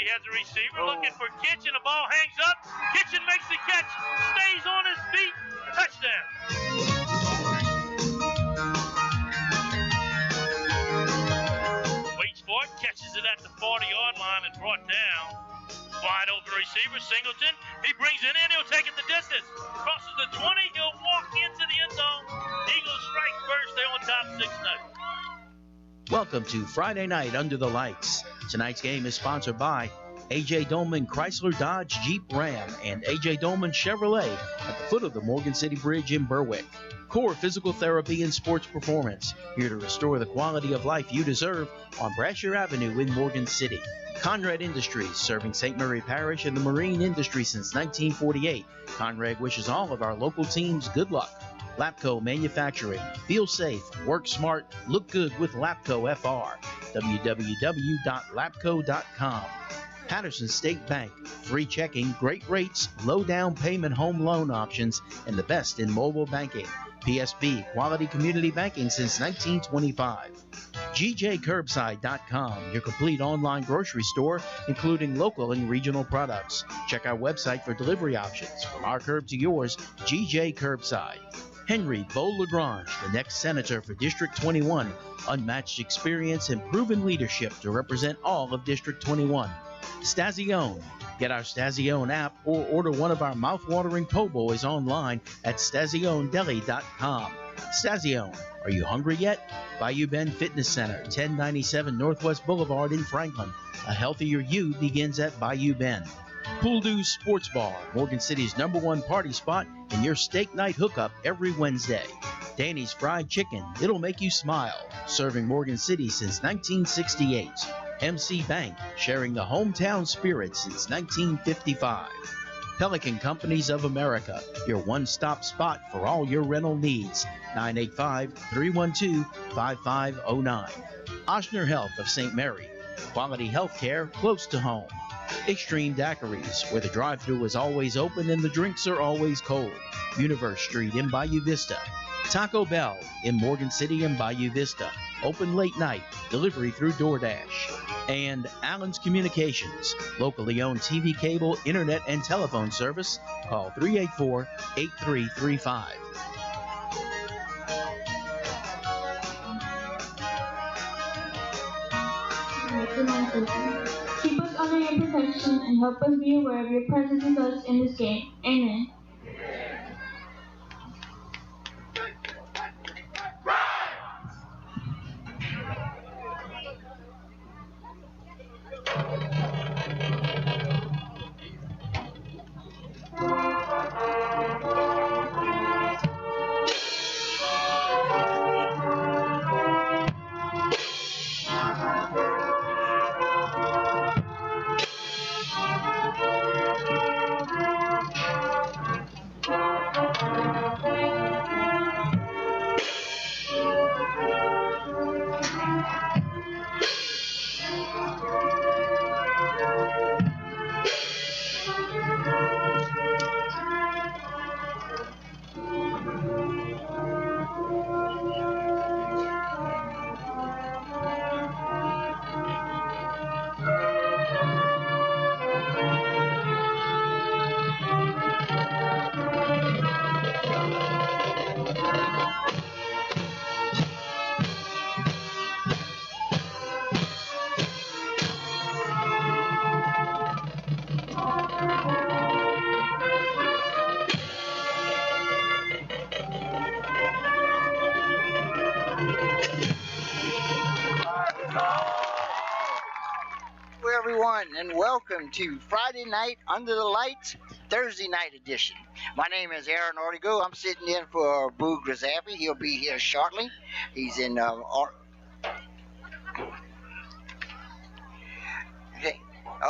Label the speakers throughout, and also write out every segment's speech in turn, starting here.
Speaker 1: has a receiver looking for Kitchen. The ball hangs up. Kitchen makes the catch. Stays on his feet. Touchdown. Waits for it. Catches it at the 40-yard line and brought down. Wide open receiver, Singleton. He brings it in. He'll take it the distance. Crosses the 20. He'll walk into the end zone. Eagles strike first. They're on top 6-0.
Speaker 2: Welcome to Friday Night Under the Lights. Tonight's game is sponsored by A.J. Dolman Chrysler Dodge Jeep Ram and A.J. Dolman Chevrolet at the foot of the Morgan City Bridge in Berwick. Core Physical Therapy and Sports Performance, here to restore the quality of life you deserve on Brasher Avenue in Morgan City. Conrad Industries, serving St. Mary Parish and the marine industry since 1948. Conrad wishes all of our local teams good luck. Lapco Manufacturing. Feel safe, work smart, look good with Lapco FR. www.lapco.com. Patterson State Bank. Free checking, great rates, low down payment home loan options, and the best in mobile banking. PSB, quality community banking since 1925. GJCurbside.com, your complete online grocery store, including local and regional products. Check our website for delivery options. From our curb to yours, GJ Curbside. Henry Beau Lagrange, the next senator for District 21. Unmatched experience and proven leadership to represent all of District 21. Stazione. Get our Stazione app or order one of our mouth-watering po' boys online at StazioneDeli.com. Stazione, are you hungry yet? Bayou Bend Fitness Center, 1097 Northwest Boulevard in Franklin. A healthier you begins at Bayou Bend. Pool Dew Sports Bar, Morgan City's #1 party spot and your steak night hookup every Wednesday. Danny's Fried Chicken, it'll make you smile. Serving Morgan City since 1968. MC Bank, sharing the hometown spirit since 1955. Pelican Companies of America, your one-stop spot for all your rental needs. 985-312-5509. Ochsner Health of St. Mary, quality health care close to home. Extreme Daiquiris, where the drive-thru is always open and the drinks are always cold. Universe Street in Bayou Vista. Taco Bell in Morgan City and Bayou Vista. Open late night, delivery through DoorDash. And Allen's Communications, locally owned TV, cable, internet, and telephone service. Call 384-8335.
Speaker 3: Keep us under your protection and help us be aware of your presence with us in this game. Amen.
Speaker 4: And welcome to Friday Night Under the Lights, Thursday night edition. My name is Aaron Ortego. I'm sitting in for Boo Grazaffi. He'll be here shortly. He's in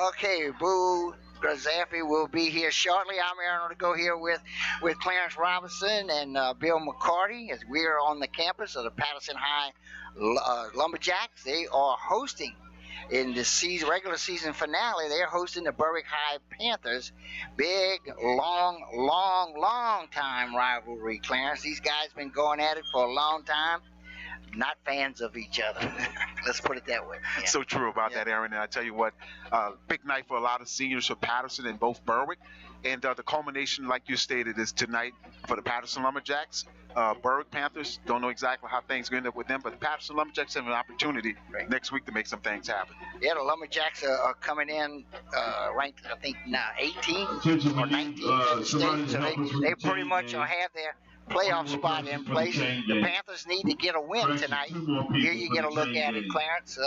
Speaker 4: Okay, Boo Grazaffi will be here shortly. I'm Aaron Ortego here with Clarence Robinson and Bill McCarty as we are on the campus of the Patterson High Lumberjacks. They are hosting in the regular season finale. They're hosting the Berwick High Panthers. Big, long time rivalry, Clarence. These guys been going at it for a long time. not fans of each other. Let's put it that way. Yeah.
Speaker 5: So true about that, Aaron. And I tell you what, big night for a lot of seniors for Patterson and both Berwick. And the culmination, like you stated, is tonight for the Patterson Lumberjacks. Berwick Panthers, don't know exactly how things are going to end up with them, but the Patterson Lumberjacks have an opportunity next week to make some things happen.
Speaker 4: Yeah, the Lumberjacks are coming in ranked, I think, now 18th or 19th in the state. So they pretty much have their playoff spot in place. The Panthers need to get a win tonight. Here you get a look at it, Clarence.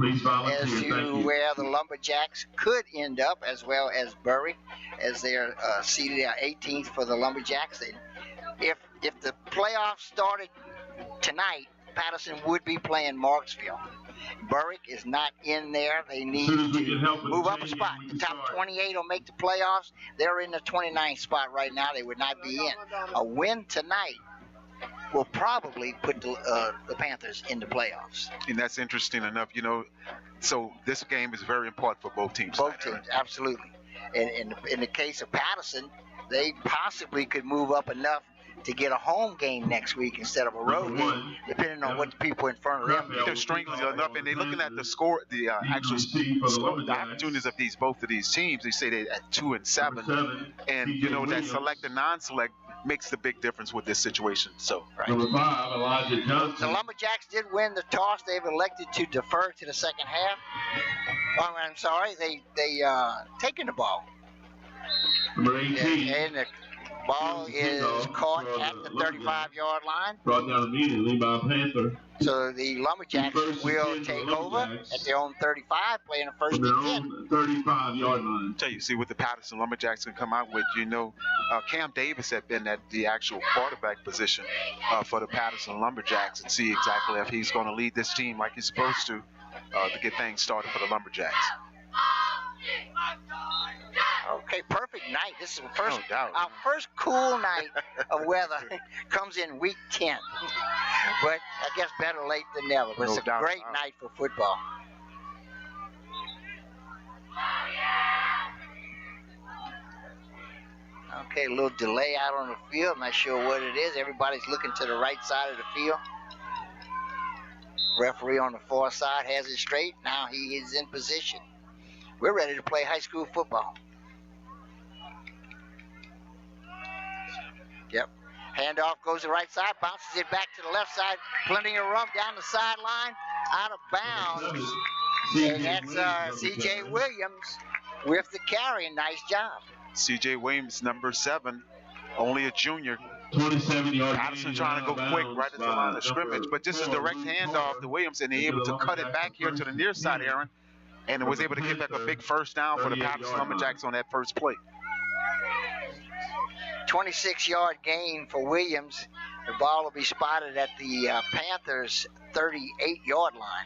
Speaker 4: As to where the Lumberjacks could end up, as well as Berwick, as they're seated at 18th for the Lumberjacks. If the playoffs started tonight, Patterson would be playing Marksville. Berwick is not in there. They need to move up a spot. The top 28 will make the playoffs. They're in the 29th spot right now. They would not be in. A win tonight will probably put the Panthers in the playoffs.
Speaker 5: And that's interesting enough, you know. So this game is very important for both teams.
Speaker 4: Both teams, absolutely. And in the case of Patterson, they possibly could move up enough to get a home game next week instead of a road game, depending on what the people in front of them do.
Speaker 5: They're strengths enough, and they're looking at the score, the actual score, the opportunities of both of these teams. They say they're at 2 and 7, and you know that select and non-select makes the big difference with this situation. So,
Speaker 4: the Lumberjacks did win the toss. They've elected to defer to the second half. Oh, I'm sorry, they taking the ball.
Speaker 6: Number 18.
Speaker 4: And the ball is caught at the 35-yard line.
Speaker 6: Brought down immediately by a Panther.
Speaker 4: So the Lumberjacks will take over at their own 35, playing a first and 10.
Speaker 6: 35-yard line.
Speaker 5: Tell you, see what the Patterson Lumberjacks can come out with. You know, Cam Davis had been at the actual quarterback position for the Patterson Lumberjacks, and see exactly if he's going to lead this team like he's supposed to get things started for the Lumberjacks.
Speaker 4: Okay, perfect night. This is our first cool night of weather comes in week 10. But I guess better late than never. But it's a great night for football. Okay, a little delay out on the field. Not sure what it is. Everybody's looking to the right side of the field. Referee on the far side has it straight. Now he is in position. We're ready to play high school football. Yep. Handoff goes to the right side, bounces it back to the left side. Plenty of room down the sideline, out of bounds. And that's C.J. Williams with the carry. Nice job.
Speaker 5: C.J. Williams, number 7, only a junior.
Speaker 6: 27-yard.
Speaker 5: Patterson trying to go quick right at the line of scrimmage, but just a direct handoff to Williams, and they're able to cut it back here to the near side, Aaron, and was able to get back a big first down for the Patterson Lumberjacks on that first play.
Speaker 4: 26-yard gain for Williams. The ball will be spotted at the Panthers' 38-yard line.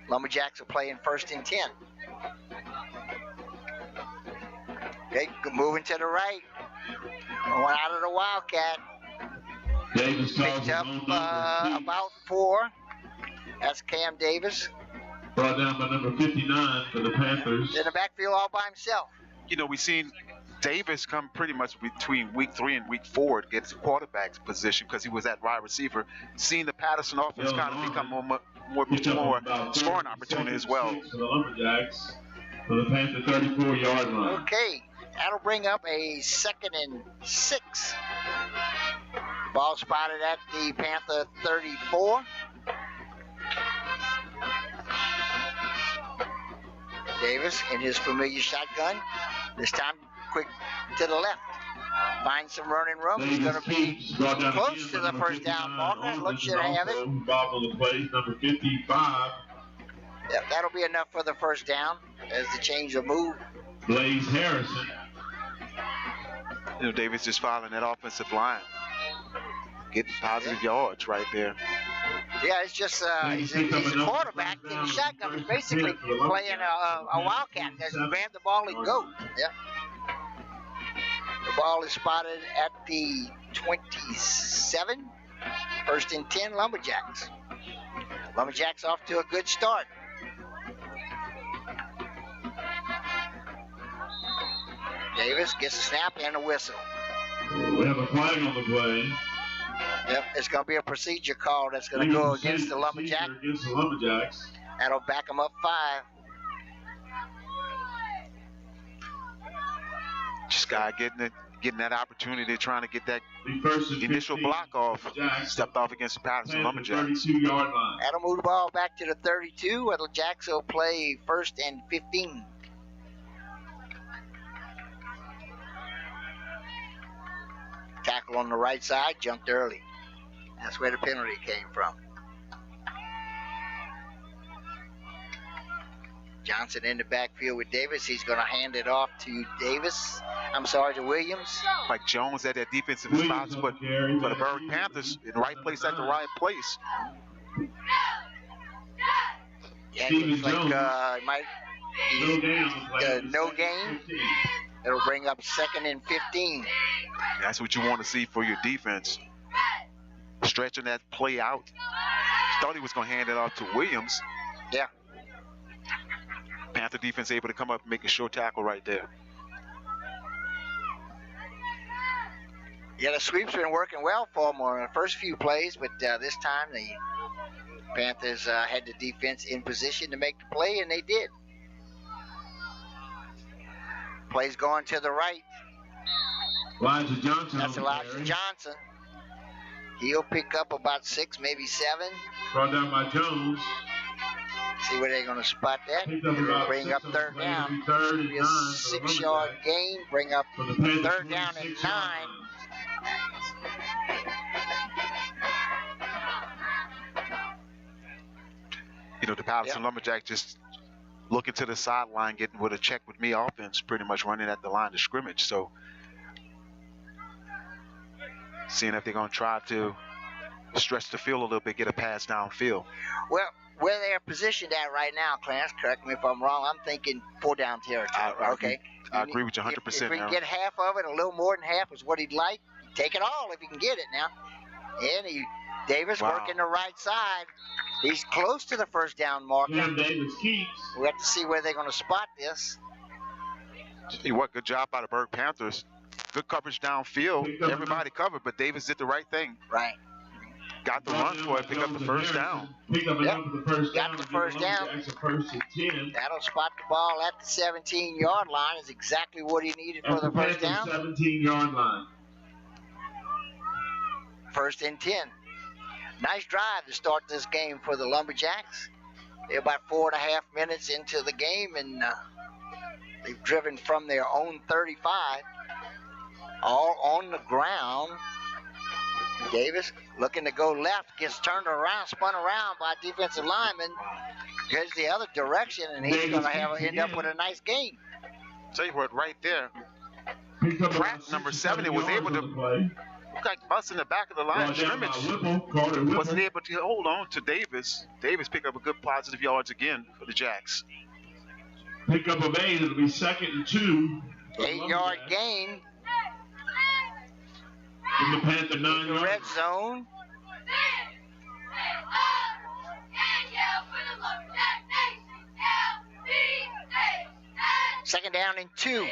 Speaker 4: Lumberjacks are playing first and 10. Okay, moving to the right. Going out of the Wildcat. Picked up about 4. That's Cam Davis.
Speaker 6: Brought down by number 59 for the Panthers.
Speaker 4: In the backfield all by himself.
Speaker 5: You know, we've seen Davis come pretty much between week 3 and week 4 to get his quarterback's position because he was at wide receiver. Seeing the Patterson offense kind of become more scoring opportunity as well.
Speaker 6: For the Lumberjacks for the Panther 34-yard line.
Speaker 4: Okay, that'll bring up a 2nd and 6. Ball spotted at the Panther 34. Davis in his familiar shotgun. This time quick to the left. Find some running room. He's going to be close to the first down marker. Looks should have it.
Speaker 6: Bob on the play, number 55.
Speaker 4: Yep, that'll be enough for the first down as the change of move.
Speaker 6: Blaze Harrison.
Speaker 5: You know, Davis just following that offensive line. Getting positive yards right there.
Speaker 4: Yeah, it's just he's a quarterback in the shotgun. He's basically playing a wildcat. Just grab the ball and go. Yeah. The ball is spotted at the 27. First and 10, Lumberjacks. Lumberjacks off to a good start. Davis gets a snap and a whistle.
Speaker 6: We have a flag on the play.
Speaker 4: Yep, it's going to be a procedure call that's going to go against the Lumberjacks.
Speaker 6: Against the Lumberjacks.
Speaker 4: That'll back them up 5.
Speaker 5: Just guy getting that opportunity, trying to get that initial block off. Stepped off against the Patterson Lumberjacks.
Speaker 6: 32-yard line.
Speaker 4: That'll move the ball back to the 32, where the Jacks will play 1st and 15. Tackle on the right side, jumped early. That's where the penalty came from. Johnson in the backfield with Davis. He's going to hand it off to to Williams.
Speaker 5: Like Jones at that defensive spots, but for the Berwick Panthers, in the right place at the right place.
Speaker 4: Yeah, it looks like no gain. It'll bring up 2nd and 15.
Speaker 5: That's what you want to see for your defense. Stretching that play out. Thought he was going to hand it off to Williams.
Speaker 4: Yeah.
Speaker 5: Panther defense able to come up and make a short tackle right there.
Speaker 4: Yeah, the sweep's been working well for them on the first few plays, but this time the Panthers had the defense in position to make the play, and they did. Play's going to the right.
Speaker 6: Elijah Johnson.
Speaker 4: That's Elijah Johnson. He'll pick up about 6, maybe 7.
Speaker 6: Brought down by Jones.
Speaker 4: See where they're going to spot that. Bring up 3rd down. Be a 6-yard gain. Bring up 3rd down and 9.
Speaker 5: You know, the Patterson Lumberjacks just looking to the sideline, getting with a check with me offense, pretty much running at the line of scrimmage. So seeing if they're going to try to stretch the field a little bit, get a pass downfield.
Speaker 4: Well, where they're positioned at right now, Clarence, correct me if I'm wrong, I'm thinking 4-down territory. Okay.
Speaker 5: I agree with you 100%.
Speaker 4: If we can get half of it, a little more than half is what he'd like, take it all if he can get it now. And Davis working the right side. He's close to the 1st down marker.
Speaker 6: Yeah, Davis keeps.
Speaker 4: We have to see where they're going to spot this.
Speaker 5: Hey, what good job by the Berwick Panthers. Good coverage downfield. Everybody covered, but Davis did the right thing.
Speaker 4: Right.
Speaker 5: Got the run for it, pick up the 1st down.
Speaker 6: Pick up the first down.
Speaker 4: Got the 1st down.
Speaker 6: First and 10.
Speaker 4: That'll spot the ball at the 17-yard line. Is exactly what he needed for the 1st down.
Speaker 6: 17-yard line.
Speaker 4: 1st and 10. Nice drive to start this game for the Lumberjacks. They're about 4.5 minutes into the game, and they've driven from their own 35, all on the ground. Davis looking to go left, gets turned around, spun around by a defensive lineman, goes the other direction, and he's going to end up with a nice gain.
Speaker 5: Tell you what, right there, Pratt, number 70, was able to look like bust in the back of the line of scrimmage. Wasn't able to hold on to Davis. Davis picked up a good positive yards again for the Jacks.
Speaker 6: Pick up a made, it'll be 2nd and 2.
Speaker 4: 8-yard gain.
Speaker 6: In the Panther 9-yard
Speaker 4: red zone. Second down and 2.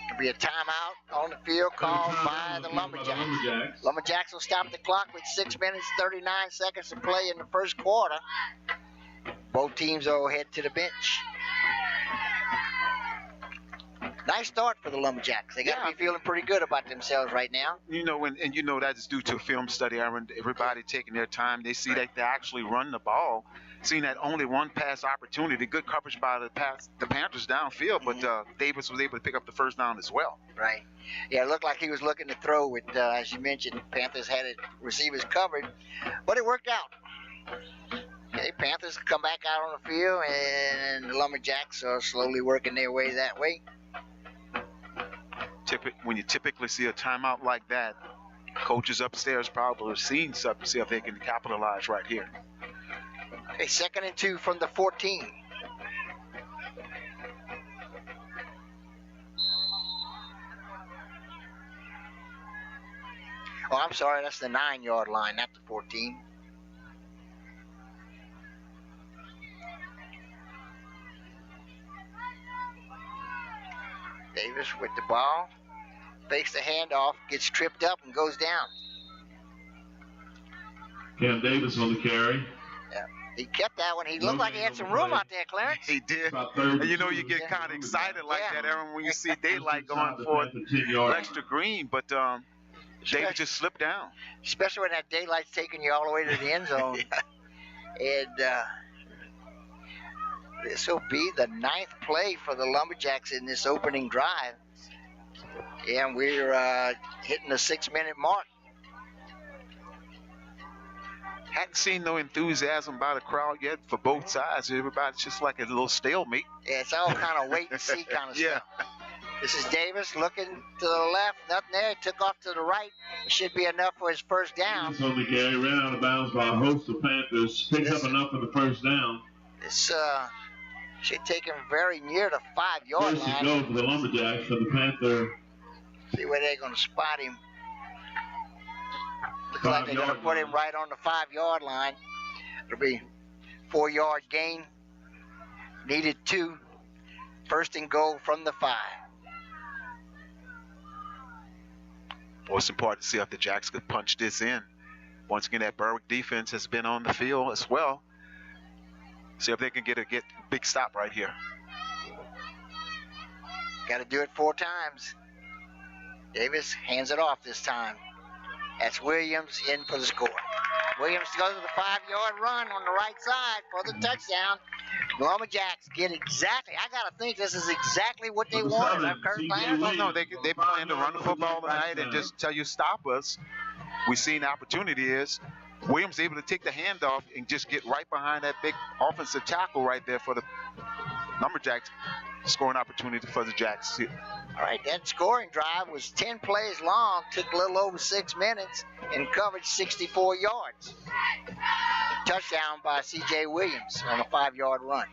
Speaker 4: There'll be a timeout on the field called by the Lumberjacks. Lumberjacks will stop the clock with 6 minutes, 39 seconds to play in the 1st quarter. Both teams will head to the bench. Nice start for the Lumberjacks. They got to be feeling pretty good about themselves right now.
Speaker 5: You know, and you know that is due to a film study, Aaron. Everybody taking their time. They see that they actually run the ball. Seeing that only one pass opportunity, good coverage by the Panthers downfield, but Davis was able to pick up the 1st down as well.
Speaker 4: Right. Yeah, it looked like he was looking to throw with, as you mentioned, Panthers had it receivers covered, but it worked out. Okay, Panthers come back out on the field, and the Lumberjacks are slowly working their way that way.
Speaker 5: When you typically see a timeout like that, coaches upstairs probably have seen something to see if they can capitalize right here.
Speaker 4: Okay, 2nd and 2 from the 14. Oh, I'm sorry, that's the 9-yard line, not the 14. Davis with the ball. Fakes the handoff, gets tripped up, and goes down.
Speaker 6: Cam Davis on the carry.
Speaker 4: Yeah. He kept that one. He looked like he had some room out there, Clarence.
Speaker 5: He did. And you know, you get kind of excited like that, Aaron, when you see daylight going for extra green, but Davis just slipped down.
Speaker 4: Especially when that daylight's taking you all the way to the end zone. And this will be the 9th play for the Lumberjacks in this opening drive. And we're hitting the 6-minute mark.
Speaker 5: Hadn't seen no enthusiasm by the crowd yet for both sides. Everybody's just like a little stalemate.
Speaker 4: Yeah, it's all kind of wait and see kind of stuff. This is Davis looking to the left, nothing there. Took off to the right. It should be enough for his first down.
Speaker 6: On the carry, ran out of bounds by a host of Panthers. Picked up enough for the first down.
Speaker 4: This should take him very near the 5-yard line.
Speaker 6: First and goal for the Lumberjacks for the Panther.
Speaker 4: See where they're going to spot him. Looks like they're going to put him right on the 5-yard line. It'll be 4-yard gain. Needed 2. First and goal from the 5.
Speaker 5: Most important to see if the Jacks could punch this in. Once again, that Berwick defense has been on the field as well. See if they can get a big stop right here.
Speaker 4: Got to do it 4 times. Davis hands it off this time. That's Williams in for the score. Williams goes to the 5-yard run on the right side for the touchdown. The Lumberjacks get exactly, I got to think this is exactly what they wanted.
Speaker 5: Well, no, they plan to run the football tonight and just tell you stop us. We've seen the opportunity is Williams able to take the handoff and just get right behind that big offensive tackle right there for the Lumberjacks. Scoring opportunity for the Jacks.
Speaker 4: All right, that scoring drive was 10 plays long, took a little over 6 minutes, and covered 64 yards. Touchdown by C.J. Williams on a 5-yard run.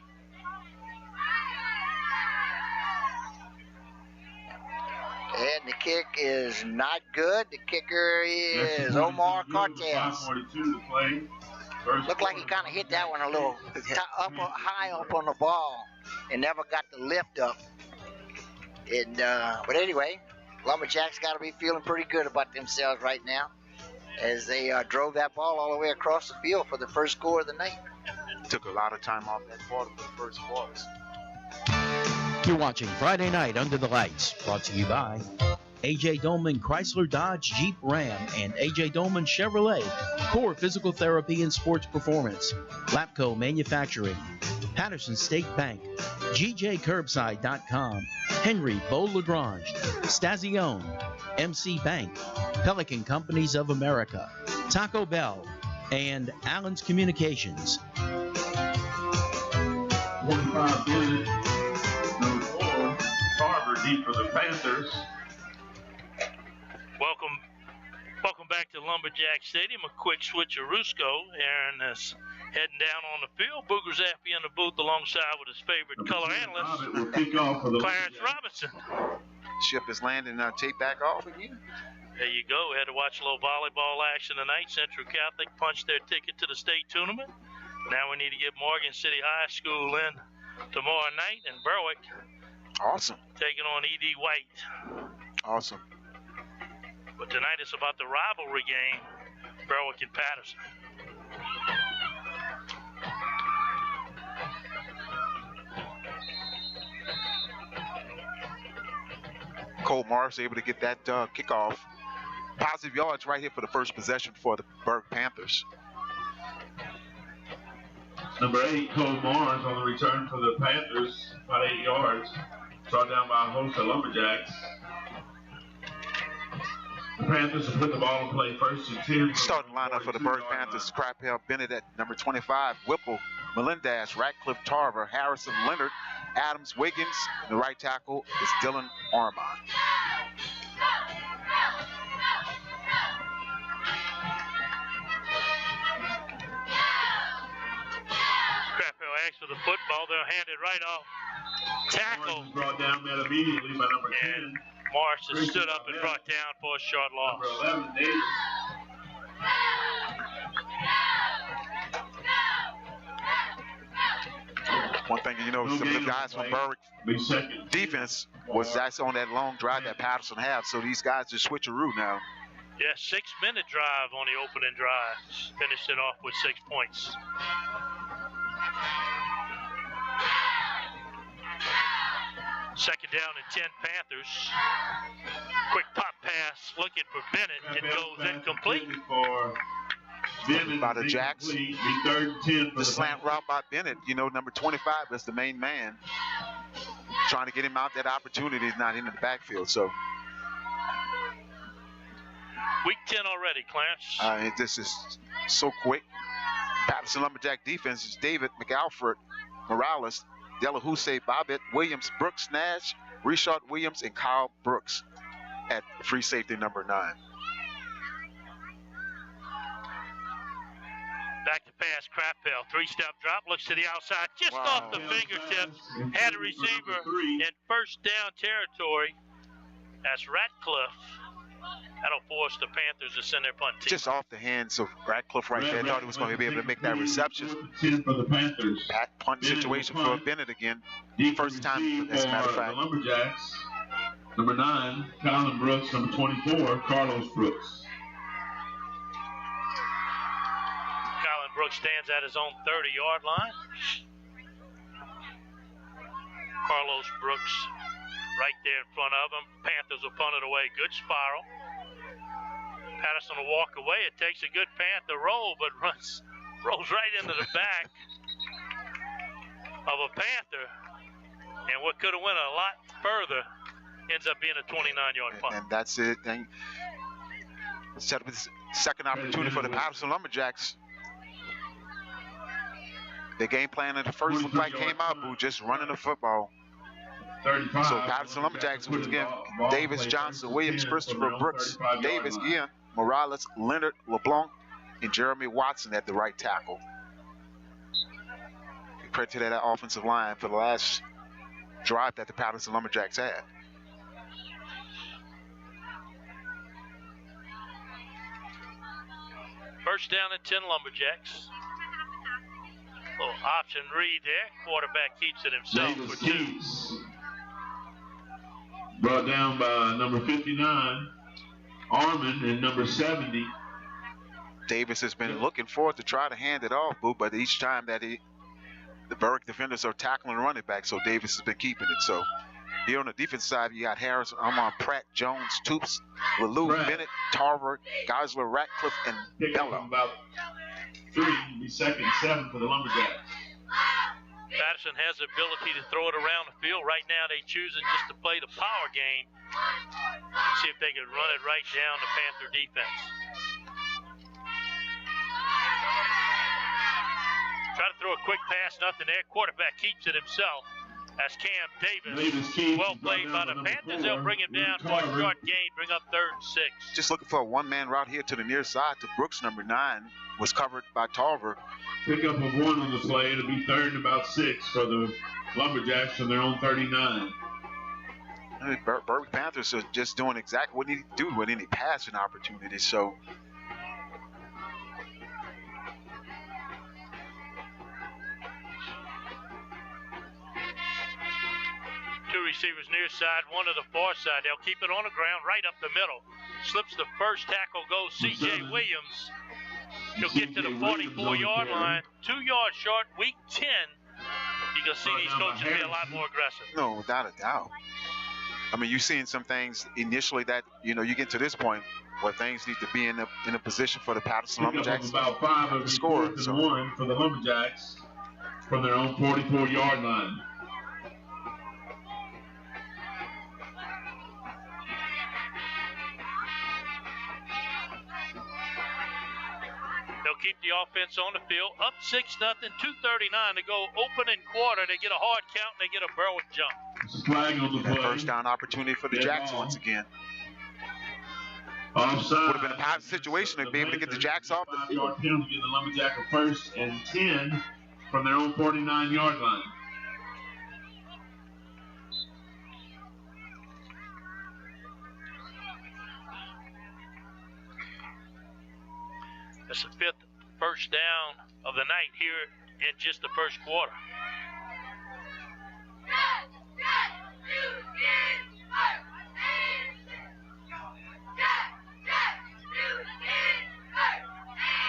Speaker 4: And the kick is not good. The kicker is Omar Cortez. Looked like he kind of hit that one a little high up on the ball and never got the lift up. And but anyway, Lumberjacks got to be feeling pretty good about themselves right now as they drove that ball all the way across the field for the first score of the night.
Speaker 5: Took a lot of time off that quarter for the first quarters.
Speaker 2: You're watching Friday Night Under the Lights, brought to you by A.J. Dolman Chrysler Dodge Jeep Ram and A.J. Dolman Chevrolet, Core Physical Therapy and Sports Performance, Lapco Manufacturing, Patterson State Bank, GJCurbside.com, Henry Beau-Lagrange, Stazione, MC Bank, Pelican Companies of America, Taco Bell, and Allen's Communications.
Speaker 6: 45 minutes. Number 4, Carver deep for the Panthers.
Speaker 1: Welcome back to Lumberjack Stadium. A quick switch of Rusco. Aaron is heading down on the field. Booger Zappi in the booth alongside with his favorite color analyst, Clarence Robinson.
Speaker 5: Ship is landing. Take back off again.
Speaker 1: There you go. We had to watch a little volleyball action tonight. Central Catholic punched their ticket to the state tournament. Now we need to get Morgan City High School in tomorrow night, and Berwick
Speaker 5: Awesome.
Speaker 1: taking on E.D. White.
Speaker 5: Awesome.
Speaker 1: But tonight it's about the rivalry game, Berwick and Patterson.
Speaker 5: Cole Morris able to get that kickoff. Positive yards right here for the first possession for the Berwick Panthers.
Speaker 6: Number 8, Cole Morris on the return for the Panthers, about 8 yards. Brought down by a host of Lumberjacks. The Panthers will put the ball in play first and 10.
Speaker 5: Starting lineup for the Berwick Panthers: Crapel Bennett at number 25, Whipple, Melendez, Ratcliffe Tarver, Harrison Leonard, Adams Wiggins. The right tackle is Dylan Armand.
Speaker 1: Crapel asks for the football. They'll hand it right off. Tackle.
Speaker 6: Brought down that immediately by number 10.
Speaker 1: Morris has stood up and brought down for a short loss.
Speaker 6: Number 11, Davis.
Speaker 5: One thing you know, some of the guys from Berwick defense was that's on that long drive that Patterson had. So these guys just switcheroo now.
Speaker 1: Yeah, 6-minute drive on the opening drive. Finished it off with 6 points. Second down and 10 Panthers. Quick pop pass looking for Bennett. It goes incomplete.
Speaker 5: By the Jacks. The slant route by Bennett, you know, number 25 is the main man. Trying to get him out that opportunity. He's not into the backfield, so.
Speaker 1: Week 10 already, Clarence.
Speaker 5: This is so quick. Patterson Lumberjack defense is David McAlford, Morales, Delahousse, Bobbitt, Williams, Brooks, Nash, Reshad Williams, and Kyle Brooks at free safety number 9.
Speaker 1: Back to pass, Kraftfeld. 3-step drop, looks to the outside, just off the fingertips. Had a receiver in first down territory. That's Ratcliffe. That'll force the Panthers to send their punt team.
Speaker 5: Just off the hands of Ratcliffe right there. Thought he was going to be able to make that reception.
Speaker 6: For the Panthers.
Speaker 5: Back punt situation for Bennett again. First time, as a matter of fact.
Speaker 6: The Lumberjacks. Number 9, Colin Brooks. Number 24, Carlos Brooks.
Speaker 1: Colin Brooks stands at his own 30-yard line. Carlos Brooks right there in front of him. Panthers will punt it away. Good spiral. Patterson will walk away. It takes a good Panther roll, but rolls right into the back of a Panther. And what could have went a lot further ends up being a 29-yard punt.
Speaker 5: And that's it. And set up the second opportunity for the Patterson Lumberjacks. The game plan in the first looked like came out, Boo, just running the football.
Speaker 6: 35.
Speaker 5: So Patterson Lumberjacks once again, Davis, Johnson, Williams, Christopher Brooks, Davis, Ian, Morales, Leonard, LeBlanc, and Jeremy Watson at the right tackle. Credit to that offensive line for the last drive that the Patterson Lumberjacks had.
Speaker 1: First down and 10 Lumberjacks. Little option read there. Quarterback keeps it himself
Speaker 6: Davis
Speaker 1: for 2.
Speaker 6: Keats. Brought down by number 59, Armand, and number 70.
Speaker 5: Davis has been looking forward to try to hand it off, Boo, but each time that the Berwick defenders are tackling the running back, so Davis has been keeping it. So here on the defense side, you got Harris, Armand, Pratt, Jones, Toops, Leloup, Bennett, Tarver, Geisler, Ratcliffe, and Bello.
Speaker 6: About 3, be second and 7 for the Lumberjacks.
Speaker 1: Patterson has the ability to throw it around the field. Right now, they choosing just to play the power game and see if they can run it right down the Panther defense. Try to throw a quick pass, nothing there. Quarterback keeps it himself. That's Cam Davis. Well played by the Panthers. They'll bring him down for a short gain, bring up 3rd and 6.
Speaker 5: Just looking for a one-man route here to the near side to Brooks, number 9, was covered by Tarver.
Speaker 6: Pickup of 1 on the play. It'll be 3rd and about 6 for the Lumberjacks from their own 39.
Speaker 5: Berwick Panthers are just doing exactly what they do with any passing opportunity. So
Speaker 1: Two receivers near side, one to the far side. They'll keep it on the ground right up the middle. Slips the first tackle, goes C.J. Williams. He'll get to the 44-yard line, 2 yards short. Week 10, you can see these coaches be a lot more aggressive.
Speaker 5: no, without a doubt. I mean, you're seeing some things initially that, you know, you get to this point where things need to be in a position for the Patterson Lumberjacks
Speaker 6: about 5 of
Speaker 5: to score.
Speaker 6: So 1 for the Lumberjacks from their own 44-yard line.
Speaker 1: They'll keep the offense on the field. Up 6-0, 2:39 to go. Opening quarter. They get a hard count and they get a Berwick jump.
Speaker 6: Flag on the play.
Speaker 5: First down opportunity for the Jacks once again.
Speaker 6: Offside.
Speaker 5: Would have been a pass situation to be able to get the Jacks off the field.
Speaker 6: Penalty to the Lumberjack of 1st and 10 from their own 49-yard line.
Speaker 1: That's the 5th first down of the night here in just the first quarter.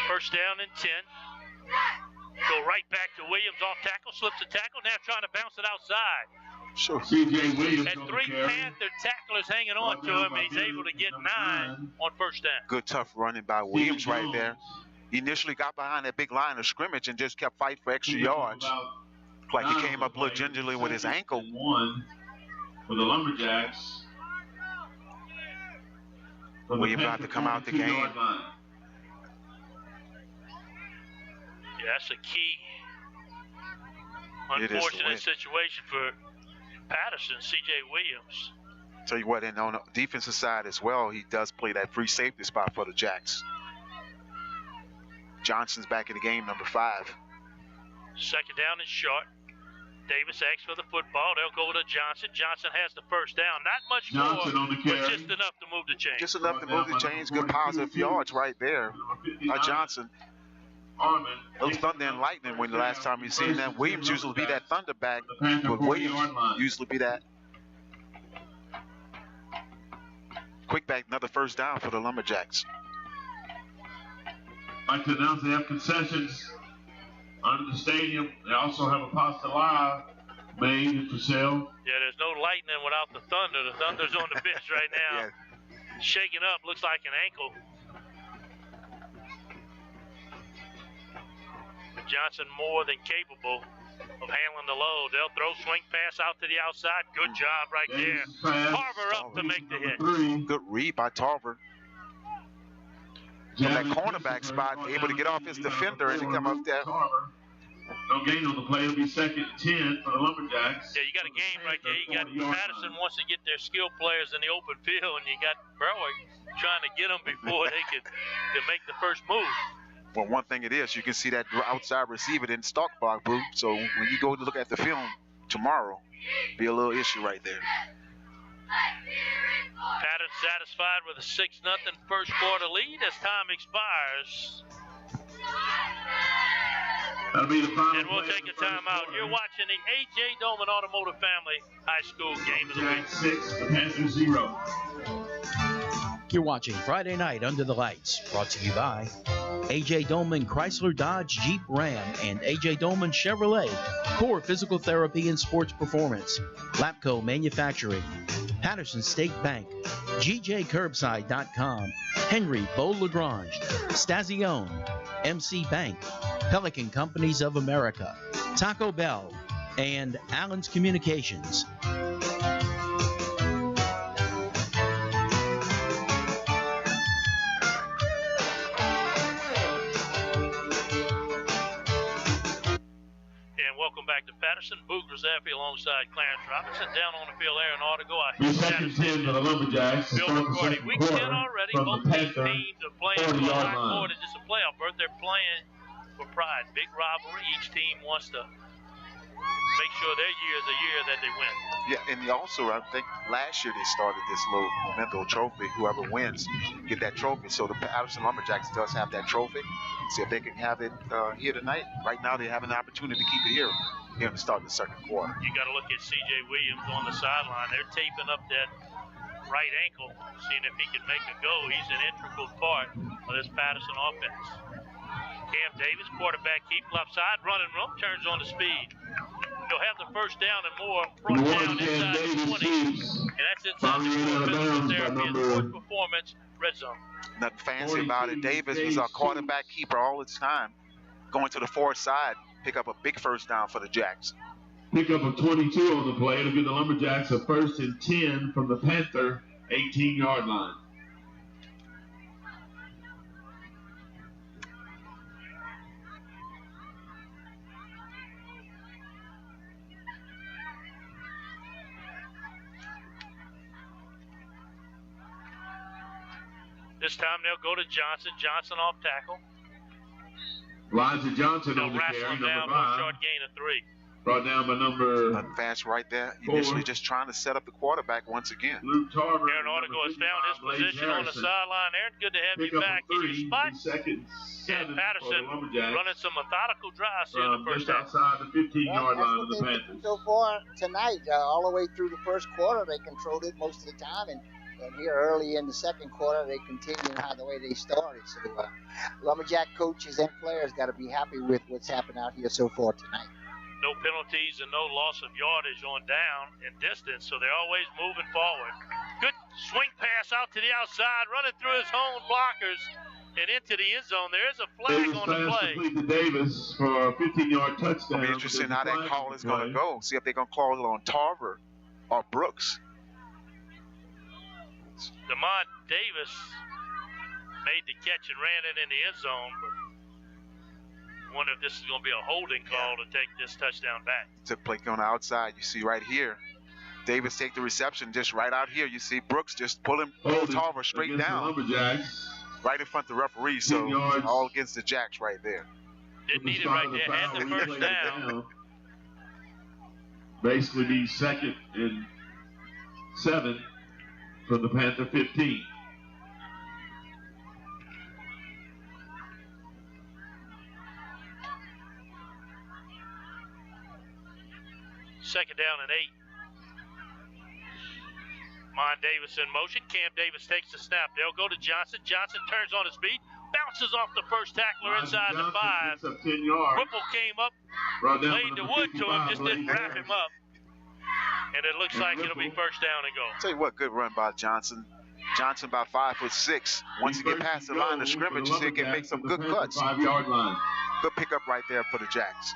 Speaker 1: First down and 10. Go right back to Williams off tackle, slips a tackle, now trying to bounce it outside.
Speaker 5: Sure.
Speaker 6: C.J. Williams.
Speaker 1: Had 3 Panther tacklers hanging on to him, and he's able to get 9 on first down.
Speaker 5: Good, tough running by Williams right there. He initially got behind that big line of scrimmage and just kept fighting for extra yards. Like he came up a little gingerly with his ankle.
Speaker 6: 1 for the Lumberjacks.
Speaker 5: Williams about to come out the game.
Speaker 1: Yeah, that's a key unfortunate situation for Patterson, C.J. Williams.
Speaker 5: Tell you what, and on the defensive side as well, he does play that free safety spot for the Jacks. Johnson's back in the game, number 5.
Speaker 1: Second down and short. Davis asks for the football. They'll go to Johnson. Johnson has the first down. Not much more, but just enough to move the chains.
Speaker 5: Just enough to move the chains. Good positive yards right there. Johnson. It was thunder and lightning when the last time you seen that. Williams usually be that thunderback, but Williams usually be that quick back. Another first down for the Lumberjacks.
Speaker 6: I'd like to announce they have concessions under the stadium. They also have a pasta live made for sale.
Speaker 1: Yeah, there's no lightning without the thunder. The thunder's on the bench right now.
Speaker 5: Yeah.
Speaker 1: Shaking up, looks like an ankle. Johnson more than capable of handling the load. They'll throw, swing pass out to the outside. Good job right there. Tarver up to make the hit.
Speaker 5: Good read by Tarver. From that cornerback spot, able to get off his defender and to come up there.
Speaker 6: No gain on the play. It'll be 2nd and 10 for the Lumberjacks.
Speaker 1: Yeah, you got a game right there. You got Patterson wants to get their skill players in the open field, and you got Berwick trying to get them before they can make the first move.
Speaker 5: Well, one thing it is, you can see that outside receiver didn't stalk block, Boo. So when you go to look at the film tomorrow, be a little issue right there.
Speaker 1: Patterson satisfied with a 6-0 first quarter lead as time expires.
Speaker 6: That'll be the final.
Speaker 1: And we'll take a timeout. You're watching the A.J. Dolman Automotive Family High School Game of the Week.
Speaker 6: 6, the Panthers 0.
Speaker 2: You're watching Friday Night Under the Lights, brought to you by A.J. Dolman Chrysler Dodge Jeep Ram and A.J. Dolman Chevrolet, Core Physical Therapy and Sports Performance, Lapco Manufacturing, Patterson State Bank, GJCurbside.com, Henry Beau-Lagrange, Stazione, MC Bank, Pelican Companies of America, Taco Bell, and Allen's Communications.
Speaker 1: Back to Patterson, Boo Grizzaffi alongside Clarence Robinson. Down on the field, Aaron Artigo.
Speaker 6: Second 10 for the Lumberjacks.
Speaker 1: Bill McCarty. Week 10 already. Both these teams are playing for a lot more than just a playoff berth. They're playing for pride. Big rivalry. Each team wants to make sure their year is a year that they win.
Speaker 5: Yeah, and also, I think last year they started this little memento trophy. Whoever wins, get that trophy. So the Patterson Lumberjacks does have that trophy. See if they can have it here tonight. Right now, they have an opportunity to keep it here in the start of the second quarter.
Speaker 1: You got to look at C.J. Williams on the sideline. They're taping up that right ankle, seeing if he can make a go. He's an integral part of this Patterson offense. Cam Davis, quarterback keep left side, running room, turns on the speed. He'll have the first down and more, brought down inside the 20. And that's inside the physical therapy and sports performance red zone.
Speaker 5: Nothing fancy about it. Davis was our quarterback keeper all the time. Going to the far side, pick up a big first down for the Jacks.
Speaker 6: Pick up a 22 on the play. It'll give the Lumberjacks a 1st and 10 from the Panther 18-yard line.
Speaker 1: This time they'll go to Johnson. Johnson off tackle.
Speaker 6: Elijah Johnson
Speaker 1: They'll
Speaker 6: on the
Speaker 1: wrestle
Speaker 6: carry,
Speaker 1: him down
Speaker 6: number
Speaker 1: for a
Speaker 6: 5.
Speaker 1: short gain of 3.
Speaker 6: Brought down by number
Speaker 5: Fast right there.
Speaker 6: 4.
Speaker 5: Initially just trying to set up the quarterback once again.
Speaker 6: Luke Tarver.
Speaker 1: Aaron Artigo has found his position on the sideline. Aaron, good to have you back in your spot. And Patterson running some methodical drives here in the first half.
Speaker 6: Outside the 15-yard line of the Panthers.
Speaker 4: So far tonight, all the way through the first quarter, they controlled it most of the time, and here early in the second quarter, they continued the way they started. So Lumberjack coaches and players got to be happy with what's happened out here so far tonight.
Speaker 1: No penalties and no loss of yardage on down and distance, so they're always moving forward. Good swing pass out to the outside, running through his own blockers and into the end zone. There is a flag on the play.
Speaker 6: Complete to Davis for a 15-yard touchdown.
Speaker 5: It'll be interesting how that call is going to go. See if they're going to call it on Tarver or Brooks.
Speaker 1: DeMond Davis made the catch and ran it in the end zone, but I wonder if this is going to be a holding call to take this touchdown back.
Speaker 5: To play on the outside, you see right here. Davis take the reception just right out here. You see Brooks just pulling Tarver straight down. Right in front of the referee, so all against the Jacks right there.
Speaker 1: Didn't need it right there. Had the first down.
Speaker 6: Basically be 2nd and 7 from the Panther 15.
Speaker 1: Second down and 8. Mon Davis in motion. Cam Davis takes the snap. They'll go to Johnson. Johnson turns on his feet. Bounces off the first tackler inside the 5. Whipple came up, laid the wood to him, just didn't wrap him up. And it looks like it'll be first down and go.
Speaker 5: Tell you what, good run by Johnson. Johnson about 5'6". Once you get past the line of scrimmage, you see he can make some good cuts.
Speaker 6: 5-yard line.
Speaker 5: Good pickup right there for the Jacks.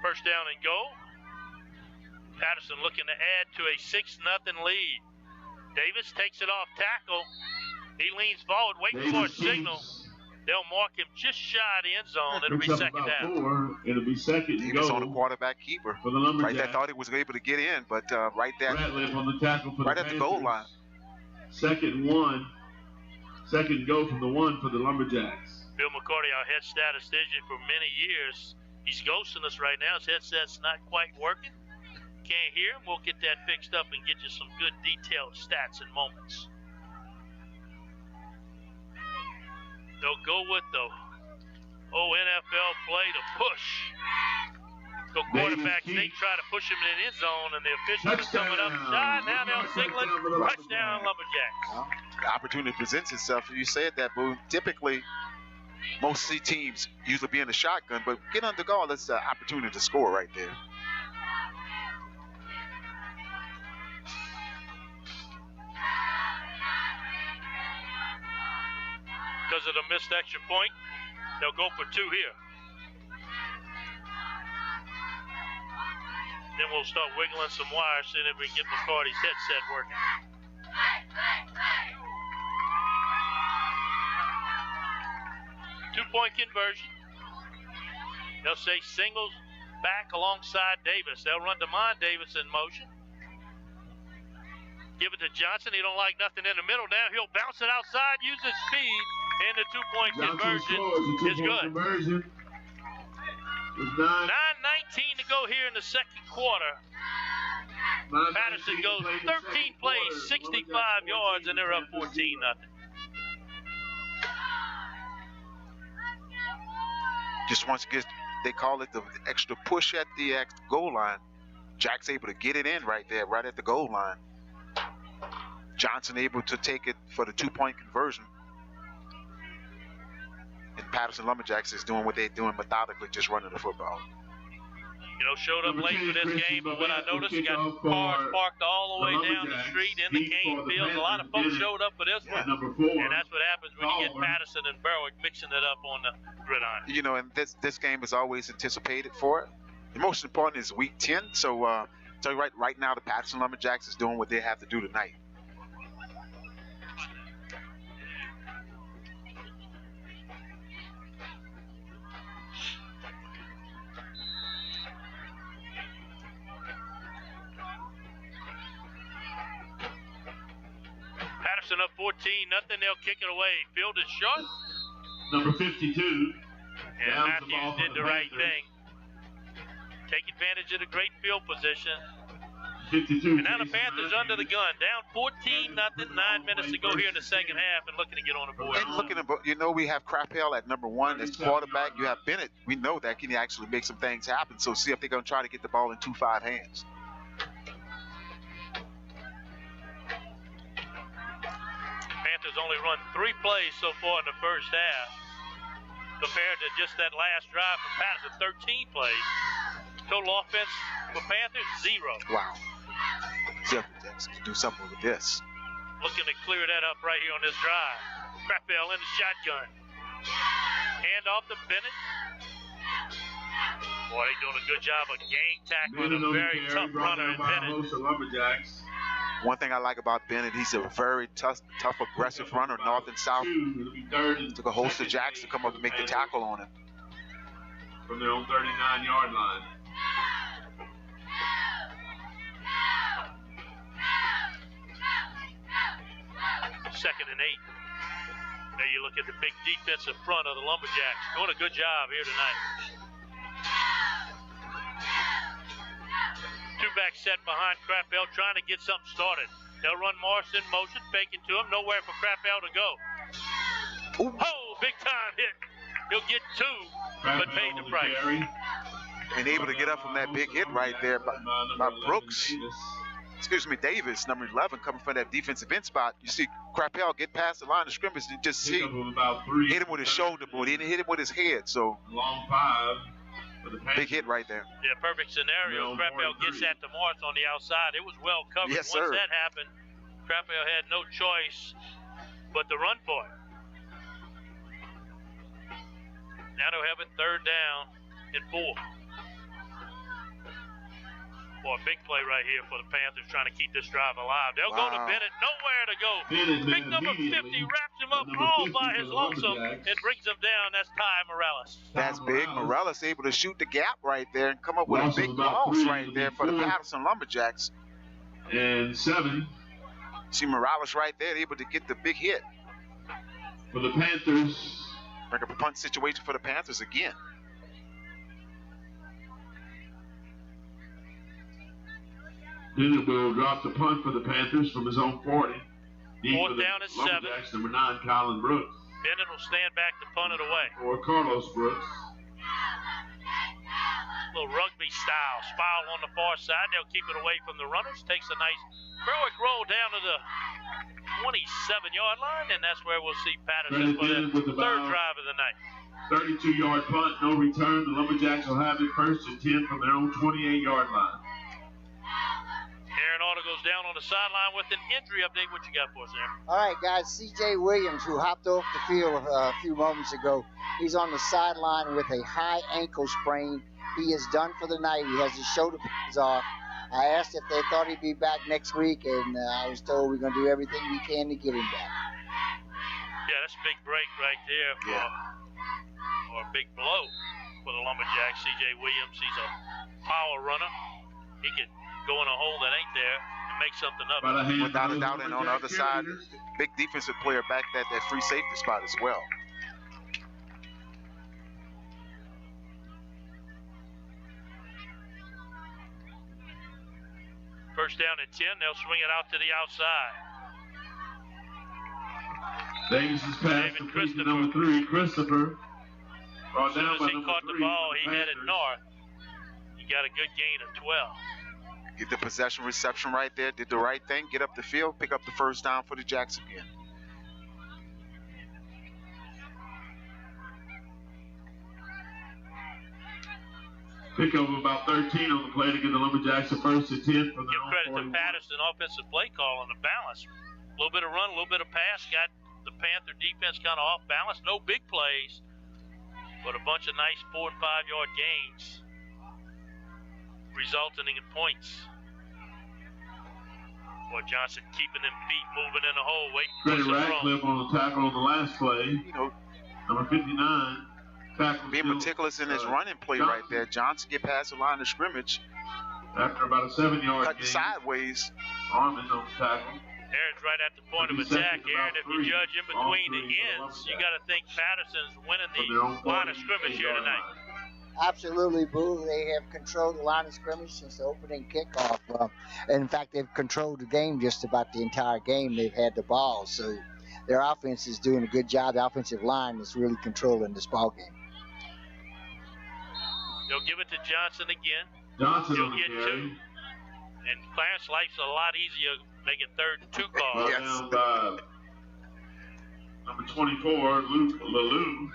Speaker 1: First down and go. Patterson looking to add to a 6-0 lead. Davis takes it off tackle. He leans forward, waiting for a signal. They'll mark him just shy of the end zone. It'll be second down.
Speaker 6: It'll be second
Speaker 5: He
Speaker 6: and
Speaker 5: was
Speaker 6: go
Speaker 5: on the quarterback keeper.
Speaker 6: for the Lumberjacks.
Speaker 5: Right there, thought he was able to get in, but right there,
Speaker 6: Ratliff on the tackle for
Speaker 5: right
Speaker 6: the
Speaker 5: at the goal line.
Speaker 6: Second and 1. Second go from the 1 for the Lumberjacks.
Speaker 1: Bill McCarty, our head statistician for many years, he's ghosting us right now. His headset's not quite working. Can't hear him. We'll get that fixed up and get you some good detailed stats in moments. They'll go with the NFL play to push. So quarterback, they try to push him in the end zone, and the officials are coming up side. Now they'll signal it. Touchdown, Lumberjacks.
Speaker 5: Well, the opportunity presents itself. You said that, Boo. Typically, most teams usually be in the shotgun, but get under guard. That's the opportunity to score right there.
Speaker 1: Because of the missed extra point, they'll go for 2 here. Then we'll start wiggling some wires, seeing if we can get McCarty's headset working. Two-point conversion. They'll say singles back alongside Davis. They'll run DeMond Davis in motion. Give it to Johnson. He don't like nothing in the middle now. He'll bounce it outside, use his speed, and the two-point conversion is good. 9:19 to go here in the second quarter. Patterson goes 13 plays, 65 yards, and they're up 14-0.
Speaker 5: Just once again, they call it the extra push at the goal line. Jack's able to get it in right there, right at the goal line. Johnson able to take it for the two-point conversion. And Patterson Lumberjacks is doing what they're doing methodically, just running the football.
Speaker 1: You know, showed up late for this game, but what I noticed, you got cars parked all the way down the street in the game fields. A lot of folks showed up for this one. And that's what happens when you get Patterson and Berwick mixing it up on the gridiron.
Speaker 5: You know, and this game is always anticipated for it. The most important is week 10. So, tell you right now, the Patterson Lumberjacks is doing what they have to do tonight.
Speaker 1: Patterson up 14-0. They'll kick it away. Field is short.
Speaker 6: Number 52,
Speaker 1: And Matthews did the right thing. Take advantage of the great field position.
Speaker 6: 52.
Speaker 1: And now the Panthers under the gun, down 14-0, 9 minutes to go here in the second half, and looking to get on the board.
Speaker 5: And looking at, you know, we have Crapel at number 1 as quarterback. You have Bennett. We know that can actually make some things happen. So see if they're going to try to get the ball in 2-5 hands.
Speaker 1: Panthers only run 3 plays so far in the first half, compared to just that last drive from Patterson, 13 plays. Total offense for Panthers, 0.
Speaker 5: Wow. See if they can do something with this.
Speaker 1: Looking to clear that up right here on this drive. Crapel in the shotgun. Hand off to Bennett. Boy, they doing a good job of gang tackling a very tough runner in Bennett.
Speaker 6: Lumberjacks.
Speaker 5: One thing I like about Bennett, he's a very tough, aggressive runner, north and south. Took a host of jacks to come up and make the tackle on him.
Speaker 6: From their own 39-yard line.
Speaker 1: Second and 8. There you look at the big defensive front of the Lumberjacks. Doing a good job here tonight. 2-back set behind Crapel, trying to get something started. They'll run Morrison motion, faking to him. Nowhere for Crapel to go. Ooh. Oh, big time hit. He'll get 2, but paid the price.
Speaker 5: And able to get up from that big hit right there by Brooks. Excuse me, Davis, number 11, coming from that defensive end spot. You see Crapel get past the line of scrimmage and just see hit him with his shoulder, but he didn't hit him with his head. So
Speaker 6: long 5 for the
Speaker 5: big hit right there.
Speaker 1: Yeah, perfect scenario. Crapel gets at the Morris on the outside. It was well covered.
Speaker 5: Yes,
Speaker 1: Once that happened, Crapel had no choice but to run for it. Now they'll have it 3rd down and 4. Boy, big play right here for the Panthers, trying to keep this drive alive. They'll go to Bennett, nowhere to go. Big number 50 wraps him up all by his lonesome and brings him down. That's Ty Morales.
Speaker 5: That's big. Morales able to shoot the gap right there and come up with a big loss right there for the Patterson Lumberjacks.
Speaker 6: And 7.
Speaker 5: See Morales right there, able to get the big hit.
Speaker 6: For the Panthers.
Speaker 5: Bring up a punt situation for the Panthers again.
Speaker 6: Bennett will drop the punt for the Panthers from his own 40.
Speaker 1: 4th down and 7.
Speaker 6: Number 9, Colin Brooks.
Speaker 1: Bennett will stand back to punt it away.
Speaker 6: Or Carlos Brooks.
Speaker 1: Little rugby style. Spile on the far side. They'll keep it away from the runners. Takes a nice Berwick roll down to the 27-yard line, and that's where we'll see Patterson for the 3rd drive of the night.
Speaker 6: 32-yard punt, no return. The Lumberjacks will have it 1st and 10 from their own 28-yard line.
Speaker 1: Aaron Auto goes down on the sideline with an injury update. What you got for us, Aaron?
Speaker 4: All right, guys. C.J. Williams, who hopped off the field a few moments ago, he's on the sideline with a high ankle sprain. He is done for the night. He has his shoulder pads off. I asked if they thought he'd be back next week, and I was told we're going to do everything we can to get him back.
Speaker 1: Yeah, that's a big break right there or a big blow for the Lumberjacks. C.J. Williams, he's a power runner. He could go in a hole that ain't there and make something of it.
Speaker 5: Without a doubt, and on the other side, big defensive player back at that free safety spot as well.
Speaker 1: First down and 10, they'll swing it out to the outside.
Speaker 6: Davis' pass to number 3, Christopher.
Speaker 1: As soon as he caught the ball, he headed north. He got a good gain of 12.
Speaker 5: Get the possession reception right there. Did the right thing. Get up the field. Pick up the 1st down for the Jacks again.
Speaker 6: Pick up about 13 on the play to get the Lumberjacks a 1st and 10 from their own 41.
Speaker 1: Give credit to Patterson offensive play call on the balance. A little bit of run, a little bit of pass. Got the Panther defense kind of off balance. No big plays, but a bunch of nice 4- and 5-yard gains, resulting in points. Boy, Johnson keeping them feet moving in the hole, waiting for
Speaker 6: Trey
Speaker 1: some
Speaker 6: Radcliffe on the tackle on the last play. Number 59.
Speaker 5: Being meticulous in his running play right there. Johnson get past the line of scrimmage.
Speaker 6: After about a 7-yard
Speaker 5: cut
Speaker 6: gain.
Speaker 5: Sideways.
Speaker 6: Armin on the tackle.
Speaker 1: Aaron's right at the point of attack. Aaron, if you judge in between the ends, you got to think Patterson's winning the line of scrimmage here tonight.
Speaker 4: Absolutely, Boo. They have controlled the line of scrimmage since the opening kickoff. In fact, they've controlled the game just about the entire game. They've had the ball, so their offense is doing a good job. The offensive line is really controlling this ball game.
Speaker 1: They'll give it to Johnson again.
Speaker 6: Johnson
Speaker 1: He'll get two. And Clarence life's a lot easier making 3rd and 2 calls.
Speaker 6: Yes. Down by number 24, Luke Lalou.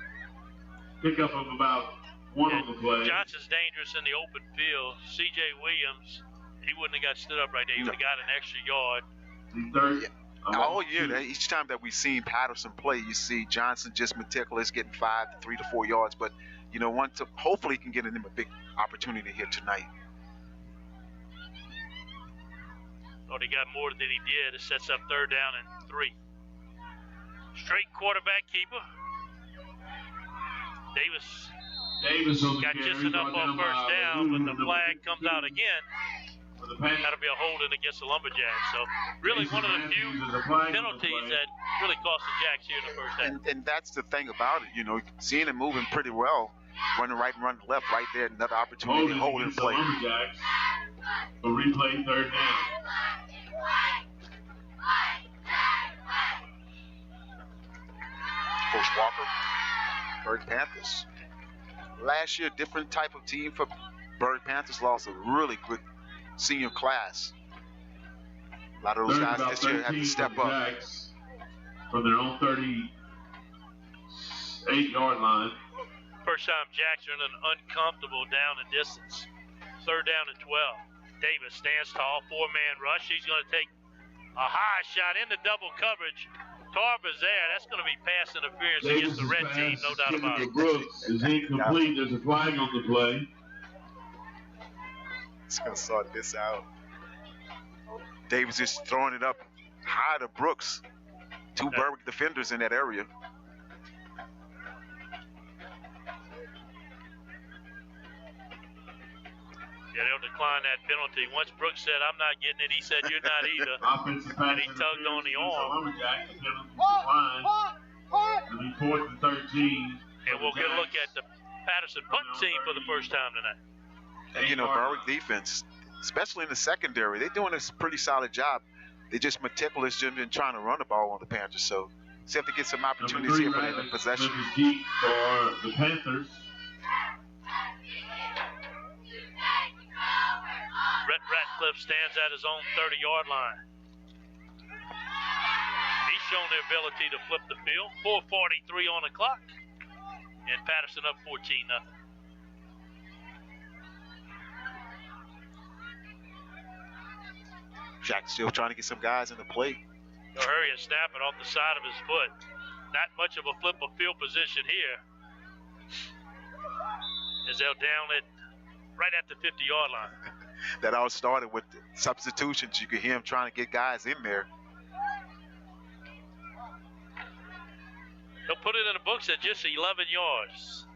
Speaker 6: Pickup of about 1 on the play.
Speaker 1: Johnson's dangerous in the open field. C.J. Williams, he wouldn't have got stood up right there. He would have got an extra yard.
Speaker 5: All year, each time that we've seen Patterson play, you see Johnson just meticulous, getting 3 to 4 yards. But, you know, hopefully he can get him a big opportunity here tonight.
Speaker 1: Thought he got more than he did. It sets up 3rd down and 3. Straight quarterback keeper. Davis got just enough on 1st down, but the flag comes out again. That'll be a holding against the Lumberjacks. So really one of the few penalties that really cost the Jacks here in the 1st half.
Speaker 5: And that's the thing about it, you know, seeing him moving pretty well, running right and running left right there, another opportunity to hold and play.
Speaker 6: Lumberjacks will replay 3rd down.
Speaker 5: Coach Walker, Berwick Panthers. Last year, different type of team for Berwick Panthers. Lost a really good senior class. A lot of those guys this year have to step up.
Speaker 6: From their own 38-yard line.
Speaker 1: First time Jacks are in an uncomfortable down and distance. 3rd down and 12. Davis stands tall, 4-man rush. He's going to take a high shot into double coverage. Tarver's there. That's going to be pass interference against the red team, no doubt about it.
Speaker 6: Brooks is incomplete. There's a flag on the play.
Speaker 5: It's going to sort this out. Davis just throwing it up high to Brooks. 2 Berwick defenders in that area.
Speaker 1: Yeah, they'll decline that penalty. Once Brooks said, "I'm not getting it," he said, "You're not either." And he tugged on the arm.
Speaker 6: It'll be 4th and 13.
Speaker 1: And we'll get a look at the Patterson punt team for the first time tonight.
Speaker 5: And, you know, Berwick defense, especially in the secondary, they're doing a pretty solid job. They're just meticulous in trying to run the ball on the Panthers. So, see if they get some opportunities here for the possession.
Speaker 6: For the Panthers.
Speaker 1: Brett Ratcliffe stands at his own 30-yard line. He's shown the ability to flip the field. 4:43 on the clock. And Patterson up 14-0.
Speaker 5: Jack still trying to get some guys in the play.
Speaker 1: He'll hurry and snap it off the side of his foot. Not much of a flip of field position here. As they'll down it right at the 50-yard line.
Speaker 5: That all started with the substitutions. You could hear him trying to get guys in there.
Speaker 1: He'll put it in the books at just 11 yards.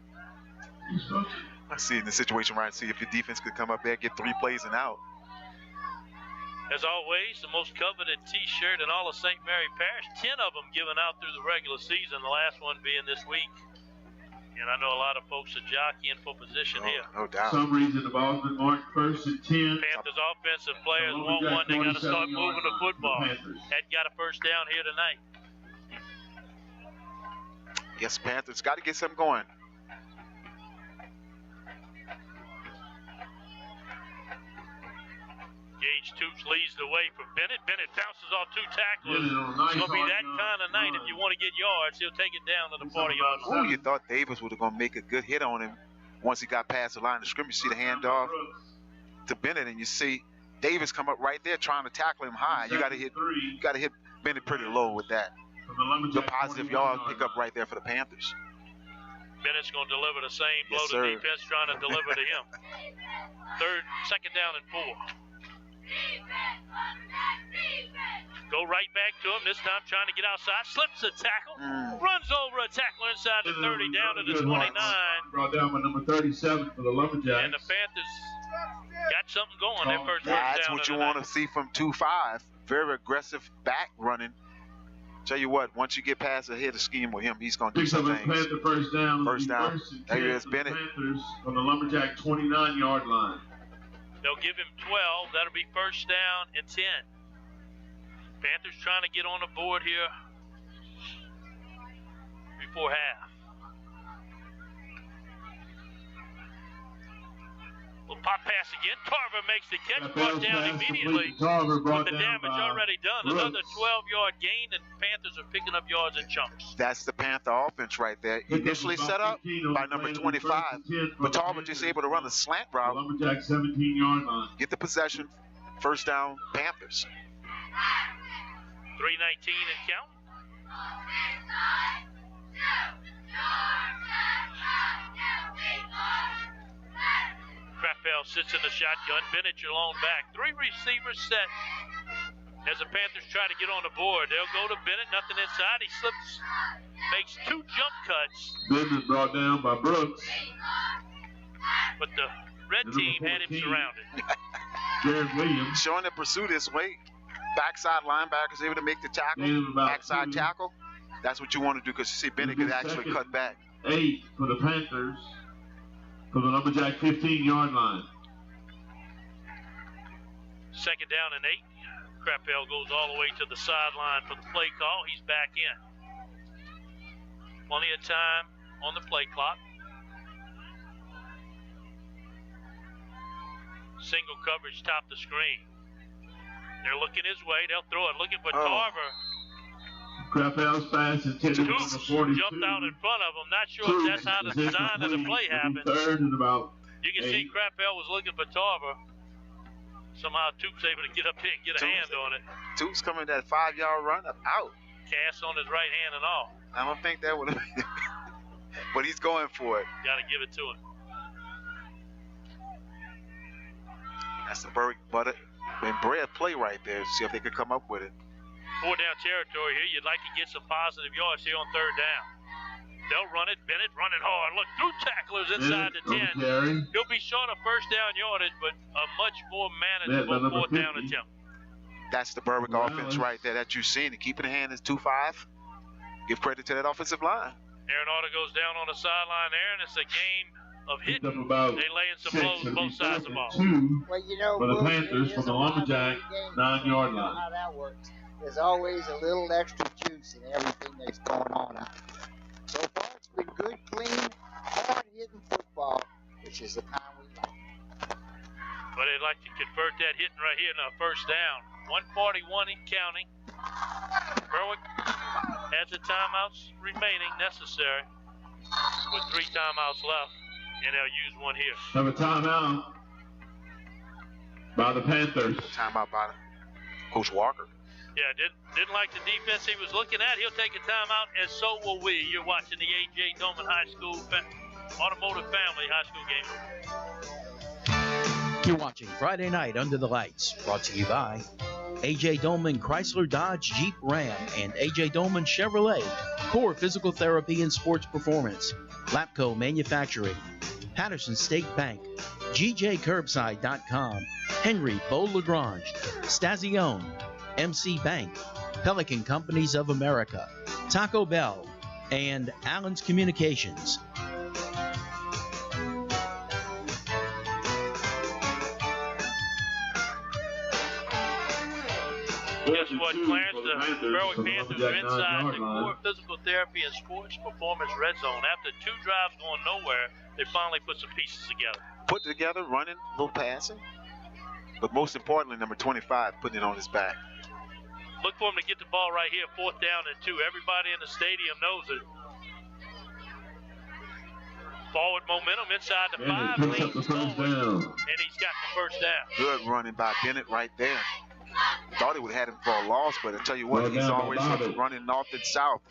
Speaker 5: I see in the situation right, see if your defense could come up there, get 3 plays and out.
Speaker 1: As always, the most coveted T-shirt in all of St. Mary Parish. 10 of them given out through the regular season, the last one being this week. And I know a lot of folks are jockeying for position here.
Speaker 5: No doubt.
Speaker 6: For some reason, the ball's been marked 1st and 10.
Speaker 1: Panthers offensive players want one. They got to start moving the football. Had got a 1st down here tonight.
Speaker 5: Yes, Panthers got to get something going.
Speaker 1: Gage Toops leads the way for Bennett. Bennett bounces off 2 tacklers. It's going to be that kind of night. If you want to get yards, he'll take it down to the 40-yard line.
Speaker 5: Oh, you thought Davis was going to make a good hit on him once he got past the line of scrimmage. See the handoff to Bennett, and you see Davis come up right there trying to tackle him high. You got to hit Bennett pretty low with that. The positive yard pickup right there for the Panthers.
Speaker 1: Bennett's going to deliver the same blow to defense trying to deliver to him. 2nd down and 4. Go right back to him, this time trying to get outside, slips a tackle, runs over a tackler inside the 30, down to the 29.
Speaker 6: Brought down by number 37 for the Lumberjacks.
Speaker 1: And the Panthers got something going. Their first
Speaker 5: That's
Speaker 1: down
Speaker 5: what you
Speaker 1: of the
Speaker 5: want
Speaker 1: night.
Speaker 5: to see from 2-5. Very aggressive back running. Tell you what, once you get past the head of scheme with him, he's going to do some things.
Speaker 6: Panther first down.
Speaker 5: First down.
Speaker 6: First and
Speaker 5: There
Speaker 6: 10
Speaker 5: is
Speaker 6: for the
Speaker 5: Bennett.
Speaker 6: Panthers from the Lumberjack 29-yard line.
Speaker 1: They'll give him 12. That'll be first down and 10. Panthers trying to get on the board here before half. Well, pop pass again. Tarver makes the catch, brought down immediately with the damage already done. Another 12-yard gain, and Panthers are picking up yards in chunks.
Speaker 5: That's the Panther offense right there. Initially set up by number 25, but Tarver just able to run a slant route.
Speaker 6: Lumberjack 17-yard line.
Speaker 5: Get the possession. First down, Panthers.
Speaker 1: 3:19 and count. Krappel sits in the shotgun. Bennett, your lone back. 3 receivers set as the Panthers try to get on the board. They'll go to Bennett. Nothing inside. He slips, makes 2 jump cuts.
Speaker 6: Bennett brought down by Brooks.
Speaker 1: But the red team had him surrounded.
Speaker 6: Jared Williams.
Speaker 5: Showing the pursuit this way. Backside linebackers able to make the tackle. Backside tackle. That's what you want to do because you see Bennett could actually cut back.
Speaker 6: 8 for the Panthers. For the Lumberjack 15-yard line.
Speaker 1: Second down and 8. Krappel goes all the way to the sideline for the play call. He's back in. Plenty of time on the play clock. Single coverage top the screen. They're looking his way. They'll throw it. Looking for Tarver.
Speaker 6: Krappel's pass intended on the 42.
Speaker 1: Jumped out in front of him. Not sure if that's how the design of the play happened.
Speaker 6: Third and about
Speaker 1: You can see Krappel was looking for Tarver. Somehow Toop's able to get up here and get a hand on it.
Speaker 5: Toop's coming that 5-yard run out.
Speaker 1: Cast on his right hand and all.
Speaker 5: I don't think that would have been. But he's going for it.
Speaker 1: Got to give it to him.
Speaker 5: That's the Berwick Butter and bread play right there. See if they could come up with it.
Speaker 1: 4-down territory here. You'd like to get some positive yards here on third down. They'll run it. Bennett running hard. Look, through tacklers inside the 10. He'll be short of first down yardage, but a much more manageable fourth down attempt.
Speaker 5: That's the Berwick offense right there that you've seen. And keeping the hand is 2-5. Give credit to that offensive line.
Speaker 1: Aaron Orta goes down on the sideline there, and it's a game of hitting. They laying some
Speaker 6: 6
Speaker 1: blows both sides of the ball.
Speaker 6: 2
Speaker 4: Well, you know,
Speaker 6: for the Panthers from the Lumberjack 9-yard line.
Speaker 4: How that works. There's always a little extra juice in everything that's going on out there. So far, it's been good, clean, hard-hitting football, which is the kind we like.
Speaker 1: But they'd like to convert that hitting right here in a first down. 1:41 and counting. Berwick has the timeouts remaining necessary with 3 timeouts left, and they'll use one here.
Speaker 6: Have a timeout by the Panthers.
Speaker 5: Timeout by Coach Walker.
Speaker 1: Yeah, didn't like the defense he was looking at. He'll take a timeout, and so will we. You're watching the A.J. Dolman High School Automotive Family High School game.
Speaker 2: You're watching Friday Night Under the Lights, brought to you by A.J. Dolman Chrysler Dodge Jeep Ram and A.J. Dolman Chevrolet, Core Physical Therapy and Sports Performance, Lapco Manufacturing, Patterson State Bank, GJCurbside.com, Henry Beau Lagrange, Stazione, MC Bank, Pelican Companies of America, Taco Bell, and Allen's Communications.
Speaker 1: Guess what, Clarence? The Berwick Panthers are inside the Core Physical Therapy and Sports Performance Red Zone. After 2 drives going nowhere, they finally put some pieces together.
Speaker 5: Put it together, running, a little passing. But most importantly, number 25, putting it on his back.
Speaker 1: Look for him to get the ball right here, 4th down and 2. Everybody in the stadium knows it. Forward momentum inside the 5 lanes forward, and he's got the first down.
Speaker 5: Good running by Bennett right there. Thought he would have had him for a loss, but I tell you what, he's always running north and south.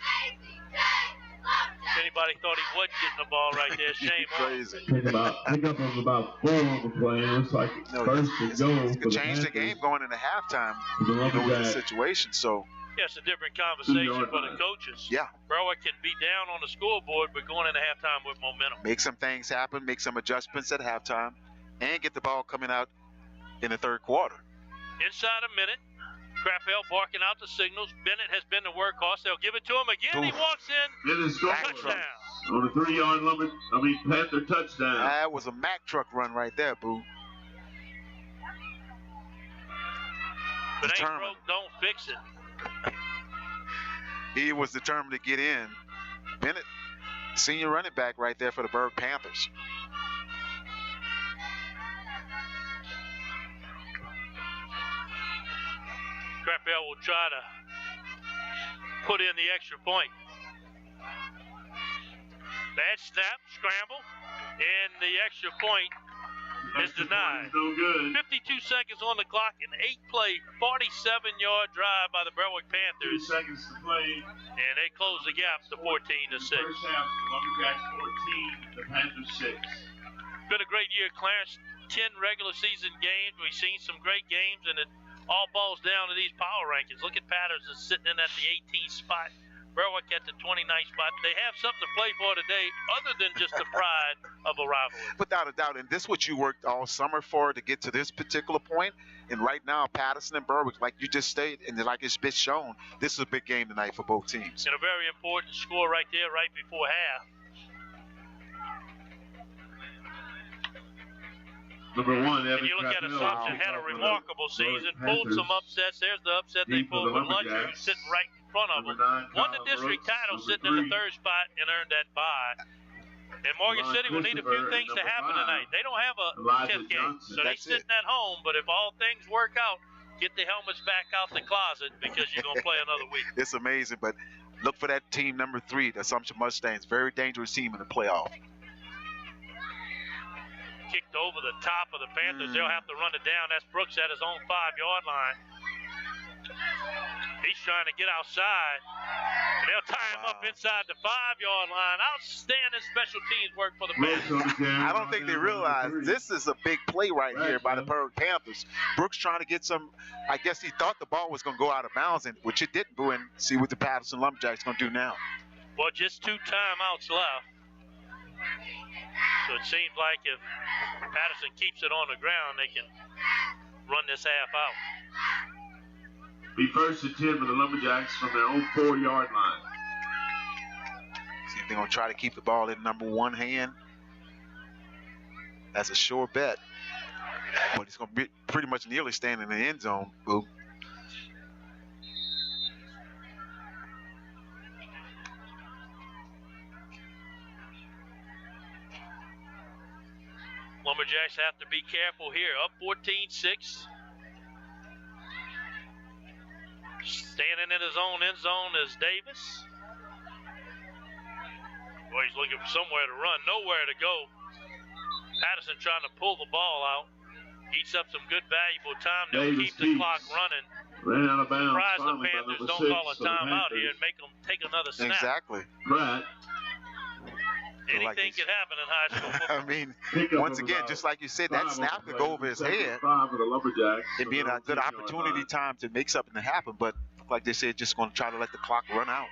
Speaker 1: If anybody thought he wasn't getting the ball right there, shame on him.
Speaker 5: Crazy.
Speaker 6: Pick up of about 4 on the play. It looks like first and goal.
Speaker 5: It could change the game going into halftime, with the situation. So
Speaker 1: yeah, it's a different conversation for the coaches.
Speaker 5: Yeah.
Speaker 1: Berwick can be down on the scoreboard, but going into halftime with momentum.
Speaker 5: Make some things happen, make some adjustments at halftime, and get the ball coming out in the third quarter.
Speaker 1: Inside a minute. Crappell barking out the signals. Bennett has been the workhorse. They'll give it to him again. Oof. He walks in.
Speaker 6: Bennett scores.
Speaker 1: Touchdown.
Speaker 6: On a 3-yard Panther touchdown.
Speaker 5: That was a Mack truck run right there, Boo.
Speaker 1: But ain't broke, don't fix it.
Speaker 5: He was determined to get in. Bennett, senior running back right there for the Berwick Panthers.
Speaker 1: Crappell will try to put in the extra point. Bad snap, scramble, and the extra point is denied.
Speaker 6: No good.
Speaker 1: 52 seconds on the clock, an 8-play, 47-yard drive by the Berwick
Speaker 6: 3
Speaker 1: Panthers.
Speaker 6: seconds to play.
Speaker 1: And they close the gap to 14-6.
Speaker 6: First half, the Lumberjacks 14, the Panthers 6.
Speaker 1: Been a great year, Clarence. 10 regular season games. We've seen some great games, and it all boils down to these power rankings. Look at Patterson sitting in at the 18th spot. Berwick at the 29th spot. They have something to play for today other than just the pride of a rivalry.
Speaker 5: Without a doubt. And this is what you worked all summer for to get to this particular point. And right now, Patterson and Berwick, like you just stated, and like it's been shown, this is a big game tonight for both teams.
Speaker 1: And a very important score right there right before half.
Speaker 6: Number 1, Evan
Speaker 1: and you look at Assumption, had a remarkable season, pulled some upsets. There's the upset they pulled with Luncher, who's sitting right in front of them. Won the district title, sitting in the 3rd spot, and earned that bye. And Morgan City will need a few things to happen tonight. They don't have a 10th game, so they're sitting at home. But if all things work out, get the helmets back out the closet because you're going to play another week.
Speaker 5: It's amazing, but look for that team number 3, the Assumption Mustangs. Very dangerous team in the playoff.
Speaker 1: Kicked over the top of the Panthers. They'll have to run it down. That's Brooks at his own 5-yard line. He's trying to get outside. And they'll tie him up inside the 5-yard line. Outstanding special teams work for the Panthers.
Speaker 5: I don't think they realize this is a big play right here by the Berwick Panthers. Brooks trying to get some, I guess he thought the ball was going to go out of bounds, which it didn't, Boo, and see what the Patterson Lumberjacks going to do now.
Speaker 1: Well, just 2 timeouts left. So it seems like if Patterson keeps it on the ground, they can run this half out.
Speaker 6: Be first and 10 for the Lumberjacks from their own 4-yard line.
Speaker 5: See if they're going to try to keep the ball in number 1 hand. That's a sure bet. But it's going to be pretty much nearly staying in the end zone, Boo.
Speaker 1: Lumberjacks have to be careful here. Up 14-6. Standing in his own end zone is Davis. Boy, he's looking for somewhere to run. Nowhere to go. Patterson trying to pull the ball out. Eats up some good, valuable time. They'll keep the clock running.
Speaker 6: Ran out of bounds.
Speaker 1: Surprise the Panthers don't call a timeout here and make them take another snap.
Speaker 5: Exactly.
Speaker 6: Right.
Speaker 1: Anything can happen in high school football.
Speaker 5: I mean, once again, just like you said, that snap could go over his head. It'd be a good opportunity time to make something happen, but like they said, just going to try to let the clock run out.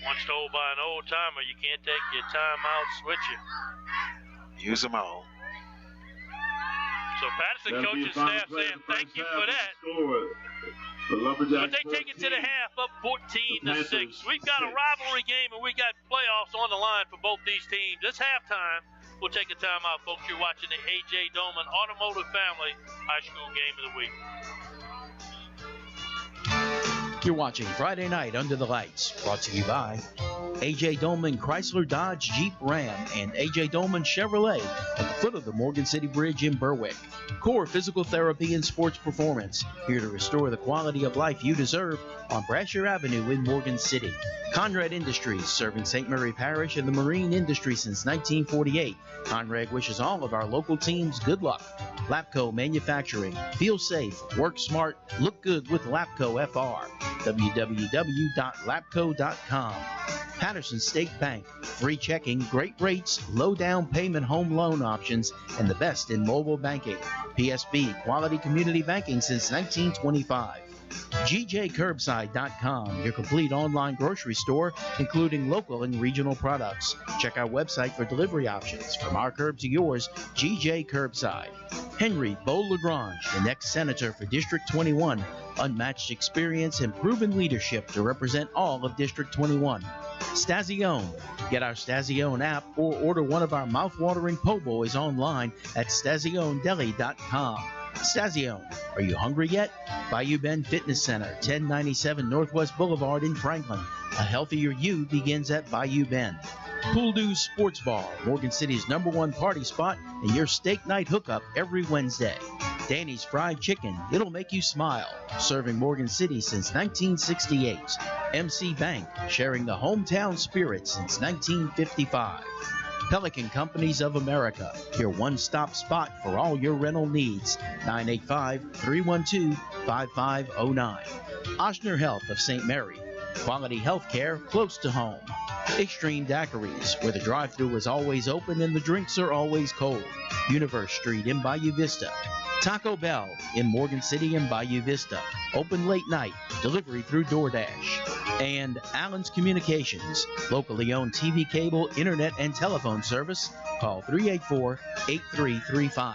Speaker 1: Once told by an old timer, you can't take your timeouts with you.
Speaker 5: Use them all.
Speaker 1: So Patterson coaching staff saying thank you for that. But they take it to the half, up 14-6. We've got a rivalry game, and we got playoffs on the line for both these teams. It's halftime. We'll take a timeout, folks. You're watching the A.J. Dolman Automotive Family High School Game of the Week.
Speaker 2: You're watching Friday Night Under the Lights, brought to you by A.J. Dolman Chrysler Dodge Jeep Ram and A.J. Dolman Chevrolet at the foot of the Morgan City Bridge in Berwick. Core Physical Therapy and Sports Performance, here to restore the quality of life you deserve on Brasher Avenue in Morgan City. Conrad Industries, serving St. Mary Parish and the marine industry since 1948. Conrad wishes all of our local teams good luck. Lapco Manufacturing. Feel safe, work smart, look good with Lapco FR. www.lapco.com. Patterson State Bank. Free checking, great rates, low down payment home loan options, and the best in mobile banking. PSB, quality community banking since 1925. GJCurbside.com, your complete online grocery store, including local and regional products. Check our website for delivery options. From our curb to yours, GJ Curbside. Henry Beau-Lagrange, the next senator for District 21. Unmatched experience and proven leadership to represent all of District 21. Stazione. Get our Stazione app or order one of our mouth-watering po' boys online at StazioneDeli.com. Stazione, are you hungry yet? Bayou Bend Fitness Center, 1097 Northwest Boulevard in Franklin. A healthier you begins at Bayou Bend. Pool Dew Sports Bar, Morgan City's #1 party spot and your steak night hookup every Wednesday. Danny's Fried Chicken, it'll make you smile. Serving Morgan City since 1968. MC Bank, sharing the hometown spirit since 1955. Pelican Companies of America, your one-stop spot for all your rental needs. 985-312-5509. Ochsner Health of St. Mary, quality health care close to home. Extreme Daiquiris, where the drive-thru is always open and the drinks are always cold. Universe Street in Bayou Vista. Taco Bell in Morgan City and Bayou Vista. Open late night, delivery through DoorDash. And Allen's Communications, locally owned TV cable, internet, and telephone service. Call 384-8335.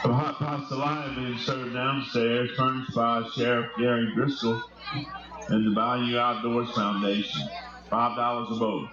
Speaker 6: A hot pasta line being served downstairs, furnished by Sheriff Gary Driscoll and the Bayou Outdoors Foundation. $5 a bowl.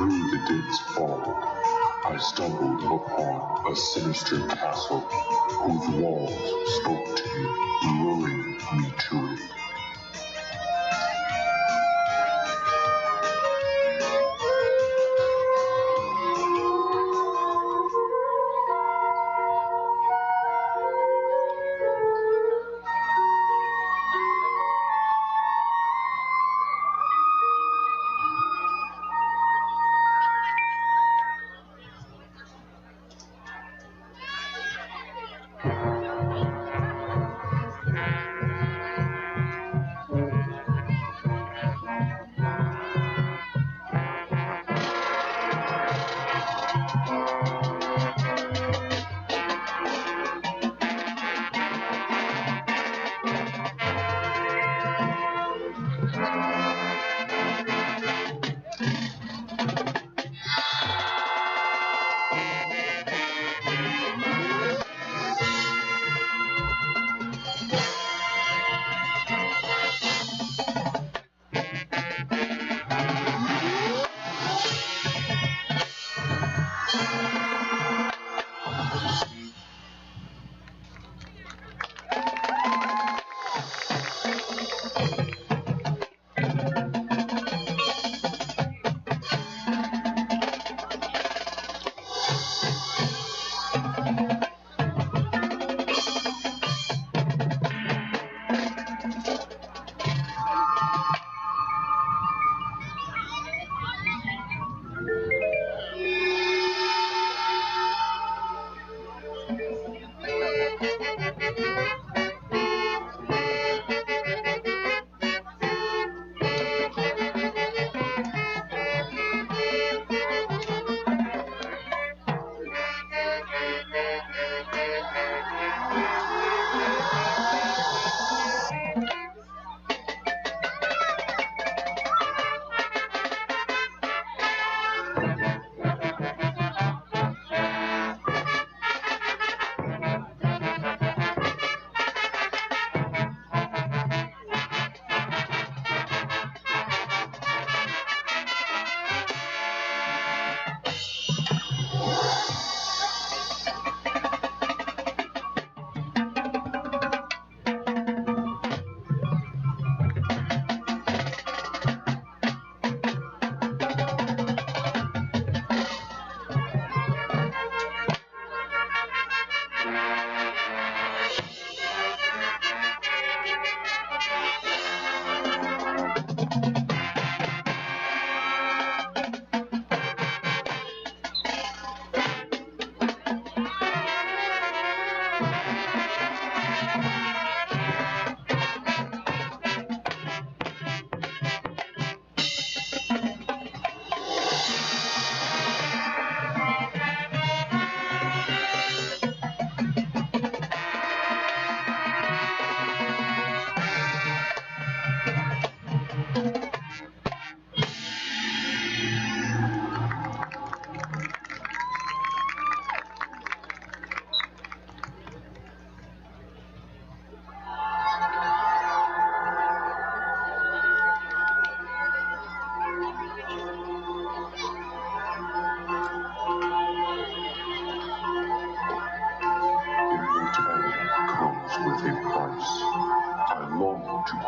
Speaker 7: Through the dense fog, I stumbled upon a sinister castle whose walls spoke to me, luring me to it.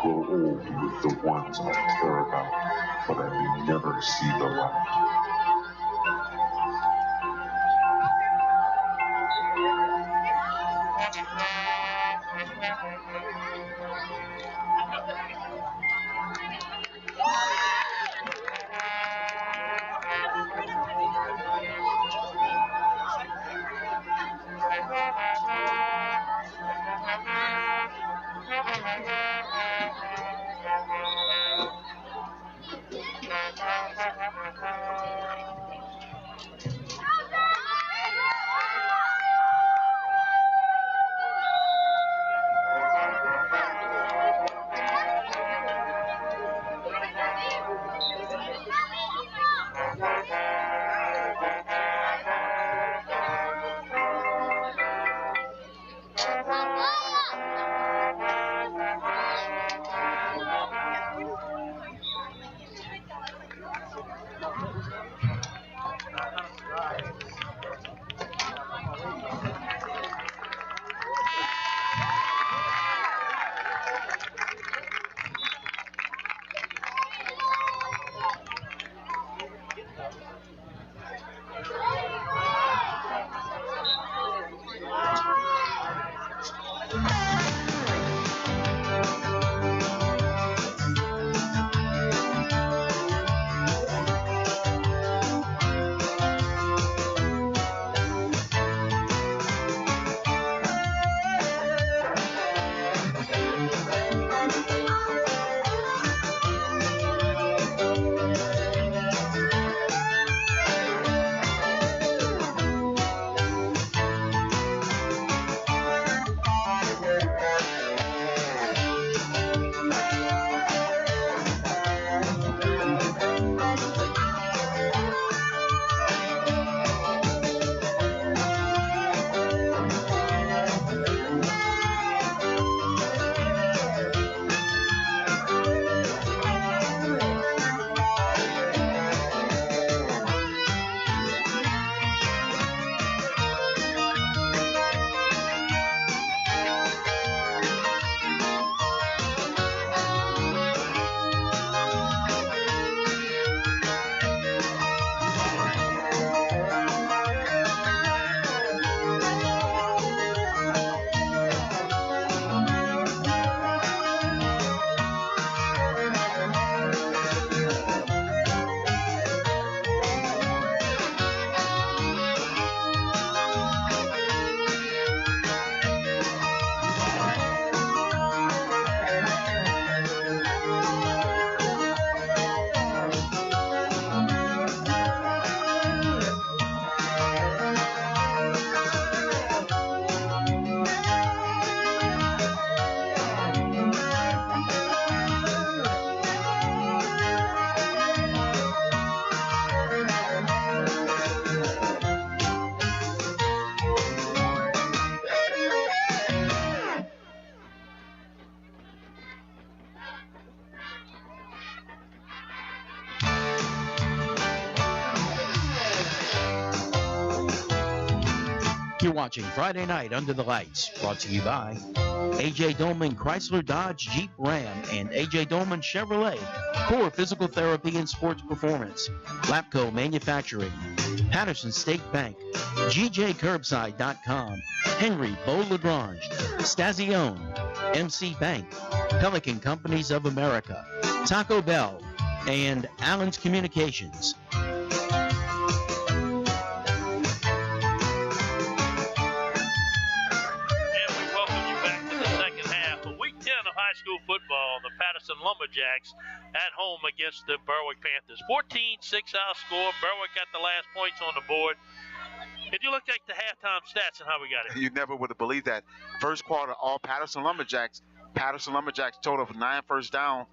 Speaker 7: With the ones I care about, but I may never see the light.
Speaker 2: You're watching Friday Night Under the Lights, brought to you by A.J. Dolman Chrysler Dodge Jeep Ram and A.J. Dolman Chevrolet for physical therapy and sports performance. Lapco Manufacturing, Patterson State Bank, GJCurbside.com, Henry Beau-Lagrange, Stazione, MC Bank, Pelican Companies of America, Taco Bell, and Allen's Communications.
Speaker 1: School football, the Patterson Lumberjacks at home against the Berwick Panthers. 14-6 outscore. Berwick got the last points on the board. If you look at the halftime stats and how we got it.
Speaker 5: You never would have believed that. First quarter, all Patterson Lumberjacks. Patterson Lumberjacks total of 9 first down.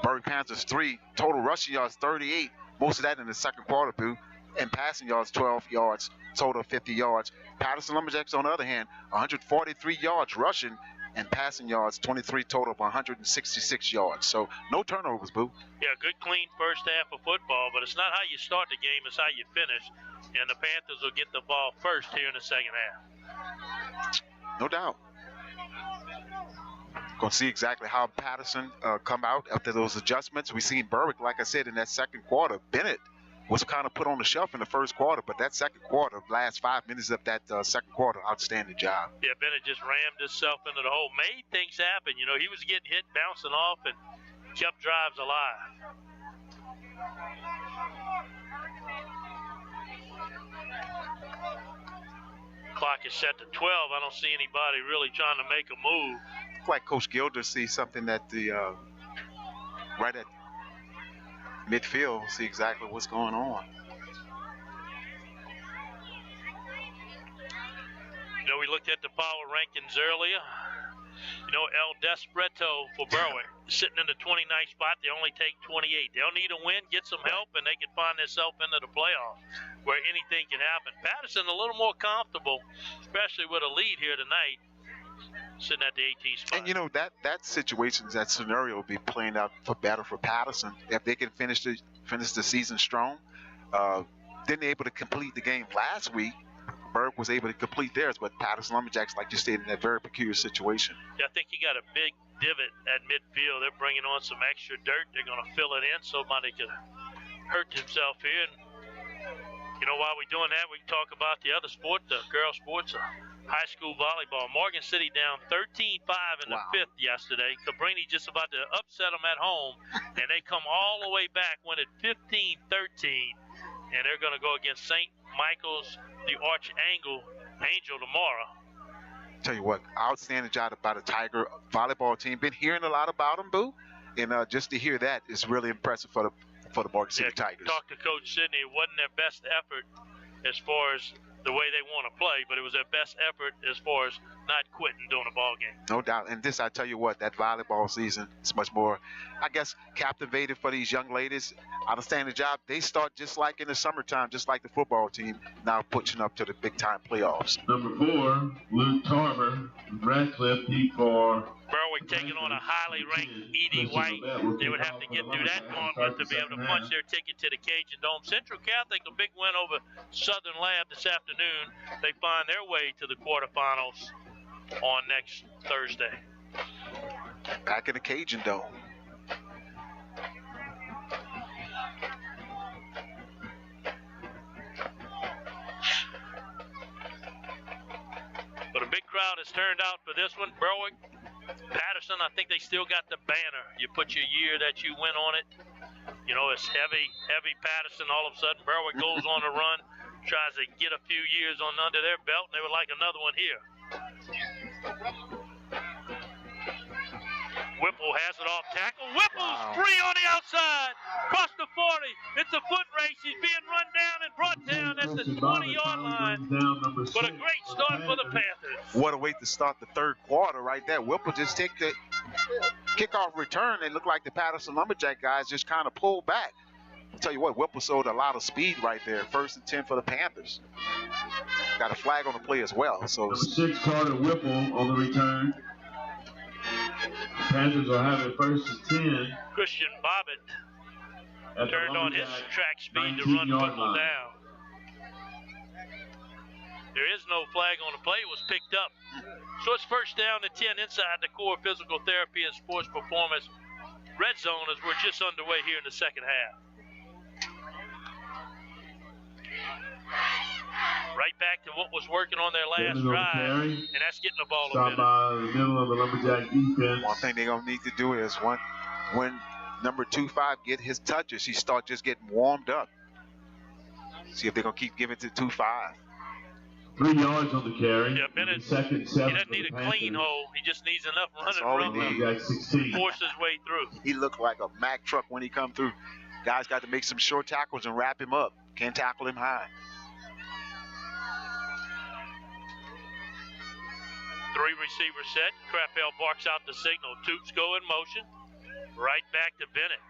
Speaker 5: Berwick Panthers 3. Total rushing yards 38. Most of that in the second quarter, Boo. And passing yards 12 yards. Total 50 yards. Patterson Lumberjacks, on the other hand, 143 yards rushing. And passing yards, 23 total of 166 yards. So no turnovers, Boo.
Speaker 1: Yeah, good, clean first half of football, but it's not how you start the game, it's how you finish. And the Panthers will get the ball first here in the second half.
Speaker 5: No doubt. Going to see exactly how Patterson come out after those adjustments. We seen Berwick, like I said, in that second quarter. Bennett was kind of put on the shelf in the first quarter, but that second quarter, last 5 minutes of that second quarter, outstanding job.
Speaker 1: Yeah, Bennett just rammed himself into the hole, made things happen. You know, he was getting hit, bouncing off, and kept drives alive. Clock is set to 12. I don't see anybody really trying to make a move.
Speaker 5: Looks like Coach Gilder sees something that the right at midfield, see exactly what's going on.
Speaker 1: You know, we looked at the power rankings earlier. You know, El Desperado for Berwick, sitting in the 29th spot. They only take 28. They'll need a win, get some help, and they can find themselves into the playoffs where anything can happen. Patterson a little more comfortable, especially with a lead here tonight, sitting at the 18th spot.
Speaker 5: And you know, that situation, that scenario will be playing out for better for Patterson if they can finish the season strong. Didn't able to complete the game last week. Berwick was able to complete theirs, but Patterson Lumberjacks, like you stated, in that very peculiar situation.
Speaker 1: Yeah, I think you got a big divot at midfield. They're bringing on some extra dirt. They're going to fill it in so somebody could hurt himself here. And, you know, while we're doing that, we can talk about the other sport, the girls' sports. High school volleyball. Morgan City down 13-5 in the fifth yesterday. Cabrini just about to upset them at home, and they come all the way back, win it 15-13, and they're going to go against St. Michael's, the Archangel Angel tomorrow.
Speaker 5: Tell you what, outstanding job by the Tiger volleyball team. Been hearing a lot about them, Boo, and just to hear that is really impressive for the Morgan City Tigers.
Speaker 1: Talked to Coach Sidney. It wasn't their best effort as far as the way they want to play, but it was their best effort as far as not quitting during a ball game.
Speaker 5: No doubt. And this, I tell you what, that volleyball season is much more, I guess, captivated for these young ladies. Understand the job. They start just like in the summertime, just like the football team, now pushing up to the big-time playoffs.
Speaker 6: Number 4, Luke Tarver, Radcliffe, P4.
Speaker 1: Berwick taking on a highly ranked Edie White. They would have to get through that gauntlet to be able to punch their ticket to the Cajun Dome. Central Catholic, a big win over Southern Lab this afternoon. They find their way to the quarterfinals on next Thursday.
Speaker 5: Back in the Cajun Dome.
Speaker 1: But a big crowd has turned out for this one. Berwick, Patterson, I think they still got the banner. You put your year that you went on it. You know, it's heavy Patterson. All of a sudden, Berwick goes on a run, tries to get a few years on under their belt, and they would like another one here. Whipple has it off tackle. Whipple's free on the outside. Across the 40. It's a foot race. He's being run down and brought down at the 20-yard line. But a great start for the Panthers.
Speaker 5: What a way to start the third quarter right there. Whipple just take the kickoff return. It looked like the Patterson Lumberjack guys just kind of pulled back. I'll tell you what, Whipple showed a lot of speed right there. 1st and 10 for the Panthers. Got a flag on the play as well. So
Speaker 6: number 6, Carter Whipple on the return. Panthers will have it 1st and 10.
Speaker 1: Christian Bobbitt turned on his track speed to run Whipple down. There is no flag on the play. It was picked up. So it's first down and 10 inside the core physical therapy and sports performance red zone as we're just underway here in the second half. Right back to what was working on their last drive, and that's getting the ball
Speaker 6: Stop by the middle of the Lumberjack defense.
Speaker 5: One thing they're going to need to do is when number 2-5 get his touches, he start just getting warmed up. See if they're going to keep giving to 2-5.
Speaker 6: 3 yards on the carry.
Speaker 1: Yeah, Bennett,
Speaker 6: second,
Speaker 1: he doesn't need a clean hole. He just needs enough running room to force his way through.
Speaker 5: He looked like a Mack truck when he come through. Guys got to make some short tackles and wrap him up. Can't tackle him high.
Speaker 1: 3 receiver set. Crappell barks out the signal. Toots go in motion. Right back to Bennett.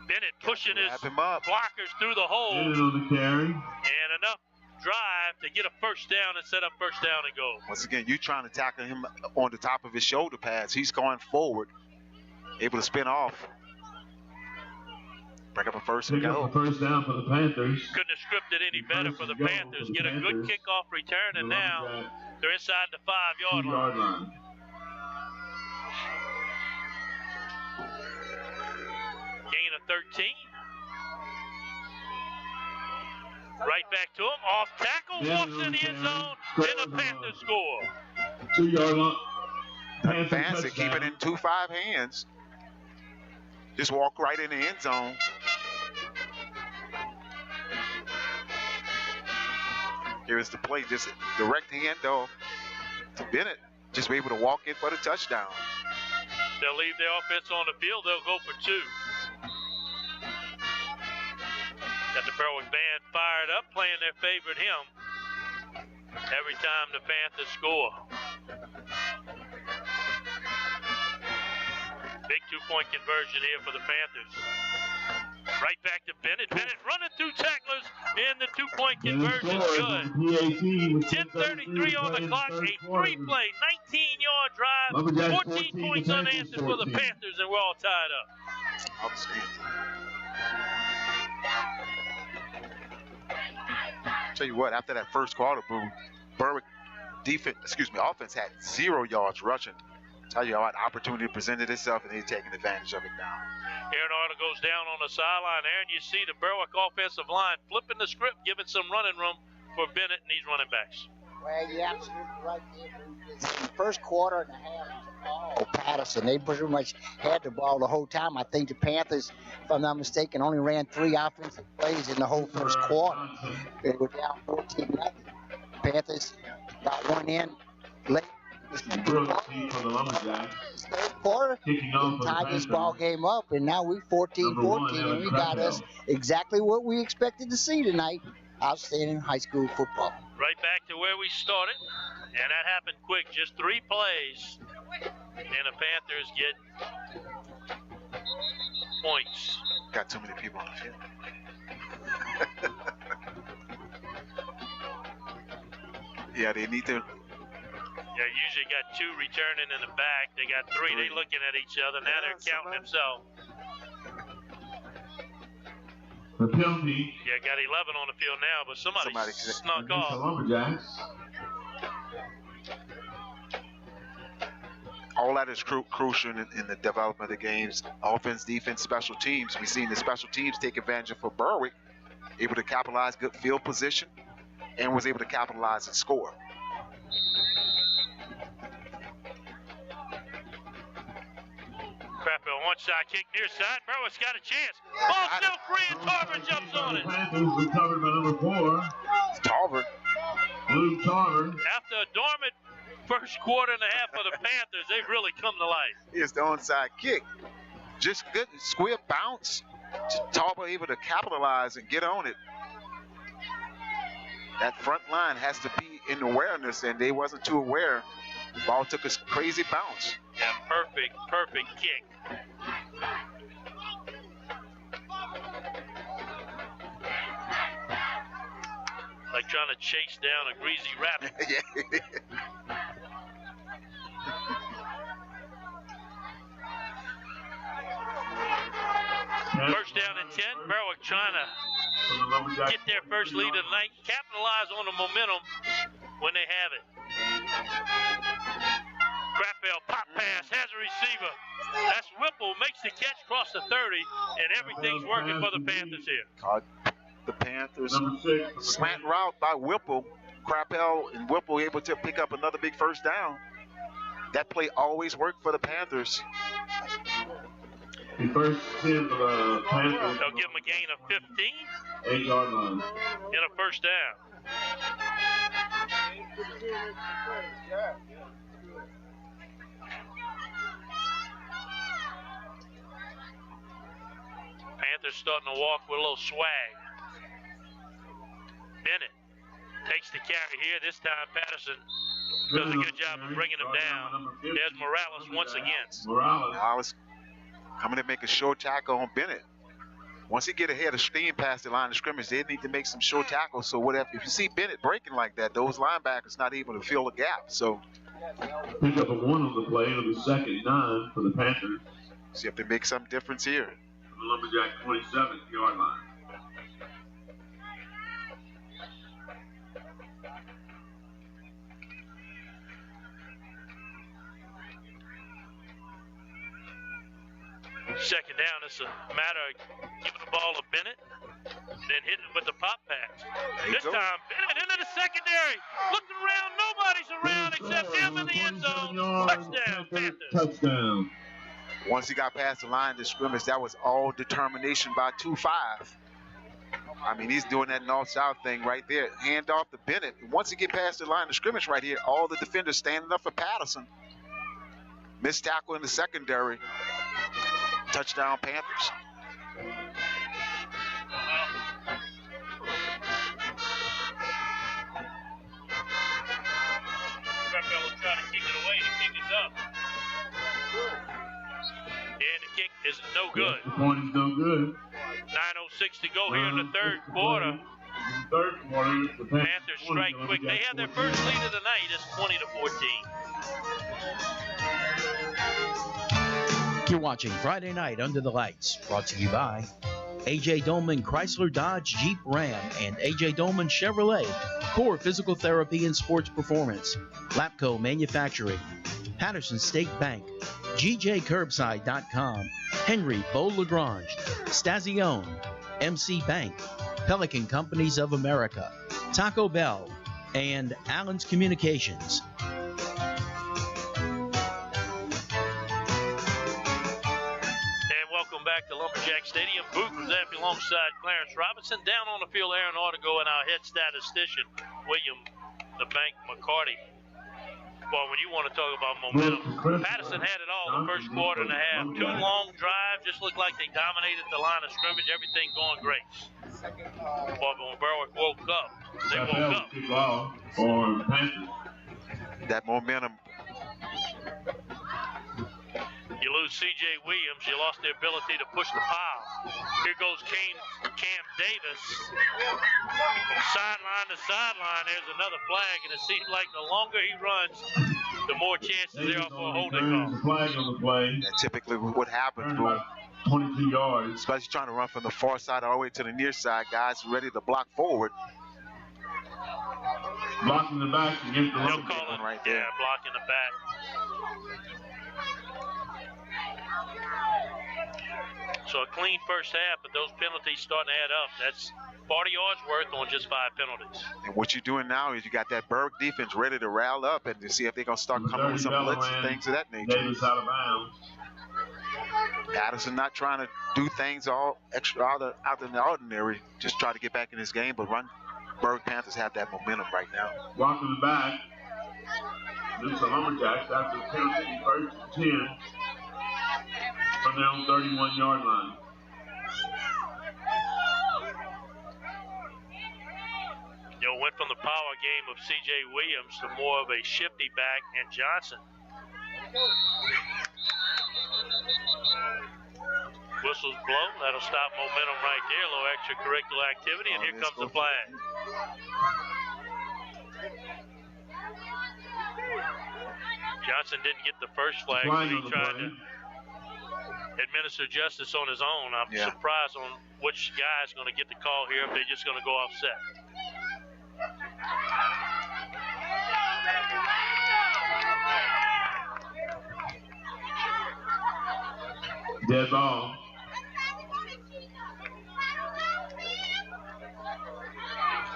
Speaker 1: Bennett pushing his blockers through the hole.
Speaker 6: Bennett on the carry.
Speaker 1: And enough drive to get a first down and set up first down and go.
Speaker 5: Once again, you trying to tackle him on the top of his shoulder pads. He's going forward, able to spin off. Bring up a first and go.
Speaker 6: First down for the Panthers.
Speaker 1: Couldn't have scripted any better for the Panthers. Get a good kickoff return, and now they're inside the 5-yard line. Gain of 13. Right back to him. Off tackle. Walks in the end zone. And the Panthers score.
Speaker 6: 2-yard line.
Speaker 5: Fancy. Keep it in 2-5 hands. Just walk right in the end zone. Here's the play. Just direct handoff to Bennett. Just be able to walk in for the touchdown.
Speaker 1: They'll leave their offense on the field. They'll go for 2. Got the Berwick band fired up, playing their favorite hymn every time the Panthers score. Big 2-point conversion here for the Panthers. Right back to Bennett. Bennett running through tacklers, and the 2-point conversion good. 10:33 on the clock, a 3-play, 19-yard drive, 14 points unanswered for the Panthers, and we're all tied up.
Speaker 5: Outstanding. Tell you what, after that first quarter, Berwick offense had 0 yards rushing. Tell you what, opportunity presented itself, and they're taking advantage of it now.
Speaker 1: Aaron Arnold goes down on the sideline. Aaron, you see the Berwick offensive line flipping the script, giving some running room for Bennett and these running backs.
Speaker 4: Well, you're absolutely right there. The first quarter and a half was all Patterson. They pretty much had the ball the whole time. I think the Panthers, if I'm not mistaken, only ran 3 offensive plays in the whole first quarter. They were down 14-0. Panthers got one in late.
Speaker 6: Brooks for the Lumberjacks.
Speaker 4: Third quarter, we tied this ball game up, and now we're 14-14, and we got us exactly what we expected to see tonight. Outstanding high school football.
Speaker 1: Right back to where we started, and that happened quick. Just 3 plays, and the Panthers get points.
Speaker 5: Got too many people on the field. Yeah, they need to.
Speaker 1: Yeah, usually got 2 returning in the back. They got 3. They looking at each other. Now they're counting themselves.
Speaker 6: The penalty.
Speaker 1: Yeah, got 11 on the field now, but somebody snuck off.
Speaker 6: The Lumberjacks.
Speaker 5: All that is crucial in the development of the games. Offense, defense, special teams. We've seen the special teams take advantage of for Berwick, able to capitalize good field position, and was able to capitalize and score.
Speaker 1: Crappell onside kick near side. Berwick's got a chance. Ball still free, and Tarver jumps on it.
Speaker 6: Panthers recovered by number 4.
Speaker 5: Tarver.
Speaker 6: Luke Tarver.
Speaker 1: After a dormant first quarter and a half for the Panthers, they've really come to life.
Speaker 5: Here's the onside kick. Just good square bounce. Tarver able to capitalize and get on it. That front line has to be in awareness, and they wasn't too aware. Ball took a crazy bounce.
Speaker 1: Yeah, perfect kick. Like trying to chase down a greasy rabbit.
Speaker 5: Yeah.
Speaker 1: First down and 10. Berwick trying to get their first lead of the night, capitalize on the momentum when they have it. Crappell pop pass, has a receiver. That's Whipple, makes the catch across the 30, and everything's working for the Panthers here.
Speaker 5: The Panthers slant route by Whipple. Crappell and Whipple able to pick up another big first down. That play always worked for the Panthers.
Speaker 6: The first 10 for the Panthers.
Speaker 1: They'll give them a gain of 15.
Speaker 6: 8-yard line.
Speaker 1: And a first down. Panthers starting to walk with a little swag. Bennett takes the carry here. This time Patterson does a good job of bringing him down. There's Morales once again.
Speaker 5: Morales coming to make a short tackle on Bennett. Once he get ahead of steam past the line of scrimmage, they need to make some short tackles. So whatever, if you see Bennett breaking like that, those linebackers not able to fill the gap. So
Speaker 6: pick up a 1 on the play of the 2nd 9 for the Panthers.
Speaker 5: See if they make some difference here.
Speaker 6: The Lumberjack 27-yard line.
Speaker 1: Second down, it's a matter of giving the ball to Bennett, then hitting it with the pop pass. This time, Bennett into the secondary, looking around, nobody's around except him in the end zone. Touchdown, Panthers.
Speaker 6: Touchdown.
Speaker 5: Once he got past the line of scrimmage, that was all determination by 2-5. I mean, he's doing that north-south thing right there. Hand off to Bennett. Once he get past the line of scrimmage right here, all the defenders standing up for Patterson. Missed tackle in the secondary. Touchdown, Panthers.
Speaker 1: Crappell will try to kick it away. The kick is up. And the kick is no good.
Speaker 6: The point is no good.
Speaker 1: 9:06 to go here in the third quarter.
Speaker 6: The
Speaker 1: Panthers strike quick. They have their first lead of the night. It's 20-14.
Speaker 2: You're watching Friday Night Under the Lights, brought to you by A.J. Dolman Chrysler Dodge Jeep Ram and A.J. Dolman Chevrolet, Core Physical Therapy and Sports Performance, Lapco Manufacturing, Patterson State Bank, GJCurbside.com, Henry Beau Lagrange, Stazione, MC Bank, Pelican Companies of America, Taco Bell, and Allen's Communications.
Speaker 1: Back to Lumberjack Stadium. Booth Zappy alongside Clarence Robinson. Down on the field, Aaron Artigo and our head statistician, William the Bank McCarty. Well, when you want to talk about momentum, Patterson had it all the first quarter and a half. 2 long drives, just looked like they dominated the line of scrimmage. Everything going great. But when Berwick woke up, they woke up.
Speaker 5: That momentum.
Speaker 1: You lose C.J. Williams, you lost the ability to push the pile. Here goes Cam Davis. Sideline to sideline, there's another flag, and it seems like the longer he runs, the more chances there are for a holding call.
Speaker 6: Flag on the play.
Speaker 5: That's typically what happens, bro.
Speaker 6: 22 yards.
Speaker 5: Especially trying to run from the far side all the way to the near side. Guys ready to block forward.
Speaker 6: Blocking the back against the
Speaker 1: They'll call it right there. Yeah, blocking the back. So a clean first half, but those penalties starting to add up. That's 40 yards worth on just 5 penalties.
Speaker 5: And what you're doing now is you got that Berwick defense ready to rile up and to see if they're going to start coming with some blitz and things of that nature.
Speaker 6: Davis out of bounds.
Speaker 5: Patterson not trying to do things all extra out of the ordinary, just try to get back in this game, but Berwick Panthers have that momentum right now.
Speaker 6: Blocking the back. This is the Lumberjacks after the penalty, first and 10. From their own 31-yard line.
Speaker 1: Went from the power game of C.J. Williams to more of a shifty back and Johnson. Whistles blow. That'll stop momentum right there. A little extracurricular activity, and here comes the flag. Johnson didn't get the first flag, but he tried to administer justice on his own. I'm surprised on which guy is going to get the call here if they're just going to go offset.
Speaker 6: Dead ball.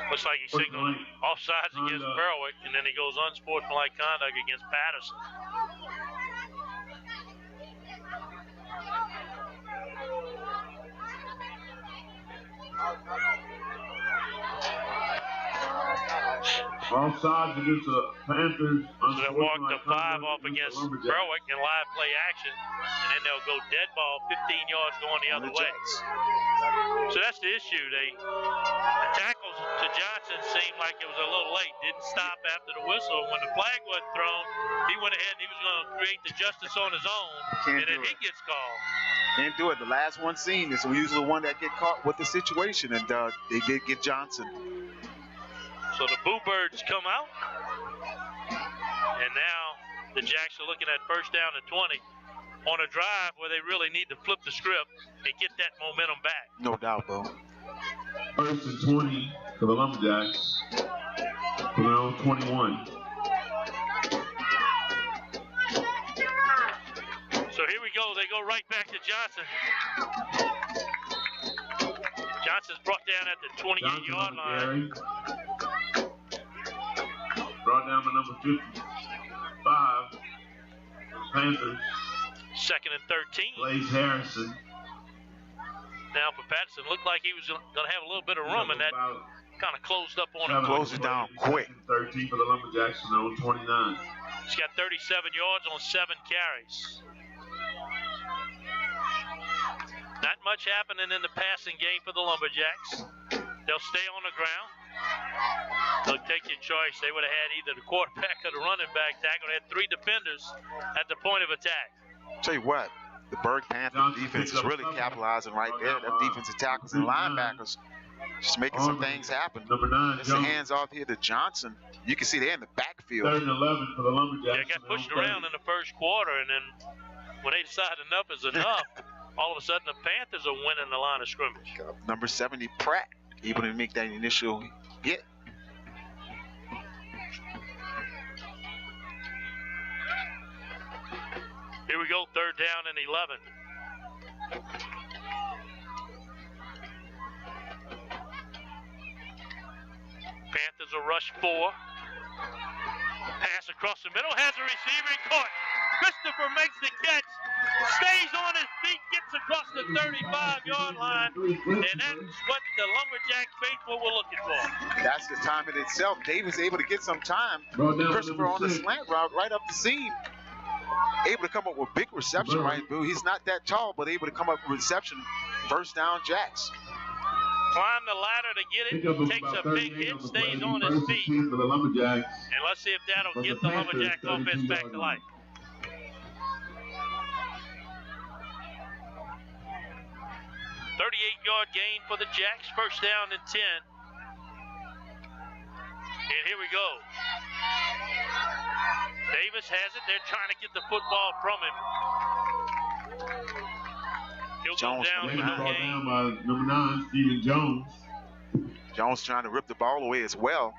Speaker 1: Looks like he signaled offsides against Berwick, and then he goes unsportsmanlike conduct against Patterson.
Speaker 6: Offsides against the Panthers.
Speaker 1: So they'll walk the 5 off against Berwick in live play action, and then they'll go dead ball 15 yards going the other way. So that's the issue. The tackles to Johnson seemed like it was a little late. Didn't stop after the whistle. When the flag wasn't thrown, he went ahead and he was going to create the justice on his own, and then he gets called.
Speaker 5: Can't do it. The last one seen is usually the one that get caught with the situation, and they did get Johnson.
Speaker 1: So the Boo Birds come out, and now the Jacks are looking at first down and 20 on a drive where they really need to flip the script and get that momentum back.
Speaker 5: No doubt, Bo.
Speaker 6: First and 20 for the Lumberjacks. For their own 21.
Speaker 1: So here we go. They go right back to Johnson. Johnson's brought down at the 28-yard line.
Speaker 6: Brought down by number 55 for the Panthers.
Speaker 1: Second and 13.
Speaker 6: Blaze Harrison.
Speaker 1: Now for Patterson, looked like he was going to have a little bit of room, and that kind of closed up on him.
Speaker 5: Closed it down quick.
Speaker 6: 13 for the Lumberjacks on their own 29.
Speaker 1: He's got 37 yards on 7 carries. Not much happening in the passing game for the Lumberjacks. They'll stay on the ground. They'll take your choice. They would have had either the quarterback or the running back tackle. They had 3 defenders at the point of attack.
Speaker 5: Tell you what, the Berwick Panthers defense is really capitalizing right there. Them defensive tackles and linebackers just making some things happen.
Speaker 6: Number 9,
Speaker 5: it's the hands off here to Johnson. You can see they're in the backfield.
Speaker 6: 3rd and 11 for the Lumberjacks.
Speaker 1: They got pushed around in the first quarter, and then when they decided enough is enough, all of a sudden the Panthers are winning the line of scrimmage.
Speaker 5: Number 70, Pratt, able to make that initial hit.
Speaker 1: Here we go, 3rd down and 11. Panthers will rush 4. Pass across the middle, has a receiver caught. Christopher makes the catch, stays on his feet, gets across the 35-yard line, and that's what the Lumberjack faithful were looking for.
Speaker 5: That's the time in itself. Davis able to get some time. Christopher on the slant route right up the seam. Able to come up with big reception, right, Boo? He's not that tall, but able to come up with reception. First down, Jacks.
Speaker 1: Climb the ladder to get it, takes a big hit, stays on his feet.
Speaker 6: For the Lumberjacks.
Speaker 1: And let's see if that'll get the Lumberjack offense back to life. .38-yard gain for the Jacks, first down and 10. And here we go. Davis has it. They're trying to get the football from him. He'll go down for the game.
Speaker 6: By number 9, Stephen Jones.
Speaker 5: Jones trying to rip the ball away as well.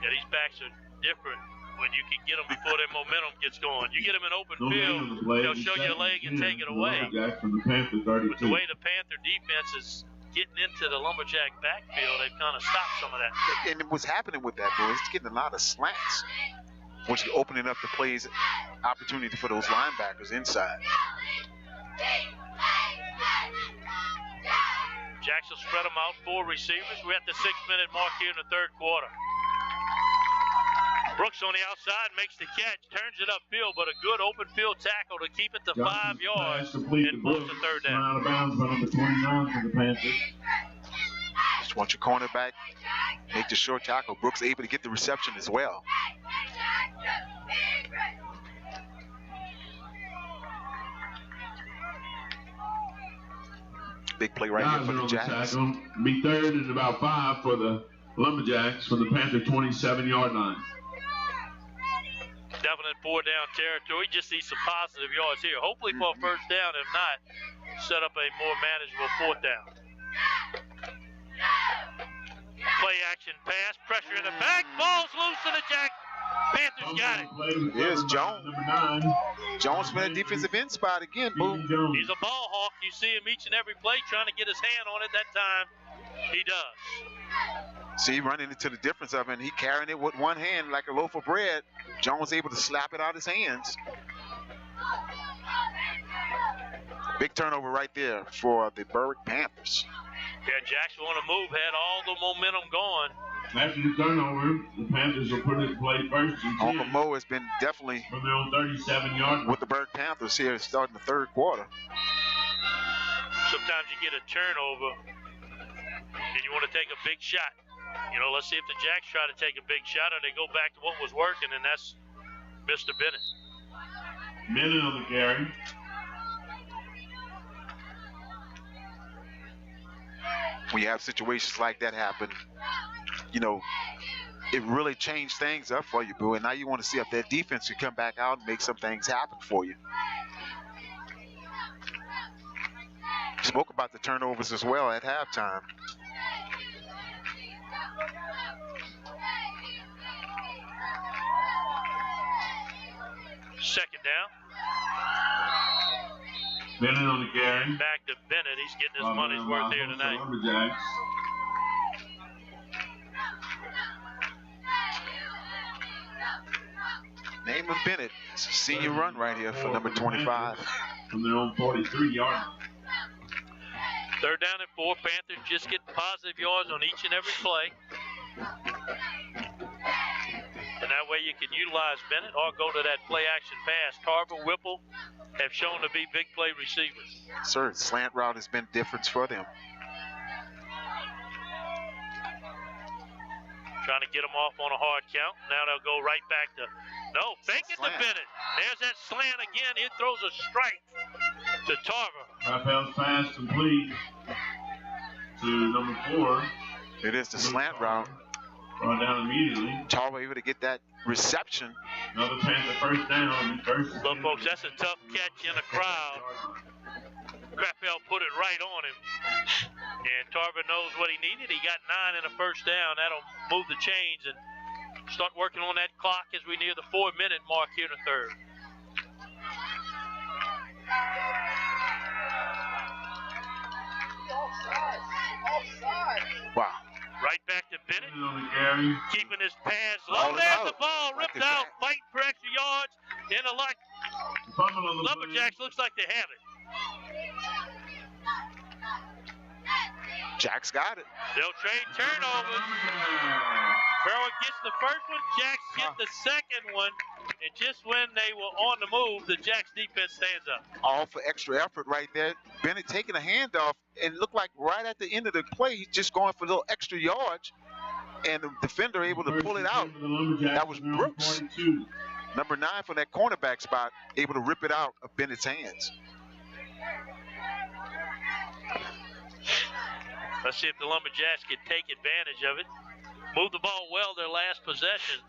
Speaker 1: Yeah, these backs are different when you can get them before their momentum gets going. You get them in open field, they'll show you a leg and take it away.
Speaker 6: From the Panther 32.
Speaker 1: With the way the Panther defense is getting into the Lumberjack backfield, they've kind of stopped some of that.
Speaker 5: And what's happening with that, boy, it's getting a lot of slants. Once you're opening up the plays, opportunity for those linebackers inside.
Speaker 1: Jacks will spread them out, 4 receivers. We're at the 6-minute mark here in the 3rd quarter. Brooks on the outside makes the catch, turns it upfield, but a good open field tackle to keep it to 5 yards and force the 3rd down.
Speaker 6: Out of bounds by number 29 for the Panthers.
Speaker 5: Just want your cornerback, make the short tackle. Brooks able to get the reception as well. Big play right here for the Jacks.
Speaker 6: Be 3rd and about 5 for the Lumberjacks from the Panther 27-yard line.
Speaker 1: Definite 4-down territory. Just need some positive yards here. Hopefully for a first down. If not, set up a more manageable 4th down. Play action pass. Pressure in the back. Ball's loose in the Jack. Panthers got it.
Speaker 5: Here's Jones. Jones for that defensive end spot again. Boom.
Speaker 1: He's a ball hawk. You see him each and every play trying to get his hand on it. That time he does.
Speaker 5: See, running into the difference of it, and he carrying it with one hand like a loaf of bread. Jones able to slap it out of his hands. Big turnover right there for the Berwick Panthers.
Speaker 1: Yeah, Jackson on the move, had all the momentum going.
Speaker 6: After the turnover, the Panthers will put it in play first and 10.
Speaker 5: Uncle Mo has been definitely
Speaker 6: from their own 37-yard
Speaker 5: with the Berwick Panthers here starting the 3rd quarter.
Speaker 1: Sometimes you get a turnover and you want to take a big shot. You know, let's see if the Jacks try to take a big shot or they go back to what was working, and that's Mr. Bennett.
Speaker 6: Bennett on the carry.
Speaker 5: When you have situations like that happen, you know, it really changed things up for you, Boo. And now you want to see if that defense can come back out and make some things happen for you. Spoke about the turnovers as well at halftime.
Speaker 1: Second down.
Speaker 6: Bennett on the carry.
Speaker 1: Back to Bennett. He's getting his money's worth here tonight.
Speaker 6: Lumberjacks.
Speaker 5: Naaman Bennett. It's a senior run right here for number 25.
Speaker 6: From their own 43-yard.
Speaker 1: 3rd down and 4. Panthers just get positive yards on each and every play. And that way you can utilize Bennett or go to that play action pass. Tarver, Whipple have shown to be big play receivers.
Speaker 5: Sir, slant route has been difference for them.
Speaker 1: Trying to get them off on a hard count. Now they'll go right back to, no, fake it to Bennett. There's that slant again. It throws a strike to Tarver.
Speaker 6: Raphael's pass complete to number 4.
Speaker 5: It is the slant route.
Speaker 6: Brought down immediately.
Speaker 5: Tarver able to get that reception.
Speaker 6: Another Panther first down.
Speaker 1: Look, folks, that's a tough catch in a crowd. Raphael put it right on him. And Tarver knows what he needed. He got 9 in a first down. That'll move the chains and start working on that clock as we near the 4-minute mark here in the 3rd.
Speaker 5: Wow.
Speaker 1: Right back to Bennett. Keeping his pads
Speaker 5: Ball
Speaker 1: low. There's
Speaker 5: out.
Speaker 1: the ball ripped out. Fighting for extra yards. In the luck. Lumberjacks looks like they have it.
Speaker 5: Jacks got it.
Speaker 1: They'll trade turnovers. Berwick gets the first one. Jacks get the second one. And just when they were on the move, the Jacks defense stands up.
Speaker 5: All for extra effort right there. Bennett taking a handoff and looked like right at the end of the play, he's just going for a little extra yards. And the defender able to pull it out. That was Brooks. Number 9 for that cornerback spot, able to rip it out of Bennett's hands.
Speaker 1: Let's see if the Lumberjacks can take advantage of it. Move the ball well their last possession.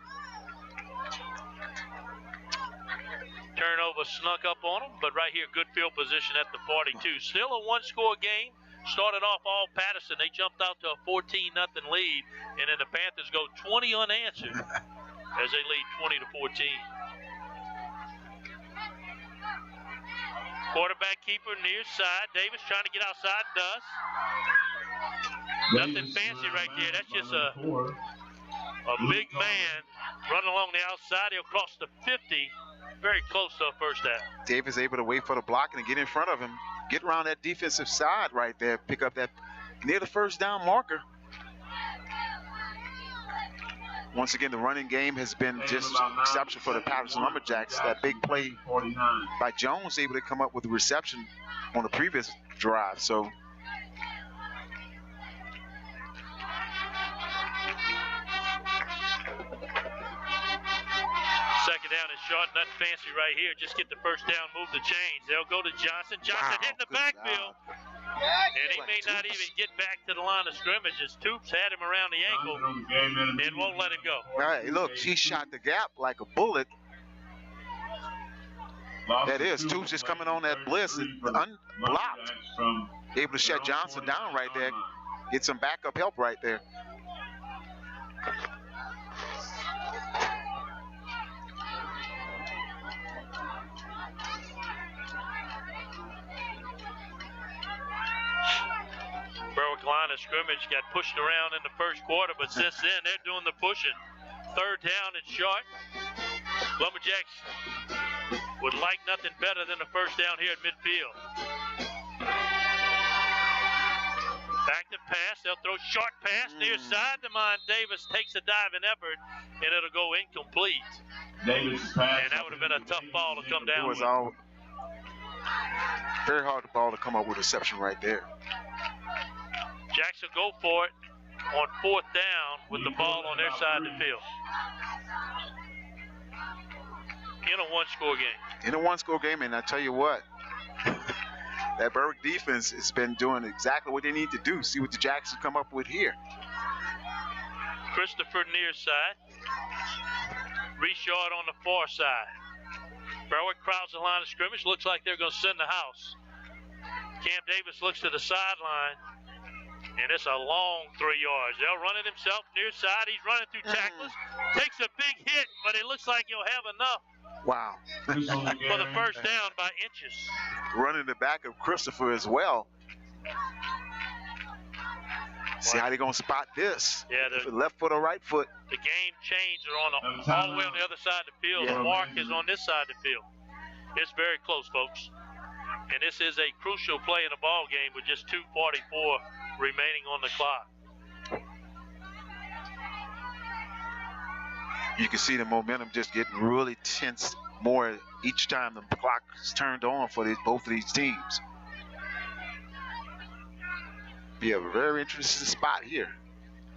Speaker 1: Turnover snuck up on them, but right here, good field position at the 42. Still a 1-score game. Started off all Patterson. They jumped out to a 14-0 lead, and then the Panthers go 20 unanswered as they lead 20-14. Quarterback keeper near side. Davis trying to get outside, does. Nothing fancy right there. That's just a big man running along the outside. He'll cross the 50. Very close to a first down.
Speaker 5: Davis able to wait for the blocking and get in front of him. Get around that defensive side right there. Pick up that near the first down marker. Once again, the running game has been just exceptional for the Patterson Lumberjacks. That big play by Jones able to come up with the reception on the previous drive. So
Speaker 1: second down is short, nothing fancy right here. Just get the first down, move the chains. They'll go to Johnson. Johnson hitting the backfield. And he may not even get back to the line of scrimmage as Toops had him around the ankle and won't let him go.
Speaker 5: All right, look, he shot the gap like a bullet. That is. Two's just coming on that blitz, unblocked. Able to shut Johnson down right there. Get some backup help right there.
Speaker 1: Berwick line of scrimmage got pushed around in the first quarter, but since then they're doing the pushing. Third down and short. Lumberjacks would like nothing better than the first down here at midfield. Back to pass. They'll throw short pass near side. Demond Davis takes a diving effort, and it'll go incomplete.
Speaker 6: Davis pass.
Speaker 1: And that would have been a tough ball to come down
Speaker 5: It was
Speaker 1: with.
Speaker 5: all very hard ball to come up with reception right there.
Speaker 1: Jacks will go for it on fourth down with the ball on their side of the field. In a one-score game.
Speaker 5: In a one-score game, and I tell you what, that Berwick defense has been doing exactly what they need to do. See what the Jacks have come up with here.
Speaker 1: Christopher near side. Richard on the far side. Berwick crowds the line of scrimmage. Looks like they're going to send the house. Cam Davis looks to the sideline. And it's a long 3 yards. They'll run it himself near side. He's running through tacklers. Takes a big hit, but it looks like he'll have enough.
Speaker 5: Wow.
Speaker 1: For the first down by inches.
Speaker 5: Running the back of Christopher as well. See how they're going to spot this.
Speaker 1: Yeah, the
Speaker 5: left foot or right foot.
Speaker 1: The game changer on all the way on the other side of the field.
Speaker 5: Yeah.
Speaker 1: The mark is on this side of the field. It's very close, folks. And this is a crucial play in a ball game with just 2:44 remaining on the clock.
Speaker 5: You can see the momentum just getting really tense more each time the clock is turned on for both of these teams. Be a very interesting spot here.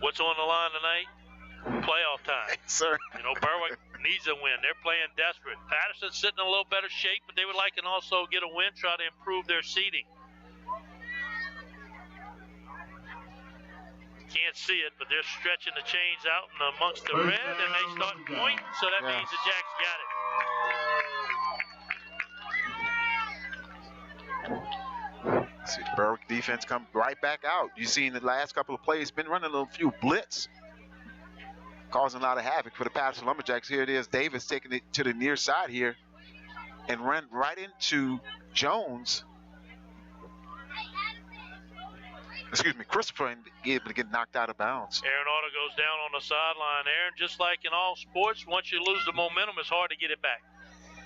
Speaker 1: What's on the line tonight? Playoff time.
Speaker 5: Sir.
Speaker 1: You know, Berwick needs a win. They're playing desperate. Patterson's sitting in a little better shape, but they would like and also get a win, try to improve their seeding. Can't see it, but they're stretching the chains out and amongst the red, and they start pointing, so that means the Jacks got it.
Speaker 5: See the Berwick defense come right back out. You've seen the last couple of plays, been running a few blitz, causing a lot of havoc for the Patterson Lumberjacks. Here it is, Davis taking it to the near side here and ran right into Jones. Excuse me, Christopher, and able to get knocked out of bounds.
Speaker 1: Aaron Auto goes down on the sideline. Aaron, just like in all sports, once you lose the momentum, it's hard to get it back.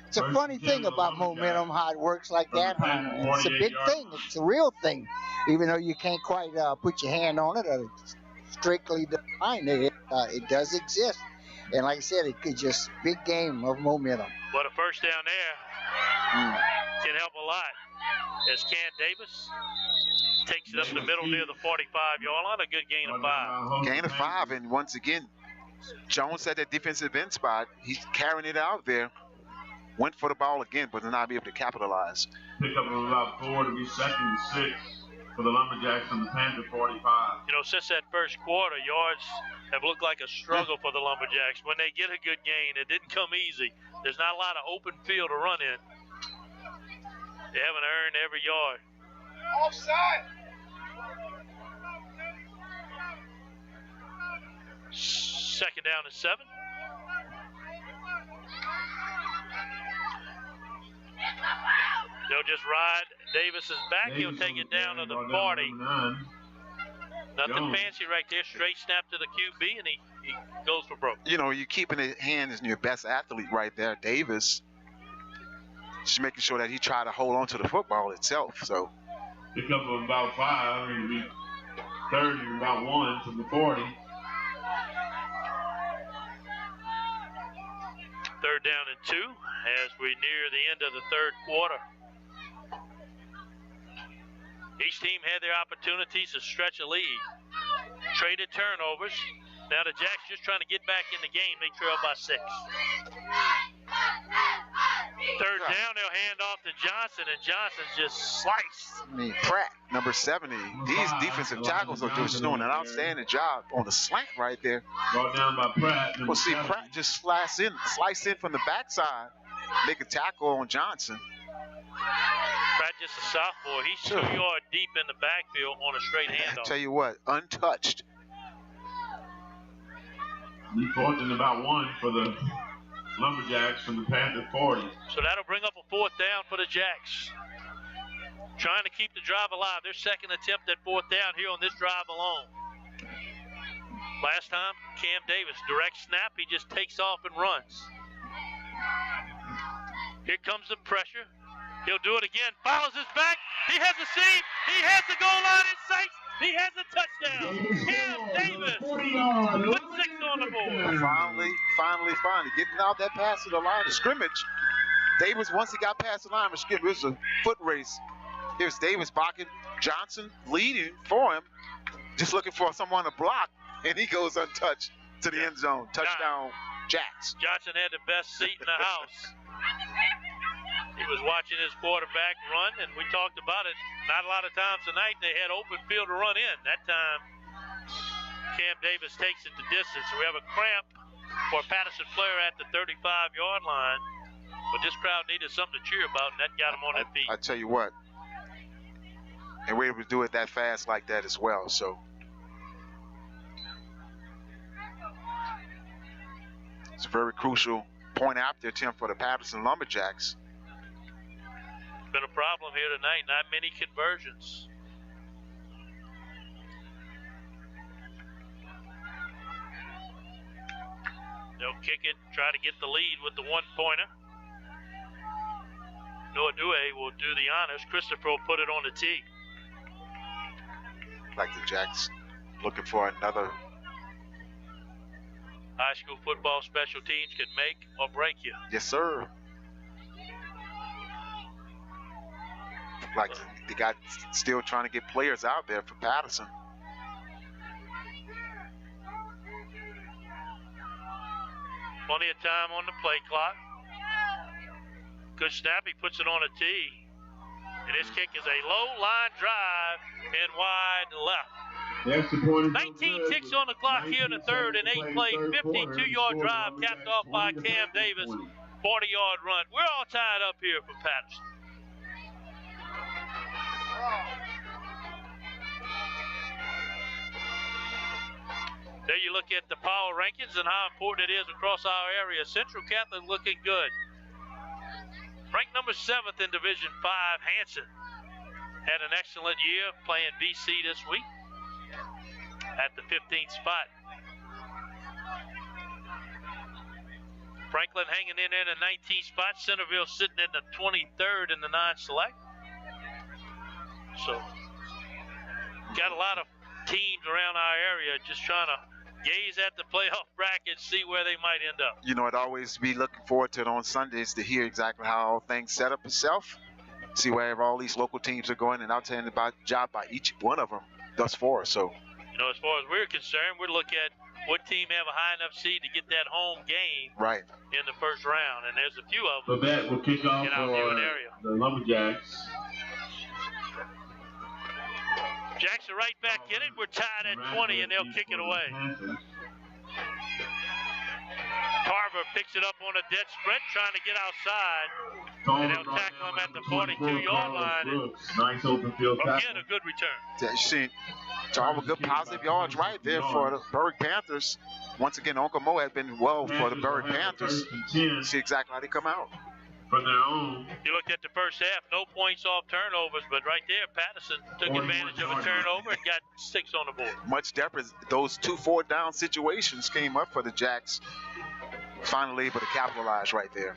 Speaker 8: It's a funny thing about momentum, how it works like that. It's a big thing. It's a real thing. Even though you can't quite put your hand on it or strictly define it, it does exist. And like I said, it could just big game of momentum.
Speaker 1: But a first down there can help a lot. As Cam Davis takes it up the middle near the 45-yard line, a good gain of 5.
Speaker 5: Gain of 5, and once again, Jones at that defensive end spot. He's carrying it out there. Went for the ball again, but did not be able to capitalize.
Speaker 6: Pick up of about 4 to be second and 6 for the Lumberjacks on the Panther 45.
Speaker 1: You know, since that first quarter, yards have looked like a struggle for the Lumberjacks. When they get a good gain, it didn't come easy. There's not a lot of open field to run in. They haven't earned every yard.
Speaker 9: Offside.
Speaker 1: Second down and 7. They'll just ride Davis's back. He'll take it down to the 40. Nothing fancy right there. Straight snap to the QB, and he goes for broke.
Speaker 5: You know, you're keeping his hand as your best athlete right there, Davis. Just making sure that he tried to hold on to the football itself. So
Speaker 6: pick up of about 5. It'll be third and about 1 to the 40.
Speaker 1: Third down and 2 as we near the end of the third quarter. Each team had their opportunities to stretch a lead. Traded turnovers. Now the Jacks just trying to get back in the game. They trail by 6. Third down, they'll hand off to Johnson, and Johnson's just sliced.
Speaker 5: I mean, Pratt, number 70. These defensive tackles are just doing an outstanding job on the slant right there.
Speaker 6: Brought down by Pratt.
Speaker 5: Well, see, Pratt just sliced in from the backside make a tackle on Johnson.
Speaker 1: Pratt just a sophomore. He's 2 yards deep in the backfield on a straight handoff.
Speaker 5: Tell you what, untouched.
Speaker 6: 4th and about 1 for the Lumberjacks from the Panther 40.
Speaker 1: So that'll bring up a 4th down for the Jacks. Trying to keep the drive alive. Their second attempt at 4th down here on this drive alone. Last time, Cam Davis, direct snap. He just takes off and runs. Here comes the pressure. He'll do it again. Follows his back. He has a seam. He has the goal line in sight. He has a touchdown. Cam Davis put 6 on the board.
Speaker 5: Finally, getting out that pass to the line of scrimmage. Davis, once he got past the line of scrimmage, it was a foot race. Here's Davis blocking. Johnson leading for him, just looking for someone to block, and he goes untouched to the end zone. Touchdown, Jacks.
Speaker 1: Johnson had the best seat in the house. He was watching his quarterback run, and we talked about it. Not a lot of times tonight they had open field to run in. That time, Cam Davis takes it the distance. We have a cramp for a Patterson player at the 35-yard line. But this crowd needed something to cheer about, and that got them on their feet.
Speaker 5: I tell you what, and we're able to do it that fast like that as well. So it's a very crucial point after attempt for the Patterson Lumberjacks.
Speaker 1: Been a problem here tonight, not many conversions. They'll kick it, try to get the lead with the 1-pointer. Noah Due will do the honors. Christopher will put it on the tee.
Speaker 5: Like the Jacks looking for another.
Speaker 1: High school football special teams can make or break you.
Speaker 5: Yes, sir. Like they got still trying to get players out there for Patterson.
Speaker 1: Plenty of time on the play clock. Good snap, he puts it on a tee. And this kick is a low line drive and wide left. 19 ticks on the clock here in the third, and 8-play, 52-yard drive capped off by Cam Davis, 40-yard run. We're all tied up here for Patterson. There you look at the power rankings and how important it is across our area. Central Catholic looking good. Ranked number 7th in Division 5, Hanson had an excellent year playing BC this week at the 15th spot. Franklin hanging in the 19th spot. Centerville sitting in the 23rd in the non-select. So, got a lot of teams around our area just trying to gaze at the playoff bracket, see where they might end up.
Speaker 5: You know, I'd always be looking forward to it on Sundays to hear exactly how all things set up itself, see where all these local teams are going, and I'll tell you about the job by each one of them thus far. So,
Speaker 1: you know, as far as we're concerned, we're looking at what team have a high enough seed to get that home game
Speaker 5: right
Speaker 1: in the first round, and there's a few of them.
Speaker 6: So that will kick off
Speaker 1: in our viewing area.
Speaker 6: The Lumberjacks.
Speaker 1: Jacks are right back in it. We're tied at 20, and they'll kick it away. Carver picks it up on a dead sprint, trying to get outside. And they'll tackle him at the 42-yard line.
Speaker 6: Nice open field tackle.
Speaker 1: Again, a good return.
Speaker 5: Yeah, you see, Carver, good positive yards right there for the Berwick Panthers. Once again, Uncle Mo has been well for the Berwick Panthers. See exactly how they come out.
Speaker 6: For their own.
Speaker 1: You looked at the first half, no points off turnovers, but right there, Patterson took advantage of a turnover and got 6 on the board.
Speaker 5: Much difference. Those 2 4-down situations came up for the Jacks. Finally able to capitalize right there.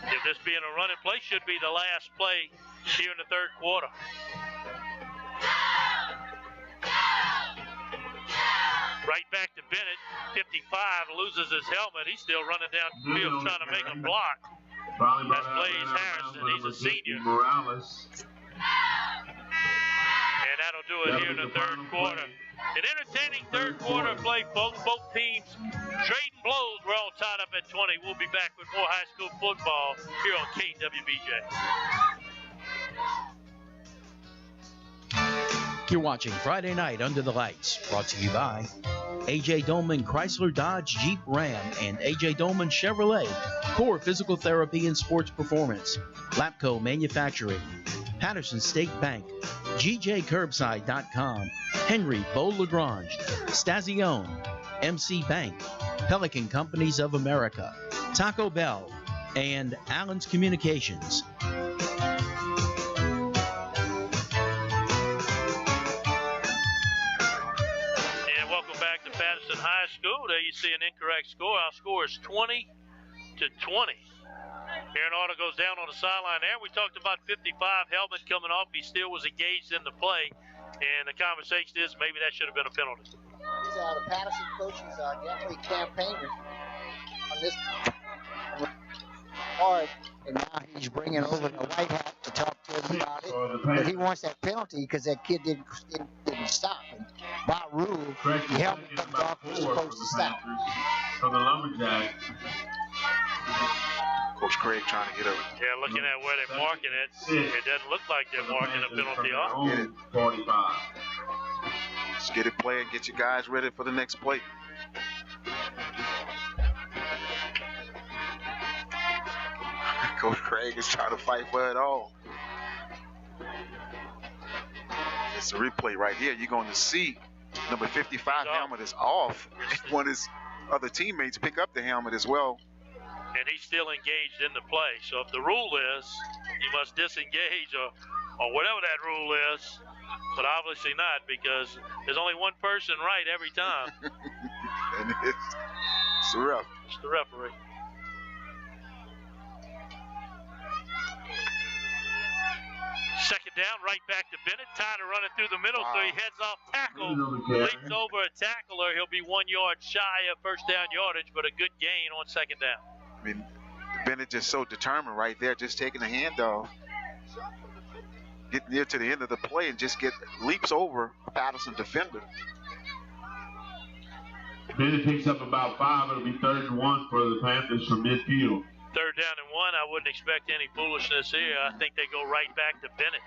Speaker 1: If this being a run and play, should be the last play here in the third quarter. Right back to Bennett, 55, loses his helmet. He's still running down the field trying to make a block. That's Blaze Harrison. He's a senior. And that'll do it here in the third quarter. An entertaining third quarter play, folks. Both teams trading blows. We're all tied up at 20. We'll be back with more high school football here on KWBJ.
Speaker 2: You're watching Friday Night Under the Lights, brought to you by A.J. Dolman Chrysler Dodge Jeep Ram and A.J. Dolman Chevrolet, Core Physical Therapy and Sports Performance, Lapco Manufacturing, Patterson State Bank, GJCurbside.com, Henry Beau Lagrange, Stazione, MC Bank, Pelican Companies of America, Taco Bell, and Allen's Communications.
Speaker 1: Patterson High School. There you see an incorrect score. Our score is 20-20. Aaron Arter goes down on the sideline there. We talked about 55, helmet coming off. He still was engaged in the play. And the conversation is maybe that should have been a penalty.
Speaker 8: The Patterson coaches are definitely campaigning on this hard. And now he's bringing over the White Hat to talk to him about it. But he wants that penalty because that kid didn't stop. And by rule, the helmet comes off, he's supposed to stop.
Speaker 6: From the Lumberjacks.
Speaker 5: Coach Craig trying to get a...
Speaker 1: Yeah, looking at where they're marking it, it doesn't look like they're marking a penalty off.
Speaker 5: Get it.
Speaker 6: 45.
Speaker 5: Just get it play and get your guys ready for the next play. Coach Craig is trying to fight for it all. It's a replay right here. You're going to see number 55 helmet is off. One of his other teammates pick up the helmet as well.
Speaker 1: And he's still engaged in the play. So if the rule is you must disengage or whatever that rule is, but obviously not because there's only one person right every time.
Speaker 5: And it's the ref.
Speaker 1: It's the referee. Second down, right back to Bennett. Tyner running through the middle, so he heads off tackle. Leaps over a tackler. He'll be 1 yard shy of first down yardage, but a good gain on second down.
Speaker 5: I mean, Bennett just so determined right there, just taking the handoff. Get near to the end of the play and just leaps over a Patterson defender.
Speaker 6: Bennett picks up about 5. It'll be 3rd and 1 for the Panthers from midfield.
Speaker 1: 3rd down and 1. I wouldn't expect any foolishness here. I think they go right back to Bennett.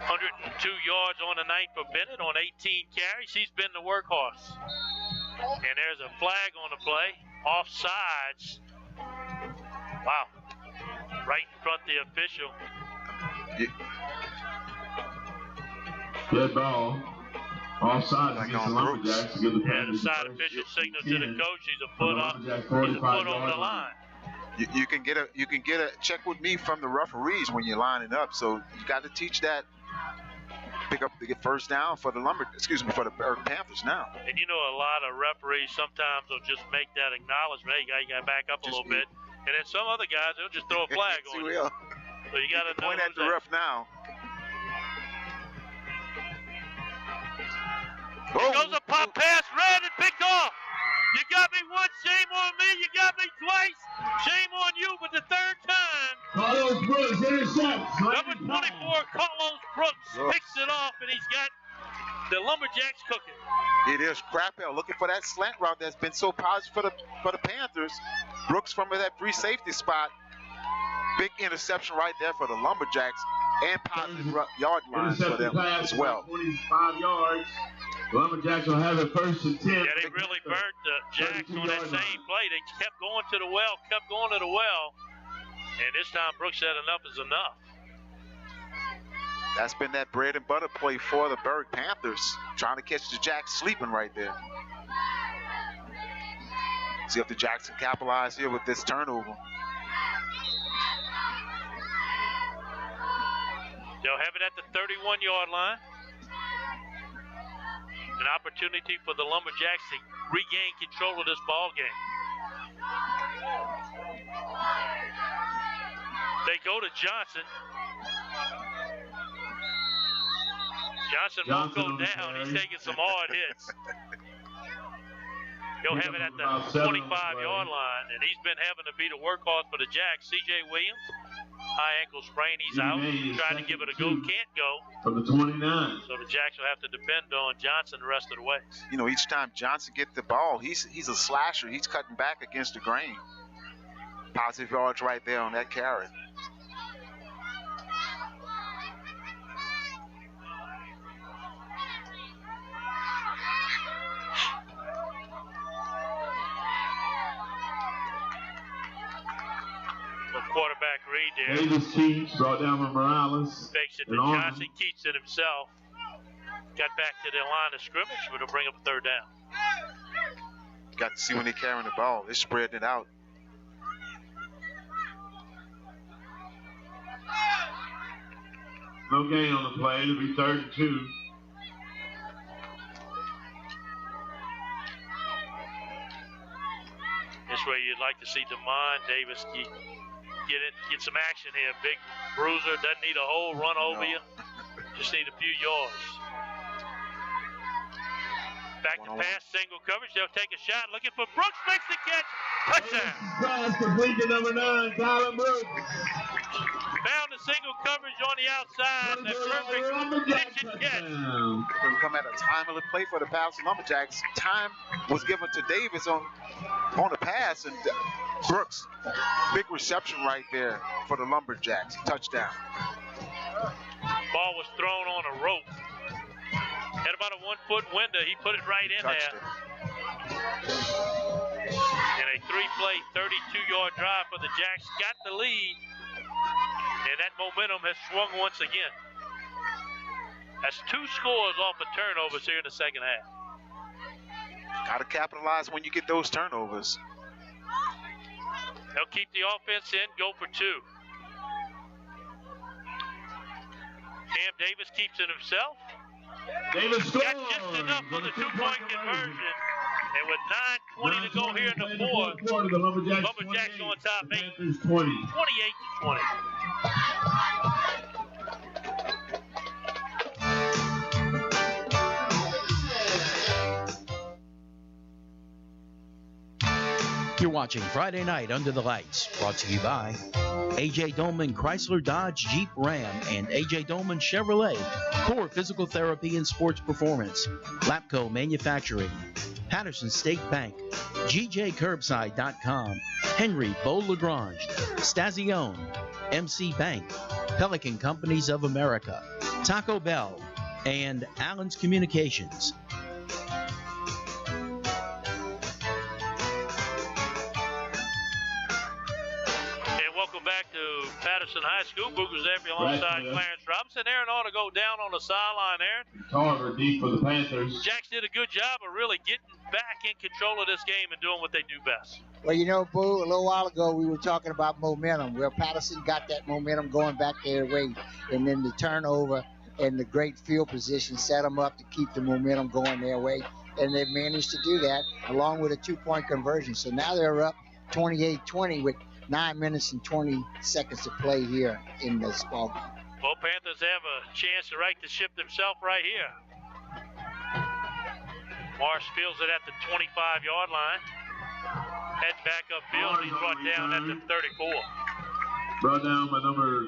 Speaker 1: 102 yards on the night for Bennett on 18 carries. He's been the workhorse. And there's a flag on the play. Offsides. Wow. Right in front of the official.
Speaker 6: Dead ball. Offside against the Lumberjacks to give the Panthers.
Speaker 1: The side official signal to the coach. He's a foot off. He's a foot over the line.
Speaker 5: You can get a check with me from the referees when you're lining up. So you got to teach that. Pick up the first down for the for the Berwick Panthers now.
Speaker 1: And you know, a lot of referees sometimes will just make that acknowledgement. Hey, you got to back up a little bit. And then some other guys, they'll just throw a flag on you. So you got to
Speaker 5: point at the ref now.
Speaker 1: Here goes a pop pass, ran and picked off. You got me once, shame on me. You got me twice, shame on you. But the third time,
Speaker 6: Carlos Brooks intercepts.
Speaker 1: Number 24, Carlos Brooks picks it off, and he's got the Lumberjacks cooking.
Speaker 5: It is Crappell looking for that slant route that's been so positive for the Panthers. Brooks from that free safety spot. Big interception right there for the Lumberjacks and positive yard line for them as well.
Speaker 6: 25 yards. Lumberjacks will have it 1st and 10.
Speaker 1: Yeah, they really burnt the Jacks on that same play. They kept going to the well, and this time Brooks said enough is enough.
Speaker 5: That's been that bread and butter play for the Berwick Panthers, trying to catch the Jacks sleeping right there. See if the Jacks can capitalize here with this turnover.
Speaker 1: They'll have it at the 31-yard line. An opportunity for the Lumberjacks to regain control of this ball game. They go to Johnson. Johnson won't go down. He's taking some hard hits. He'll have it at the 25-yard line, and he's been having to be the workhorse for the Jacks. C.J. Williams, high ankle sprain, he's out. Trying to give it a go, can't go.
Speaker 6: From the 29.
Speaker 1: So the Jacks will have to depend on Johnson the rest of the way.
Speaker 5: You know, each time Johnson gets the ball, he's a slasher. He's cutting back against the grain. Positive yards right there on that carry.
Speaker 1: quarterback read there.
Speaker 6: Davis Keats brought down by Morales.
Speaker 1: Fakes it to Johnson. Keats it himself. Got back to the line of scrimmage, but it'll bring up a third down.
Speaker 5: Got to see when they're carrying the ball. They're spreading it out.
Speaker 6: No gain on the play. It'll be 3rd and 2.
Speaker 1: This way you'd like to see Demond Davis get some action here. Big bruiser, doesn't need a whole run over you. Just need a few yards. Back to pass, single coverage. They'll take a shot. Looking for Brooks, makes the catch. Touchdown.
Speaker 6: Pass complete to number 9, Tyler Brooks.
Speaker 1: Found the single coverage on the outside. The perfect pitch and catch.
Speaker 5: We come at a timely play for the Patterson Lumberjacks. Time was given to Davis on the pass, and Brooks, big reception right there for the Lumberjacks. Touchdown.
Speaker 1: Ball was thrown on a rope. Had about a 1-foot window. He put it right in there. And a 3-play, 32-yard drive for the Jacks. Got the lead. And that momentum has swung once again. That's 2 scores off of turnovers here in the second half.
Speaker 5: Got to capitalize when you get those turnovers.
Speaker 1: They'll keep the offense in, go for 2. Cam Davis keeps it himself.
Speaker 6: Davis scores.
Speaker 1: Got just enough for the 2-point conversion. And with 9:20 to go here in the fourth,
Speaker 6: the
Speaker 1: Lumberjacks on top 28 to 20.
Speaker 2: You're watching Friday Night Under the Lights, brought to you by A.J. Dolman Chrysler Dodge Jeep Ram and A.J. Dolman Chevrolet, Core Physical Therapy and Sports Performance, Lapco Manufacturing, Patterson State Bank, GJCurbside.com, Henry Beau Lagrange, Stazione, MC Bank, Pelican Companies of America, Taco Bell, and Allen's Communications.
Speaker 1: Back to Patterson High School. Booger Zappi alongside Clarence Robinson. Aaron ought to go down on the sideline, Aaron.
Speaker 6: Tarver deep for the Panthers.
Speaker 1: Jacks did a good job of really getting back in control of this game and doing what they do best.
Speaker 8: Well, you know, Boo, a little while ago we were talking about momentum. Well, Patterson got that momentum going back their way, and then the turnover and the great field position set them up to keep the momentum going their way, and they managed to do that along with a 2-point conversion. So now they're up 28-20 with 9 minutes and 20 seconds to play here in this ball game.
Speaker 1: Well, Panthers have a chance to right the ship themselves right here. Marsh fields it at the 25-yard line. Heads back upfield. He's brought down at the 34.
Speaker 6: Brought down by number...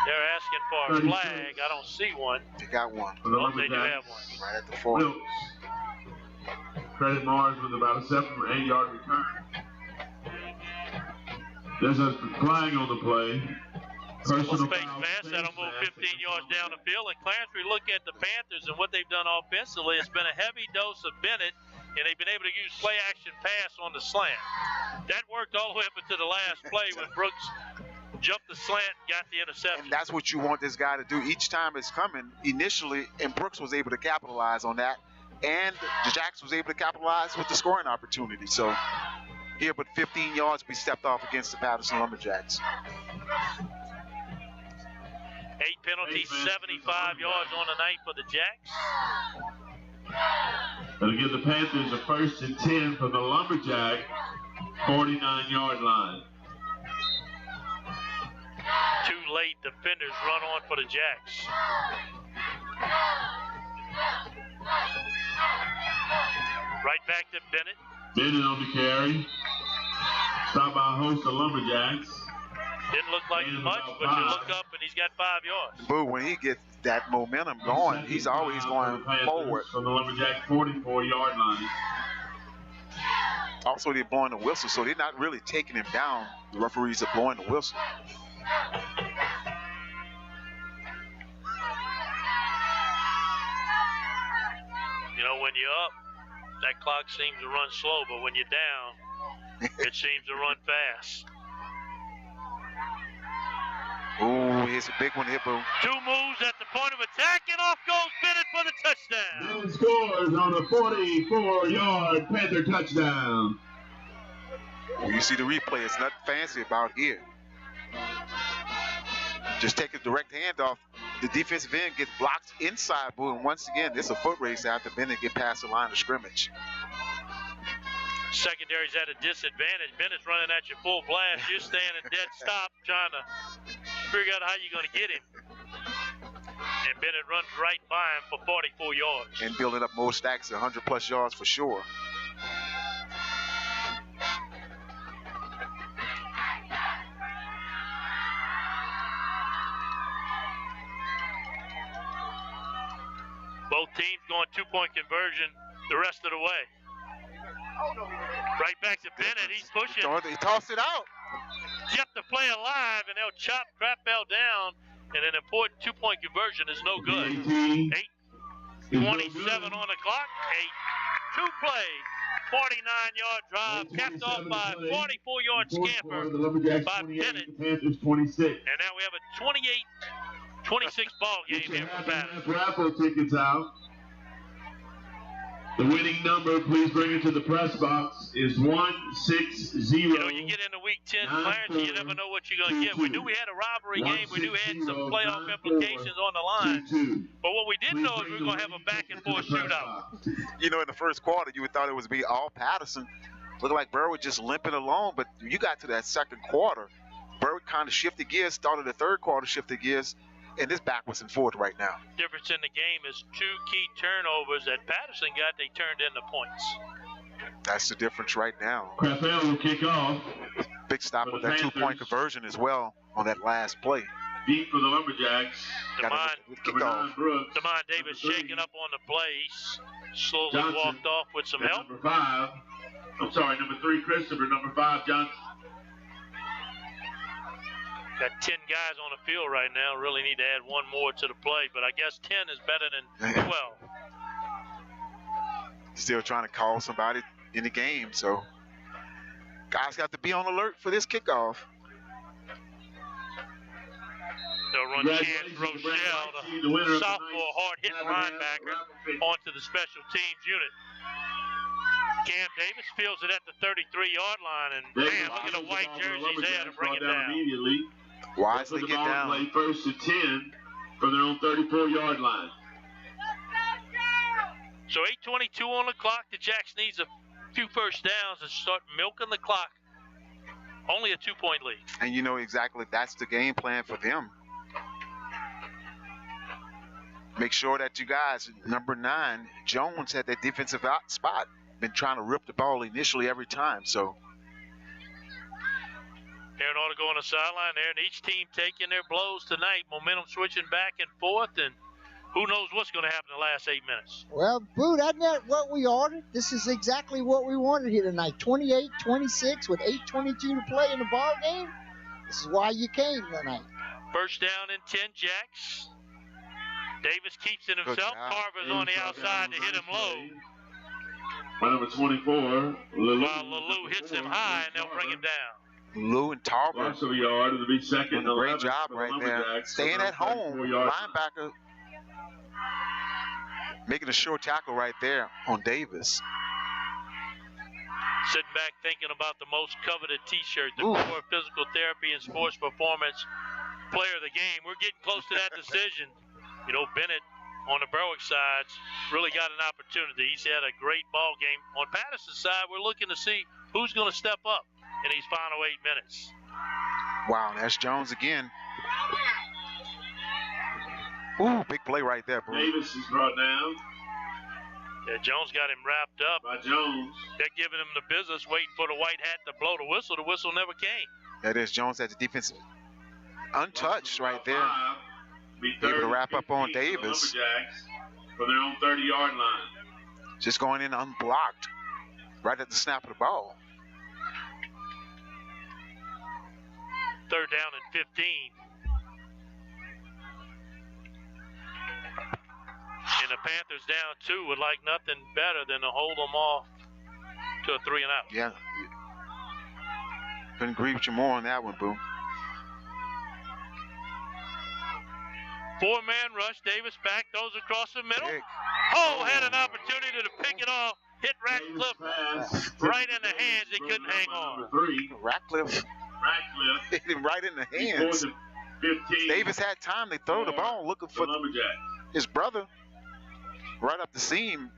Speaker 1: They're asking for a flag. I don't see one.
Speaker 5: They got one.
Speaker 1: Oh, they do have one.
Speaker 5: Right at the 40.
Speaker 6: Wilkes. Credit Mars with about a 7 or 8 yard return. There's a flag on the play. Personal
Speaker 1: space pass, that'll move 15 yards down the field. And Clarence, we look at the Panthers and what they've done offensively. It's been a heavy dose of Bennett, and they've been able to use play-action pass on the slant. That worked all the way up into the last play when Brooks jumped the slant, got the interception.
Speaker 5: And that's what you want this guy to do each time it's coming initially, and Brooks was able to capitalize on that, and the Jacks was able to capitalize with the scoring opportunity. So here, but 15 yards, we stepped off against the Patterson Lumberjacks.
Speaker 1: 8 penalties, 75 yards on the night for the Jacks.
Speaker 6: That'll give the Panthers a 1st and 10 from the Lumberjack 49-yard line.
Speaker 1: 2 late defenders run on for the Jacks. Right back to Bennett.
Speaker 6: Bennett on the carry. Stopped by a host of Lumberjacks.
Speaker 1: Didn't look like much, but you look up and he's got 5 yards.
Speaker 5: Boo, when he gets that momentum going, he's always going forward.
Speaker 6: From the Lumberjack 44-yard line.
Speaker 5: Also, they're blowing the whistle, so they're not really taking him down. The referees are blowing the whistle.
Speaker 1: You know, when you're up, that clock seems to run slow, but when you're down, it seems to run fast.
Speaker 5: Ooh, here's a big one here, Boo.
Speaker 1: 2 moves at the point of attack, and off goes Bennett for the touchdown.
Speaker 6: Bennett scores on a 44-yard Panther touchdown.
Speaker 5: When you see the replay, it's nothing fancy about here. Just take a direct handoff. The defensive end gets blocked inside, Boo, and once again, it's a foot race after Bennett get past the line of scrimmage.
Speaker 1: Secondary's at a disadvantage. Bennett's running at you full blast. You're standing dead stop trying to figure out how you're going to get him. And Bennett runs right by him for 44 yards.
Speaker 5: And building up more stacks, 100-plus yards for sure.
Speaker 1: Both teams going 2-point conversion the rest of the way. Right back to Bennett. He's pushing.
Speaker 5: He tossed it out.
Speaker 1: Kept the play alive, and they'll chop Crapbell down. And an important 2-point conversion is no good. 8:27 on the clock. A 2-play, 49-yard drive, capped off by a 44-yard scamper by Bennett.
Speaker 6: Panthers 26.
Speaker 1: And now we have a 28-26 ball game here for Patterson.
Speaker 6: Raffle tickets out. The winning number, please bring it to the press box, is 160.
Speaker 1: You know, you get into week 10, Clarence, you never know what you're going to get. We knew we had a rivalry game. We knew we had some playoff implications on the line. But what we didn't know is we were going to have a back-and-forth shootout.
Speaker 5: You know, in the first quarter, you would thought it was be all Patterson. Looked like Berwick just limping along, but you got to that second quarter. Berwick kind of shifted gears, started the third quarter, shifted gears. And this backwards and forth right now.
Speaker 1: Difference in the game is 2 key turnovers that Patterson got. They turned into points.
Speaker 5: That's the difference right now.
Speaker 6: Crapel will kick off.
Speaker 5: Big stop with that 2-point conversion as well on that last play.
Speaker 6: Deep for the Lumberjacks.
Speaker 1: Damon Davis shaking up on the play. He's slowly Johnson walked off with some help.
Speaker 6: Number 3, Christopher. Number 5, Johnson.
Speaker 1: Got 10 guys on the field right now. Really need to add 1 more to the play, but I guess 10 is better than 12.
Speaker 5: Still trying to call somebody in the game, so guys got to be on alert for this kickoff.
Speaker 1: They'll run Chance Rochelle, the sophomore hard-hitting linebacker, onto the special teams unit. Cam Davis fields it at the 33-yard line, and man, look at the white jerseys there to bring it down.
Speaker 6: Immediately.
Speaker 5: Wisely get down.
Speaker 6: Play first and 10 from their own 34-yard line.
Speaker 1: So 8:22 on the clock. The Jacks needs a few first downs to start milking the clock. Only a 2-point lead.
Speaker 5: And you know exactly that's the game plan for them. Make sure that you guys, number 9, Jones had that defensive spot. Been trying to rip the ball initially every time, so.
Speaker 1: Aaron ought to go on the sideline there, and each team taking their blows tonight. Momentum switching back and forth, and who knows what's going to happen in the last 8 minutes.
Speaker 8: Well, Boo, isn't that what we ordered? This is exactly what we wanted here tonight. 28-26 with 8:22 to play in the ball game. This is why you came tonight.
Speaker 1: First down and 10 Jacks. Davis keeps it himself. Carver's on the outside to hit him low.
Speaker 6: By number 24, Lelou.
Speaker 1: While Lelou hits him high, and they'll bring him down.
Speaker 5: Lou and Tarver.
Speaker 6: Also a yard to be second.
Speaker 5: Great job right there. Staying at home. Linebacker making a short tackle right there on Davis.
Speaker 1: Sitting back thinking about the most coveted T-shirt, the core physical therapy and sports performance player of the game. We're getting close to that decision. You know, Bennett on the Berwick side really got an opportunity. He's had a great ball game. On Patterson's side, we're looking to see who's going to step up in these final 8 minutes.
Speaker 5: Wow, that's Jones again. Ooh, big play right there, bro.
Speaker 6: Davis is brought down.
Speaker 1: Yeah, Jones got him wrapped up.
Speaker 6: By Jones.
Speaker 1: They're giving him the business, waiting for the white hat to blow the whistle. The whistle never came.
Speaker 5: That is Jones at the defense. Untouched right there. Able to wrap up on Davis.
Speaker 6: For their own 30-yard line.
Speaker 5: Just going in unblocked right at the snap of the ball.
Speaker 1: Third down and 15. And the Panthers down 2 would like nothing better than to hold them off to a 3-and-out.
Speaker 5: Yeah. Couldn't agree with you more on that one, Boo.
Speaker 1: Four-man rush. Davis back, throws across the middle. Hull had an opportunity to pick it off. Hit Ratcliffe right in the hands. He couldn't hang on.
Speaker 5: Ratcliffe hit him right in the hands. Davis had time to throw the ball, looking for his brother right up the seam,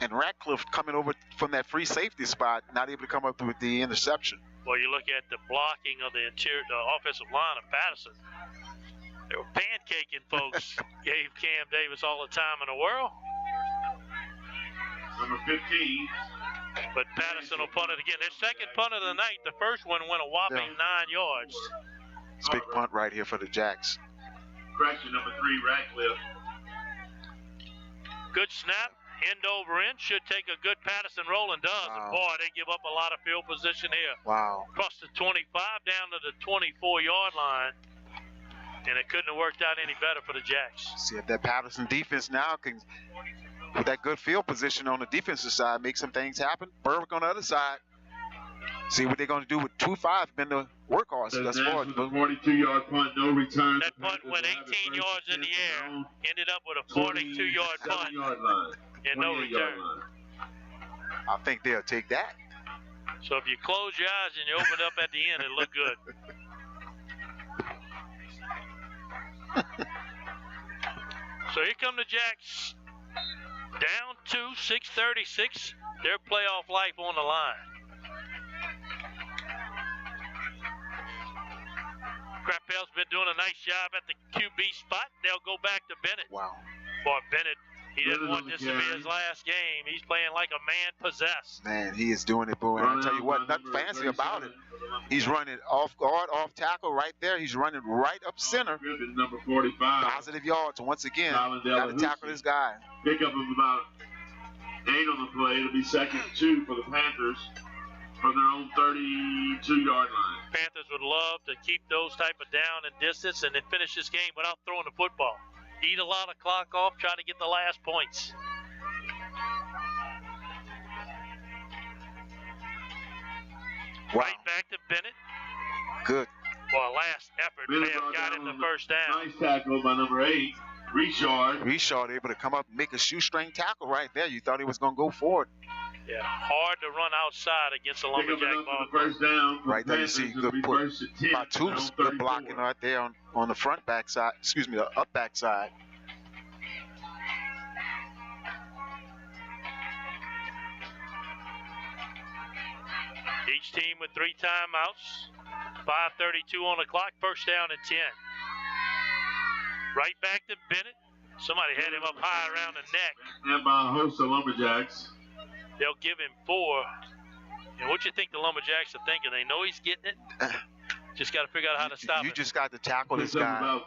Speaker 5: and Ratcliffe coming over from that free safety spot, not able to come up with the interception.
Speaker 1: Well, you look at the blocking of the offensive line of Patterson. They were pancaking folks. Gave Cam Davis all the time in the world.
Speaker 6: Number 15.
Speaker 1: But Patterson will punt it again. Their second punt of the night. The first one went a whopping 9 yards.
Speaker 5: It's a big punt right here for the Jacks.
Speaker 6: Correction, number 3, Ratcliffe.
Speaker 1: Good snap. End over end. Should take a good Patterson roll and does.
Speaker 5: Wow.
Speaker 1: And boy, they give up a lot of field position here.
Speaker 5: Wow.
Speaker 1: Across the 25 down to the 24-yard line. And it couldn't have worked out any better for the Jacks.
Speaker 5: See if that Patterson defense now can, with that good field position on the defensive side, make some things happen. Berwick on the other side. See what they're going to do with 2-5. Been the workhorse thus far.
Speaker 6: 42-yard punt, no return.
Speaker 1: That punt went 18 yards in the air. Ended up with a 42-yard punt and no return.
Speaker 5: I think they'll take that.
Speaker 1: So if you close your eyes and you open it up at the end, it'll look good. So here come the Jacks. Down 2, 6:36. Their playoff life on the line. Crappell's been doing a nice job at the QB spot. They'll go back to Bennett.
Speaker 5: Wow.
Speaker 1: Boy, Bennett, he didn't want this to be his last game. He's playing like a man possessed.
Speaker 5: Man, he is doing it, boy. And I'll tell you what, nothing fancy about it. He's running off guard, off tackle right there. He's running right up center.
Speaker 6: Number 45.
Speaker 5: Positive yards. Once again, got to tackle this guy.
Speaker 6: Pick up of about 8 on the play. It'll be 2nd and 2 for the Panthers from their own 32-yard line.
Speaker 1: Panthers would love to keep those type of down and distance and then finish this game without throwing the football. Eat a lot of clock off, try to get the last points.
Speaker 5: Wow.
Speaker 1: Right back to Bennett.
Speaker 5: Good.
Speaker 1: Well, last effort may have got him the first down.
Speaker 6: Nice tackle by number 8, Richard.
Speaker 5: Richard able to come up and make a shoestring tackle right there. You thought he was going to go forward.
Speaker 1: Yeah, hard to run outside against a Lumberjack ball.
Speaker 6: First down.
Speaker 5: Right there, you see good put about 2 good blocking right there on the front back side. Excuse me, the up back side.
Speaker 1: Each team with 3 timeouts. 5:32 on the clock. First down and 10. Right back to Bennett. Somebody had him up high around the neck.
Speaker 6: And by a host of Lumberjacks.
Speaker 1: They'll give him 4. And what you think the Lumberjacks are thinking? They know he's getting it. Just got to figure out how to stop it.
Speaker 5: You just got to tackle this guy.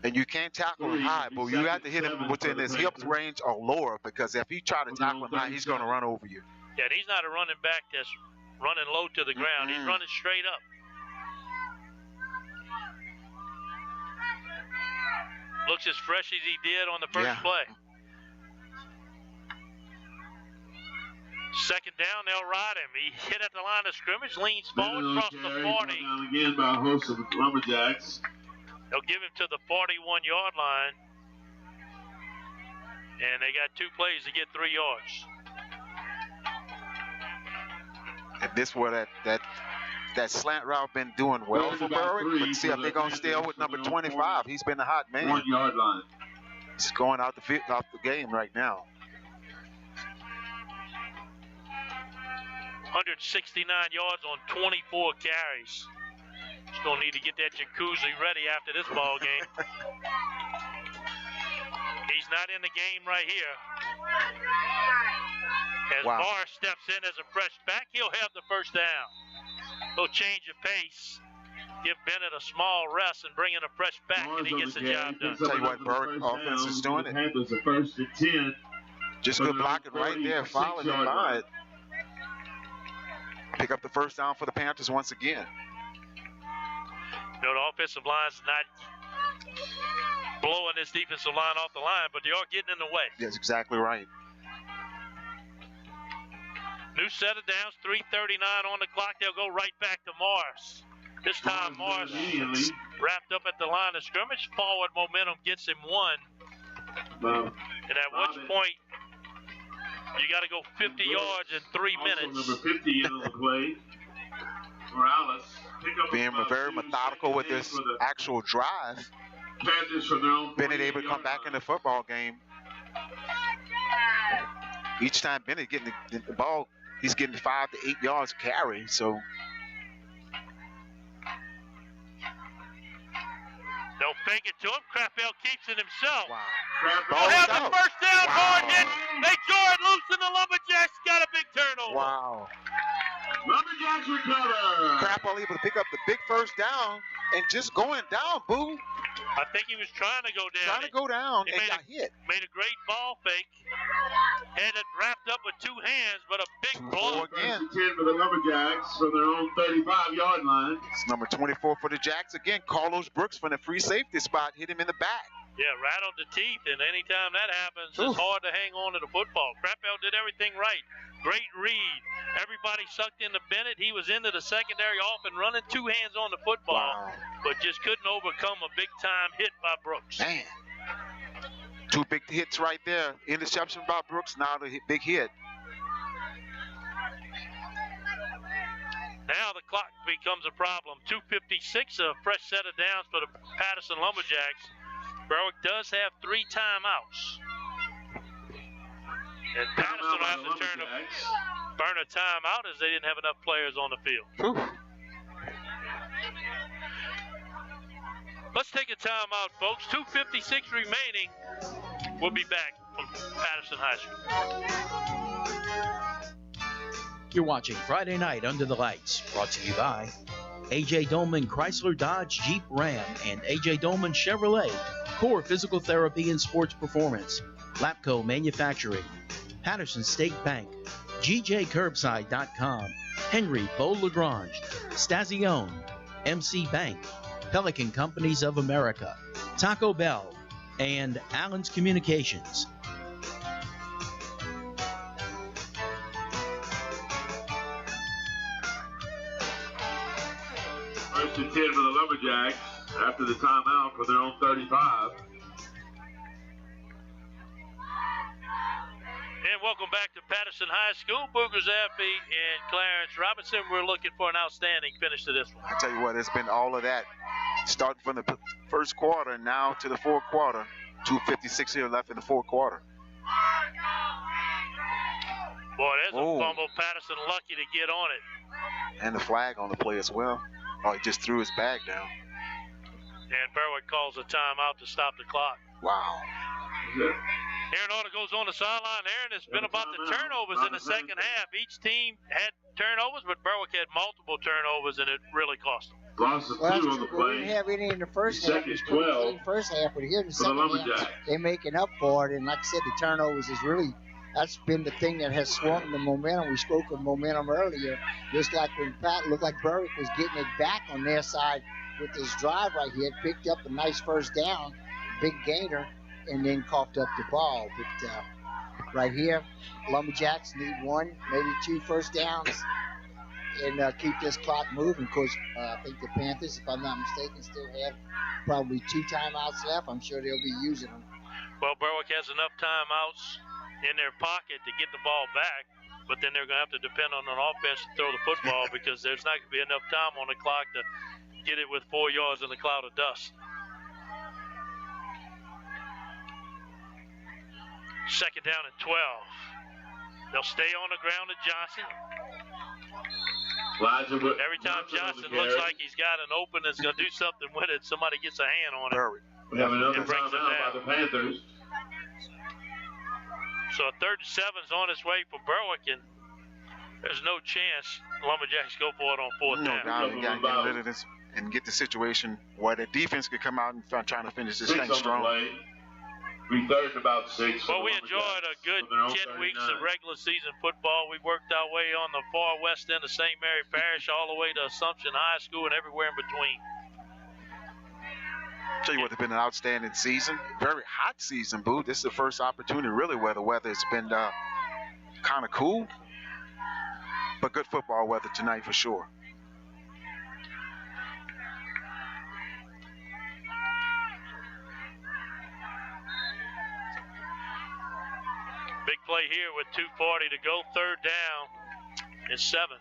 Speaker 5: And you can't tackle him high, but you have to hit him within his hip range or lower, because if you try to tackle him high, he's going to run over you.
Speaker 1: Yeah, and he's not a running back that's running low to the ground. He's running straight up. Looks as fresh as he did on the first play. Second down, they'll ride him. He hit at the line of scrimmage, leans forward, across the 40.
Speaker 6: Again by a host of Lumberjacks.
Speaker 1: They'll give him to the 41-yard line. And they got 2 plays to get 3 yards.
Speaker 5: And this where that slant route been doing well for Berwick. Let's see if they're going to stay with number 25. He's been the hot man.
Speaker 6: 1-yard line.
Speaker 5: He's going out the game right now.
Speaker 1: 169 yards on 24 carries. Just going to need to get that jacuzzi ready after this ball game. He's not in the game right here. As Barr steps in as a fresh back, he'll have the first down. He'll change of pace, give Bennett a small rest, and bring in a fresh back, and he gets the job done.
Speaker 5: Tell you what, Berwick offense is doing it.
Speaker 6: Panthers are 1st and 10.
Speaker 5: Just good blocking right there, following him by it. Pick up the first down for the Panthers once again.
Speaker 1: You know, the offensive line's not blowing this defensive line off the line, but they are getting in the way.
Speaker 5: That's exactly right.
Speaker 1: New set of downs, 3:39 on the clock. They'll go right back to Morris. This time Morris wrapped up at the line of scrimmage. Forward momentum gets him one. And at which point, you got to go 50 yards in 3 minutes.
Speaker 6: Number 50 in on the play. Morales.
Speaker 5: Being very methodical with this actual drive. Bennett able to come back in the football game. Each time Bennett getting the ball, he's getting 5 to 8 yards carry. So
Speaker 1: they'll fake it to him. Craftbell keeps it himself.
Speaker 5: wow.
Speaker 1: They'll have the first down. Hard hit. They draw it loose, and the Lumberjacks got a big turnover.
Speaker 5: Wow.
Speaker 6: Lumberjacks recover.
Speaker 5: Craftbell able to pick up the big first down and just going down, Boo.
Speaker 1: I think he was trying to go down. He
Speaker 5: and got hit.
Speaker 1: Made a great ball fake. Had it wrapped up with 2 hands, but a big blow.
Speaker 6: Again. 10 for the Lumberjacks from their own 35-yard line.
Speaker 5: It's number 24 for the Jacks again. Carlos Brooks from the free safety spot hit him in the back.
Speaker 1: Yeah, right on the teeth, and anytime that happens, it's hard to hang on to the football. Craftbell did everything right. Great read. Everybody sucked into Bennett. He was into the secondary off and running, 2 hands on the football, but just couldn't overcome a big-time hit by Brooks.
Speaker 5: Man. 2 big hits right there. Interception by Brooks, now the big hit.
Speaker 1: Now the clock becomes a problem. 2:56, a fresh set of downs for the Patterson Lumberjacks. Berwick does have 3 timeouts. And Patterson will have to burn a timeout as they didn't have enough players on the field. Let's take a timeout, folks. 2:56 remaining. We'll be back from Patterson High School.
Speaker 2: You're watching Friday Night Under the Lights, brought to you by A.J. Dolman Chrysler Dodge Jeep Ram and A.J. Dolman Chevrolet, Core Physical Therapy and Sports Performance, Lapco Manufacturing, Patterson State Bank, GJCurbside.com, Henry Beau Lagrange, Stazione, MC Bank, Pelican Companies of America, Taco Bell, and Allen's Communications.
Speaker 6: First and 10 for the Lumberjacks after the timeout for their own 35.
Speaker 1: And welcome back to Patterson High School. Booger Zaffe and Clarence Robinson. We're looking for an outstanding finish to this one.
Speaker 5: I tell you what, it's been all of that. Starting from the first quarter now to the fourth quarter. 2:56 here left in the fourth quarter.
Speaker 1: Boy, there's a fumble. Patterson lucky to get on it.
Speaker 5: And the flag on the play as well. Oh, he just threw his bag down.
Speaker 1: And Berwick calls a timeout to stop the clock.
Speaker 5: Wow.
Speaker 1: Aaron Orta goes on the sideline. Aaron, it's been about the turnovers in the second half. Each team had turnovers, but Berwick had multiple turnovers, and it really cost them.
Speaker 6: Loss of 2 on the play.
Speaker 8: We didn't have any in the first half.
Speaker 6: Second 12.
Speaker 8: First half, but here in the second half, they're making up for it. And like I said, the turnovers is really, that's been the thing that has swung the momentum. We spoke of momentum earlier. Just like when Pat looked like Berwick was getting it back on their side with this drive right here, picked up a nice first down, big gainer, and then coughed up the ball. But right here, Lumberjacks need 1, maybe 2 first downs and keep this clock moving. Of course, I think the Panthers, if I'm not mistaken, still have probably 2 timeouts left. I'm sure they'll be using them.
Speaker 1: Well, Berwick has enough timeouts in their pocket to get the ball back, but then they're going to have to depend on an offense to throw the football because there's not going to be enough time on the clock to get it with 4 yards in a cloud of dust. Second down and 12. They'll stay on the ground to Johnson. Every time Johnson looks like he's got an open that's going to do something with it, somebody gets a hand on it.
Speaker 6: We have another timeout by the Panthers.
Speaker 1: So a 3rd and 7's on its way for Berwick, and there's no chance Lumberjacks go for it on 4th down.
Speaker 5: No doubt, you got to get rid of this and get the situation where the defense could come out and trying to finish this thing strong.
Speaker 6: We third about 6.
Speaker 1: Well, we enjoyed a good 10 weeks of regular season football. We worked our way on the far west end of St. Mary Parish all the way to Assumption High School and everywhere in between.
Speaker 5: Tell you what, it's been an outstanding season. Very hot season, Boo. This is the first opportunity, really, where the weather has been kind of cool. But good football weather tonight for sure.
Speaker 1: Big play here with 2:40 to go. Third down and 7.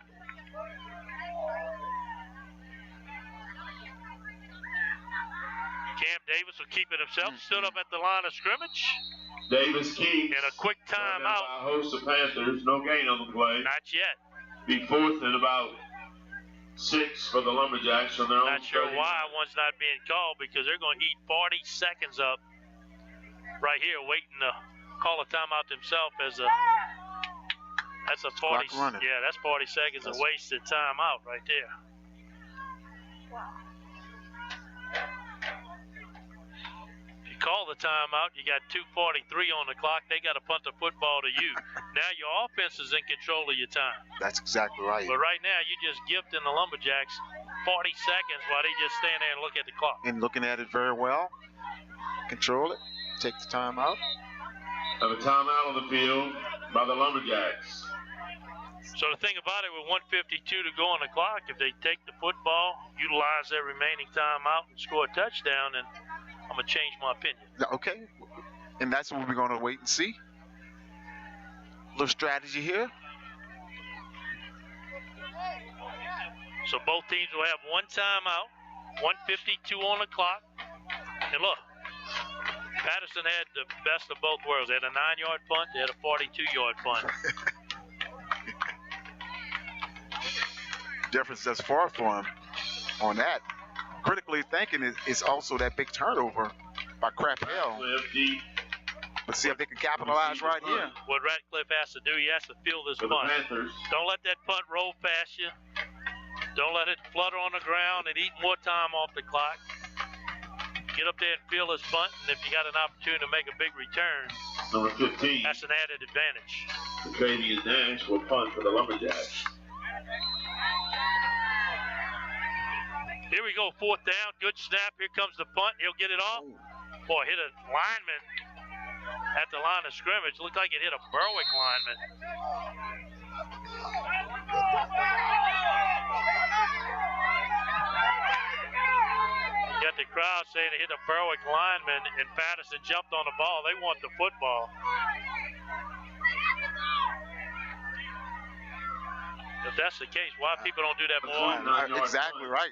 Speaker 1: Cam Davis will keep it himself. Stood up at the line of scrimmage.
Speaker 6: Davis keeps.
Speaker 1: And a quick timeout.
Speaker 6: By a host of Panthers. No gain on the play.
Speaker 1: Not yet.
Speaker 6: Be fourth and about 6 for the Lumberjacks on their own.
Speaker 1: Not sure why one's not being called, because they're going to eat 40 seconds up right here, waiting to call a timeout themselves as a. That's a 40. Yeah, that's 40 seconds of wasted timeout right there. If you call the timeout, you got 2:43 on the clock. They got to punt the football to you. Now your offense is in control of your time.
Speaker 5: That's exactly right.
Speaker 1: But right now, you just gifting the Lumberjacks 40 seconds while they just stand there and look at the clock.
Speaker 5: And looking at it very well. Control it. Take the timeout.
Speaker 6: Have a timeout on the field by the Lumberjacks.
Speaker 1: So the thing about it, with 1:52 to go on the clock, if they take the football, utilize their remaining timeout, and score a touchdown, then I'm going to change my opinion.
Speaker 5: Okay. And that's what we're going to wait and see. Little strategy here.
Speaker 1: So both teams will have one timeout, 1:52 on the clock. And look, Patterson had the best of both worlds. They had a 9-yard punt, they had a 42-yard punt.
Speaker 5: Difference that's far for him on that. Critically thinking is also that big turnover by Crappell. Let's see if they can capitalize right here.
Speaker 1: What Ratcliffe has to do, he has to feel this punt. Don't let that punt roll past you. Don't let it flutter on the ground and eat more time off the clock. Get up there and feel this punt, and if you got an opportunity to make a big return,
Speaker 6: number 15.
Speaker 1: That's an added advantage.
Speaker 6: Fabian Nash will punt for the Lumberjacks.
Speaker 1: Here we go, 4th down. Good snap. Here comes the punt. He'll get it off. Boy, hit a lineman at the line of scrimmage. Looked like it hit a Berwick lineman. You got the crowd saying it hit a Berwick lineman, and Patterson jumped on the ball. They want the football. If that's the case, why people don't do that more?
Speaker 5: Exactly right.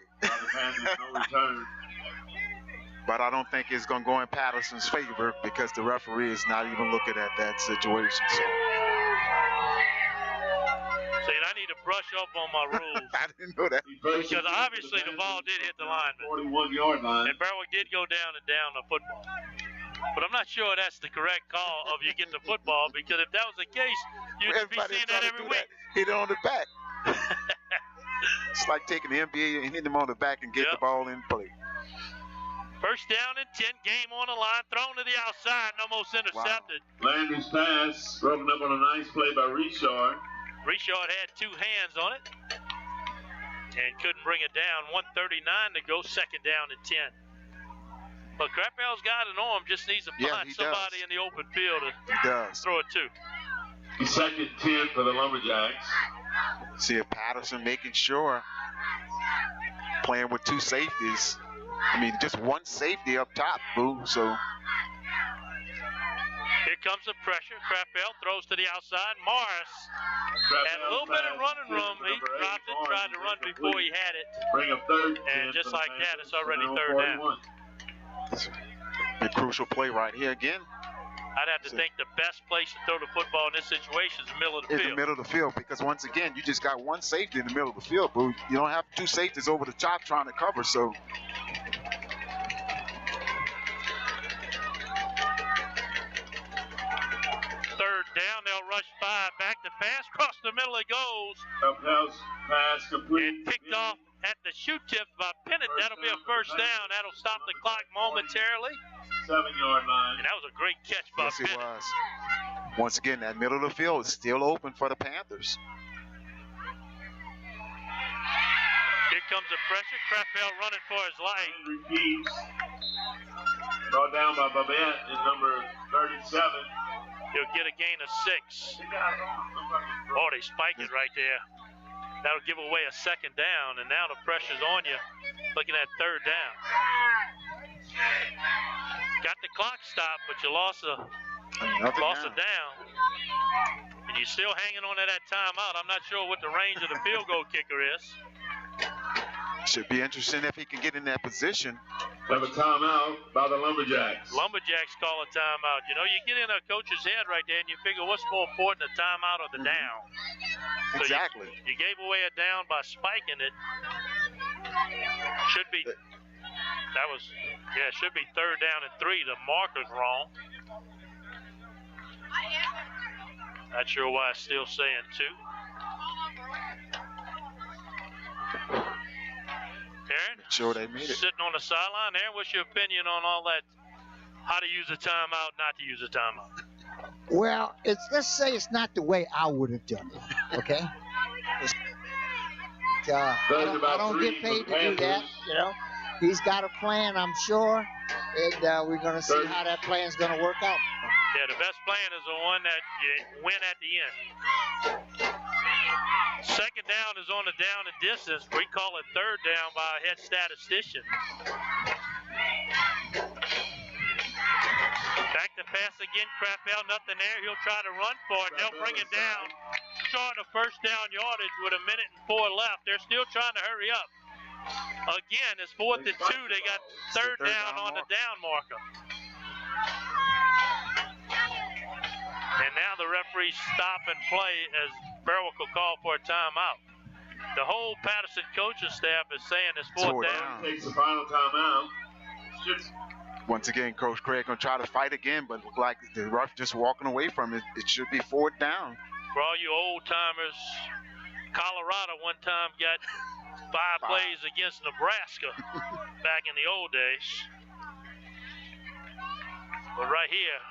Speaker 5: But I don't think it's going to go in Patterson's favor because the referee is not even looking at that situation. So.
Speaker 1: See, I need to brush up on my rules.
Speaker 5: I didn't know that.
Speaker 1: Because obviously the ball did hit the lineman.
Speaker 6: 41-yard line.
Speaker 1: And Berwick did go down and down the football. But I'm not sure that's the correct call of you get the football, because if that was the case, you'd be seeing that every week.
Speaker 5: Hit it on the back. It's like taking the NBA and hitting them on the back and get the ball in play.
Speaker 1: First down and 10, game on the line, thrown to the outside and almost intercepted.
Speaker 6: Wow. Landry's pass broken up on a nice play by Richard.
Speaker 1: Richard had 2 hands on it and couldn't bring it down. 1:39 to go, 2nd down and 10. But Crappell's got an arm, just needs to find somebody in the open field to throw it to.
Speaker 6: 2nd 10 for the Lumberjacks.
Speaker 5: See if Patterson making sure, playing with 2 safeties. I mean, just 1 safety up top, Boo. So
Speaker 1: here comes the pressure. Crappell throws to the outside. Morris had a little bit of running room. He dropped it, tried to run before he had it.
Speaker 6: Bring up 3rd.
Speaker 1: And just like that, it's already 3rd down.
Speaker 5: A crucial play right here again.
Speaker 1: I'd have to think the best place to throw the football in this situation is the middle of the field.
Speaker 5: In the middle of the field, because once again, you just got 1 safety in the middle of the field, Boo. You don't have 2 safeties over the top trying to cover, so.
Speaker 1: Third down, they'll rush 5, back to pass, cross the middle it goes.
Speaker 6: Pass complete.
Speaker 1: And picked off at the shoe tip by Pennant. That'll be a first down. That'll stop the clock momentarily.
Speaker 6: 7-yard line.
Speaker 1: And that was a great catch by Pennant.
Speaker 5: Yes, it was. Once again, that middle of the field is still open for the Panthers.
Speaker 1: Here comes the pressure. Crappell running for his life.
Speaker 6: Repeats. Brought down by Babette in number 37.
Speaker 1: He'll get a gain of 6. Oh, they spiked it right there. That'll give away a 2nd down, and now the pressure's on you. Looking at 3rd down. Got the clock stopped, but you lost a Lost it down. And you're still hanging on to that timeout. I'm not sure what the range of the field goal kicker is.
Speaker 5: Should be interesting if he can get in that position.
Speaker 6: Have a timeout by the Lumberjacks.
Speaker 1: Lumberjacks call a timeout. You know, you get in a coach's head right there and you figure what's more important, the timeout or the down. So
Speaker 5: Exactly.
Speaker 1: You gave away a down by spiking it. Should be, should be 3rd down and 3. The marker's wrong. Not sure why it's still saying 2. Aaron,
Speaker 5: sure they made it.
Speaker 1: Sitting on the sideline. Aaron, what's your opinion on all that? How to use a timeout, not to use a timeout?
Speaker 8: Well, let's say it's not the way I would have done it. Okay. I don't get paid to do that. You know, he's got a plan, I'm sure, and we're going to see how that plan's going to work out.
Speaker 1: Yeah, the best plan is the one that you win at the end. 2nd down is on the down and distance. We call it 3rd down by a head statistician. Back to pass again. Crappell, nothing there. He'll try to run for it. They'll bring it down. Short of 1st down yardage with 1 minute and 4 left. They're still trying to hurry up. Again, it's 4th and 2. They got 3rd down on the down marker. And now the referees stop and play as Berwick will call for a timeout. The whole Patterson coaching staff is saying it's 4th down.
Speaker 6: Takes the final timeout.
Speaker 5: Once again, Coach Craig going to try to fight again, but look like the ref just walking away from it. It should be 4th down.
Speaker 1: For all you old timers, Colorado one time got 5 plays against Nebraska back in the old days. But right here,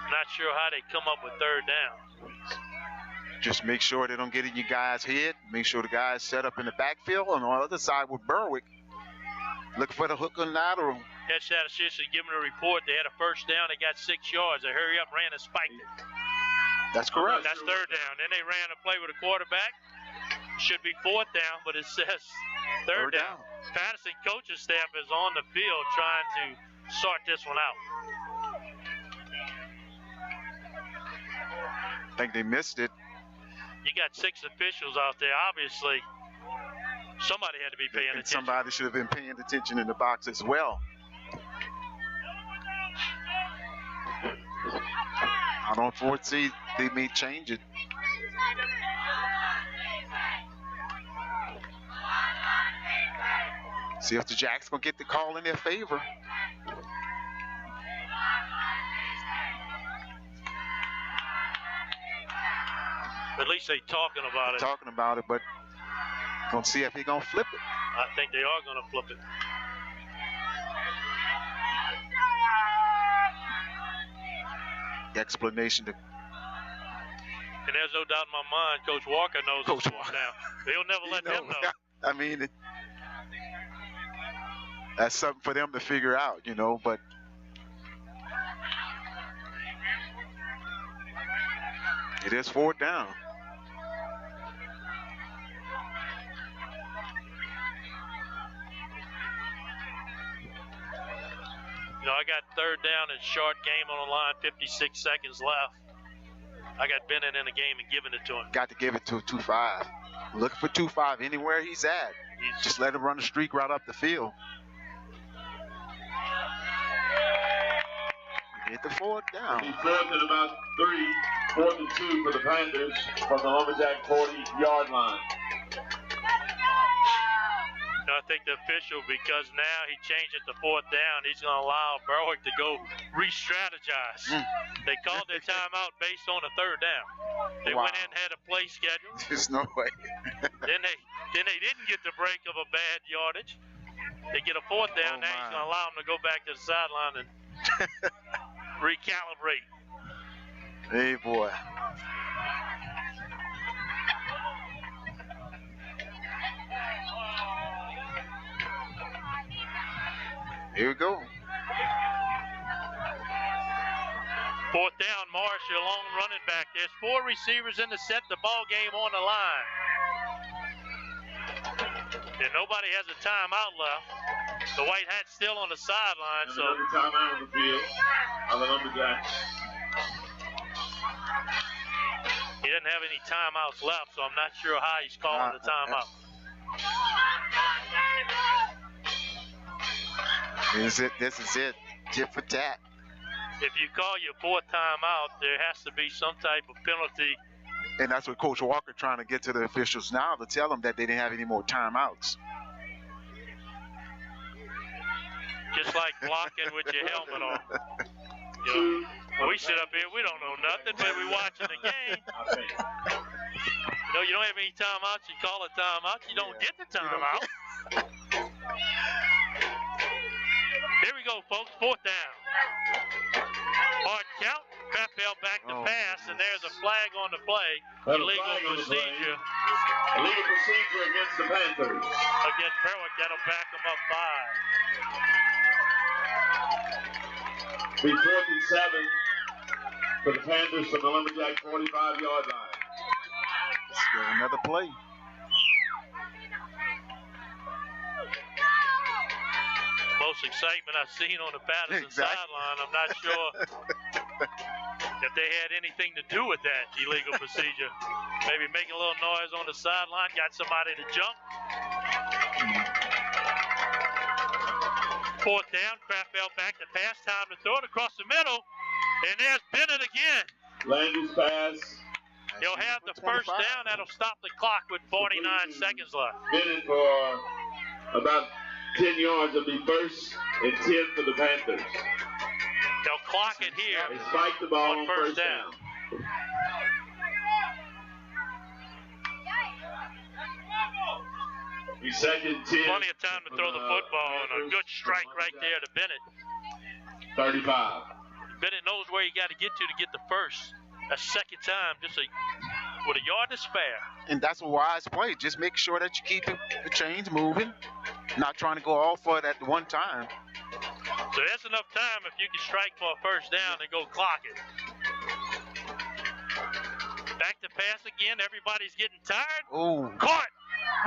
Speaker 1: not sure how they come up with 3rd down.
Speaker 5: Just make sure they don't get in your guy's head. Make sure the guy's set up in the backfield. And on the other side with Berwick, looking for the hook and lateral.
Speaker 1: Head statistician giving a report. They had a 1st down. They got 6 yards. They hurry up, ran and spiked it.
Speaker 5: That's correct.
Speaker 1: That's 3rd down. Then they ran a play with a quarterback. Should be 4th down, but it says 3rd down. Patterson coaching staff is on the field trying to sort this one out.
Speaker 5: I think they missed it.
Speaker 1: You got 6 officials out there. Obviously, somebody had to be paying attention.
Speaker 5: Somebody should have been paying attention in the box as well. I don't foresee they may change it. See if the Jacks gonna get the call in their favor.
Speaker 1: At least they talking about it.
Speaker 5: Talking about it, but gonna see if he gonna flip it.
Speaker 1: I think they are gonna flip it.
Speaker 5: The explanation to.
Speaker 1: And there's no doubt in my mind, Coach Walker knows it's 4th down. He'll never let them know.
Speaker 5: I mean, that's something for them to figure out, you know, but. It is 4th down.
Speaker 1: You know, I got 3rd down and short game on the line, 56 seconds left. I got Bennett in the game and giving it to him.
Speaker 5: Got to give it to 2-5. Looking for 2-5 anywhere he's at. Just let him run the streak right up the field. Hit the 4th down.
Speaker 6: He's 4th and about 3, 4th and 2 for the Panthers from the Lumberjack 40-yard line.
Speaker 1: I think the official, because now he changed it to 4th down, he's going to allow Berwick to go re-strategize. They called their timeout based on a 3rd down. They went in and had a play schedule.
Speaker 5: There's no way.
Speaker 1: then they didn't get the break of a bad yardage. They get a 4th down. Now he's going to allow them to go back to the sideline and recalibrate.
Speaker 5: Hey, boy. Here we go.
Speaker 1: 4th down, Morris, your long running back. There's 4 receivers in the set, the ball game on the line. And nobody has a timeout left. The White Hat's still on the sideline. So
Speaker 6: timeout on the field. of the Lumberjacks.
Speaker 1: He doesn't have any timeouts left, so I'm not sure how he's calling the timeout.
Speaker 5: This is it. Tit for tat.
Speaker 1: If you call your fourth timeout, there has to be some type of penalty.
Speaker 5: And that's what Coach Walker trying to get to the officials now, to tell them that they didn't have any more timeouts.
Speaker 1: Just like blocking with your helmet on. You know, when we sit up here, we don't know nothing, but we watching the game. You know, you don't have any timeouts, you call a timeout, you don't get the timeout. Here we go, folks, fourth down. Hard count, Crapell back to pass, and there's a flag on the play. Illegal procedure.
Speaker 6: Illegal procedure against the Panthers.
Speaker 1: Against Berwick, that'll back them up 5.
Speaker 6: Be 4th and 7 for the Panthers from the Lumberjack 45-yard line.
Speaker 5: Let's get another play.
Speaker 1: Most excitement I've seen on the Patterson sideline. I'm not sure if they had anything to do with that illegal procedure. Maybe making a little noise on the sideline, got somebody to jump. Fourth down, Crapell back to pass, time to throw it across the middle, and there's Bennett again.
Speaker 6: Landry's pass.
Speaker 1: He'll have the first down, that'll stop the clock with 49 seconds left.
Speaker 6: Bennett for about 10 yards. It'll be 1st and 10 for the Panthers.
Speaker 1: They'll clock it here.
Speaker 6: They spike the ball on first down. He's 2nd and 10.
Speaker 1: Plenty of time to throw the football, and a good strike right there to Bennett.
Speaker 6: 35.
Speaker 1: Bennett knows where he got to get the first. A second time, just with a yard to spare.
Speaker 5: And that's a wise play. Just make sure that you keep the chains moving, not trying to go all for it at one time.
Speaker 1: So there's enough time if you can strike for a first down and go clock it. Back to pass again. Everybody's getting tired.
Speaker 5: Oh.
Speaker 1: Caught.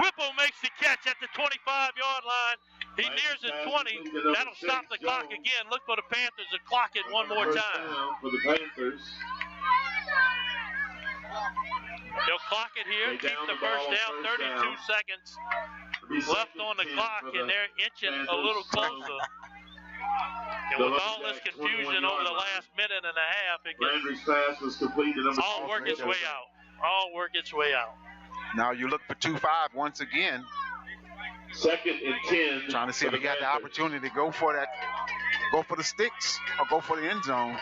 Speaker 1: Whipple makes the catch at the 25-yard line. He nears the 20. That'll stop the clock again. Look for the Panthers to clock it one more time.
Speaker 6: For the Panthers.
Speaker 1: They'll clock it here, keep the first down, 32 seconds left on the clock, and they're inching a little closer. And with all this confusion over the last minute and a half, it
Speaker 6: Landry's pass was completed.
Speaker 1: all work its way out. All work its way out.
Speaker 5: Now you look for 2-5 once again.
Speaker 6: 2nd and 10.
Speaker 5: Trying to see if they got the opportunity to go for that, go for the sticks, or go for the end zone.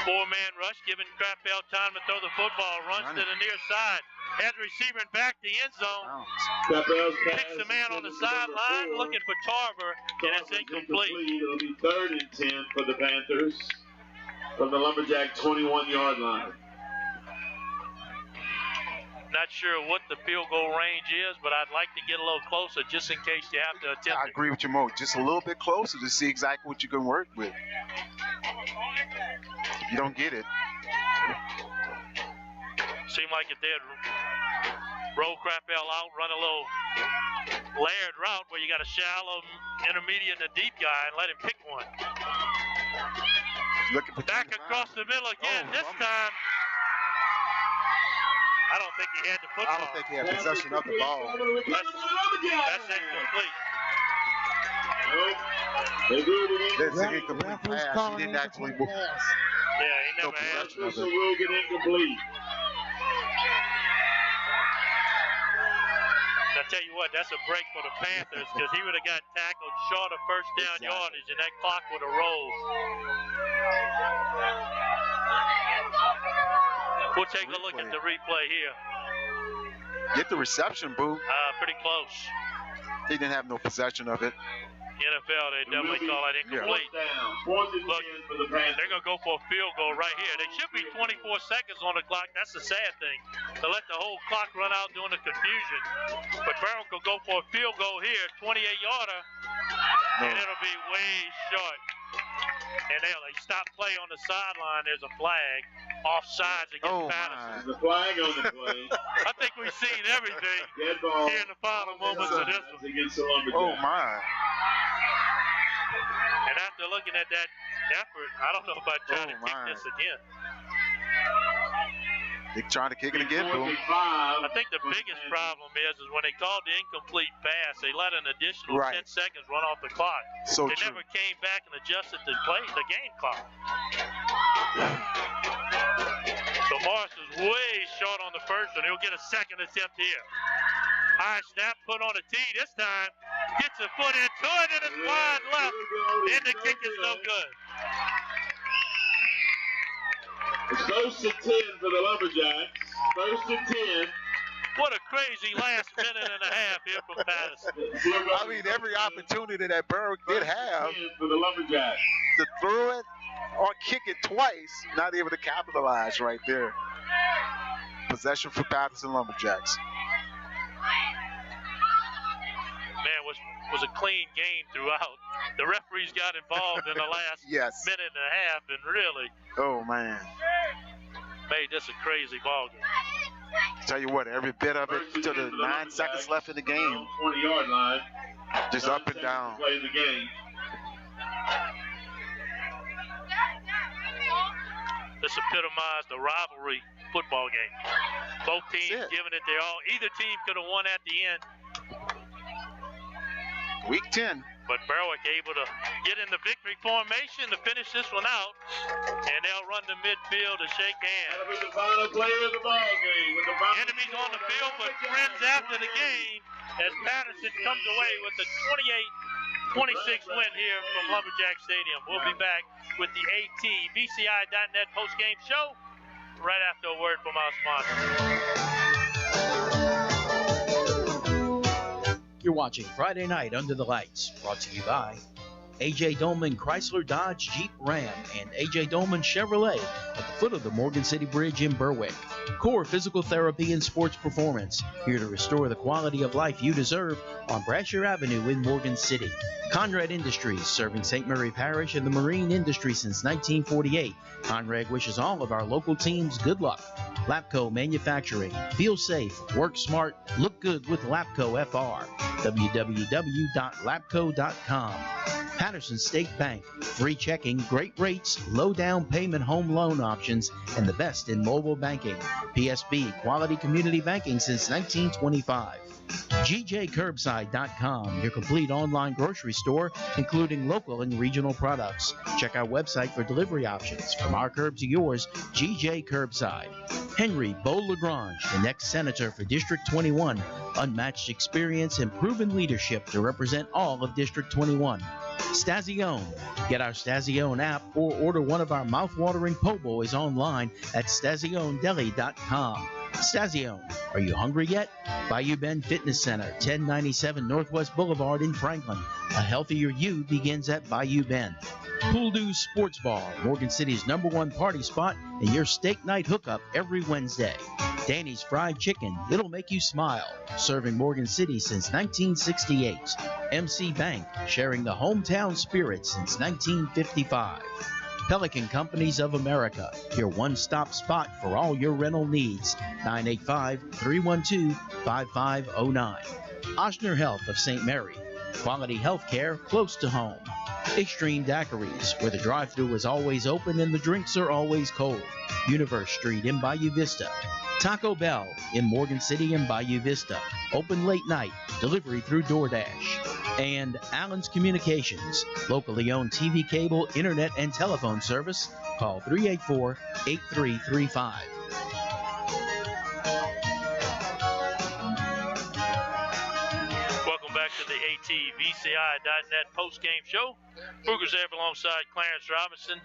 Speaker 1: Four-man rush, giving Crapell time to throw the football. Runs to the near side. Has receiver back the end zone. Picks the man on the sideline, looking for Tarver, and it's incomplete.
Speaker 6: It'll be 3rd and 10 for the Panthers from the Lumberjack 21-yard line.
Speaker 1: Not sure what the field goal range is, but I'd like to get a little closer just in case you have to attempt
Speaker 5: I agree with you, Mo. Just a little bit closer to see exactly what you can work with. You don't get it.
Speaker 1: Seemed like if they'd roll Crapell out, run a little layered route where you got a shallow, intermediate, and a deep guy, and let him pick one.
Speaker 5: Looking for
Speaker 1: back across the middle again. This time, I don't think he had the football.
Speaker 5: I don't think he had possession of the ball.
Speaker 1: That's incomplete.
Speaker 5: That's an incomplete pass. He didn't actually move.
Speaker 1: Yeah, he never had.
Speaker 6: So we'll get incomplete.
Speaker 1: I tell you what, that's a break for the Panthers because he would have got tackled short of first down yardage, and that clock would have rolled. We'll take a look at the replay here.
Speaker 5: Get the reception, Boo.
Speaker 1: Pretty close.
Speaker 5: He didn't have no possession of it.
Speaker 1: NFL, they definitely call it incomplete. Look, they're going to go for a field goal right here. They should be 24 seconds on the clock. That's the sad thing, to let the whole clock run out during the confusion. But Berwick will go for a field goal here, 28-yarder, and it'll be way short. And they stop play on the sideline. There's a flag. Offsides against Patterson.
Speaker 6: There's a flag on the play.
Speaker 1: I think we've seen everything here in the final moments of this one.
Speaker 6: Against the Lumberjacks.
Speaker 5: Oh, my.
Speaker 1: And after looking at that effort, I don't know about trying to kick this again.
Speaker 5: They're trying to kick it again, Boo.
Speaker 1: I think the biggest problem is when they called the incomplete pass, they let an additional 10 seconds run off the clock.
Speaker 5: So
Speaker 1: they
Speaker 5: true.
Speaker 1: never came back and adjusted the game clock. So Morris is way short on the first one. He'll get a second attempt here. High snap, put on a tee this time. Gets a foot into it and it's wide left. And the kick is no good.
Speaker 6: It's 1st and 10 for the Lumberjacks. 1st and 10.
Speaker 1: What a crazy last minute and a half here from Patterson.
Speaker 5: I mean, every opportunity that Berwick did have
Speaker 6: for the Lumberjacks
Speaker 5: to throw it or kick it twice, not able to capitalize right there. Possession for Patterson Lumberjacks.
Speaker 1: Man, was a clean game throughout. The referees got involved in the last minute and a half and really made this a crazy ball game.
Speaker 5: Tell you what, every bit of it to the 9 seconds left in the game.
Speaker 6: 20-yard line.
Speaker 5: Just up and down.
Speaker 6: Play the game.
Speaker 1: This epitomized a rivalry football game. Both teams giving it their all. Either team could have won at the end.
Speaker 5: Week 10.
Speaker 1: But Berwick able to get in the victory formation to finish this one out. And they'll run to midfield to shake hands.
Speaker 6: That'll be the final play of the ball game.
Speaker 1: Enemies on the field, but friends after the game as Patterson comes away with the 28-26 win here from Lumberjack Stadium. We'll be back with the ATBCI.net postgame show right after a word from our sponsor.
Speaker 2: You're watching Friday Night Under the Lights, brought to you by A.J. Dolman Chrysler Dodge Jeep Ram and A.J. Dolman Chevrolet at the foot of the Morgan City Bridge in Berwick. Core Physical Therapy and Sports Performance, here to restore the quality of life you deserve on Brasher Avenue in Morgan City. Conrad Industries, serving St. Mary Parish and the marine industry since 1948. Conrad wishes all of our local teams good luck. Lapco Manufacturing. Feel safe, work smart, look good with Lapco FR. www.lapco.com. Patterson State Bank. Free checking, great rates, low down payment home loan options, and the best in mobile banking. PSB, quality community banking since 1925. GJCurbside.com, your complete online grocery store, including local and regional products. Check our website for delivery options. From our curb to yours, GJ Curbside. Henry Beau-Lagrange, the next senator for District 21. Unmatched experience and proven leadership to represent all of District 21. Stazione. Get our Stazione app or order one of our mouth-watering po' boys online at StazioneDeli.com. Stazione, are you hungry yet? Bayou Bend Fitness Center, 1097 Northwest Boulevard in Franklin. A healthier you begins at Bayou Bend. Pool Dew Sports Bar, Morgan City's #1 party spot and your steak night hookup every Wednesday. Danny's Fried Chicken, it'll make you smile. Serving Morgan City since 1968. MC Bank, sharing the hometown spirit since 1955. Pelican Companies of America, your one-stop spot for all your rental needs. 985-312-5509. Ochsner Health of St. Mary, quality health care close to home. Extreme Daiquiris, where the drive-thru is always open and the drinks are always cold. Universe Street in Bayou Vista. Taco Bell in Morgan City and Bayou Vista. Open late night, delivery through DoorDash. And Allen's Communications, locally owned TV cable, internet, and telephone service. Call 384-8335.
Speaker 1: Welcome back to the ATBCI.net postgame show. Brugger's there alongside Clarence Robinson.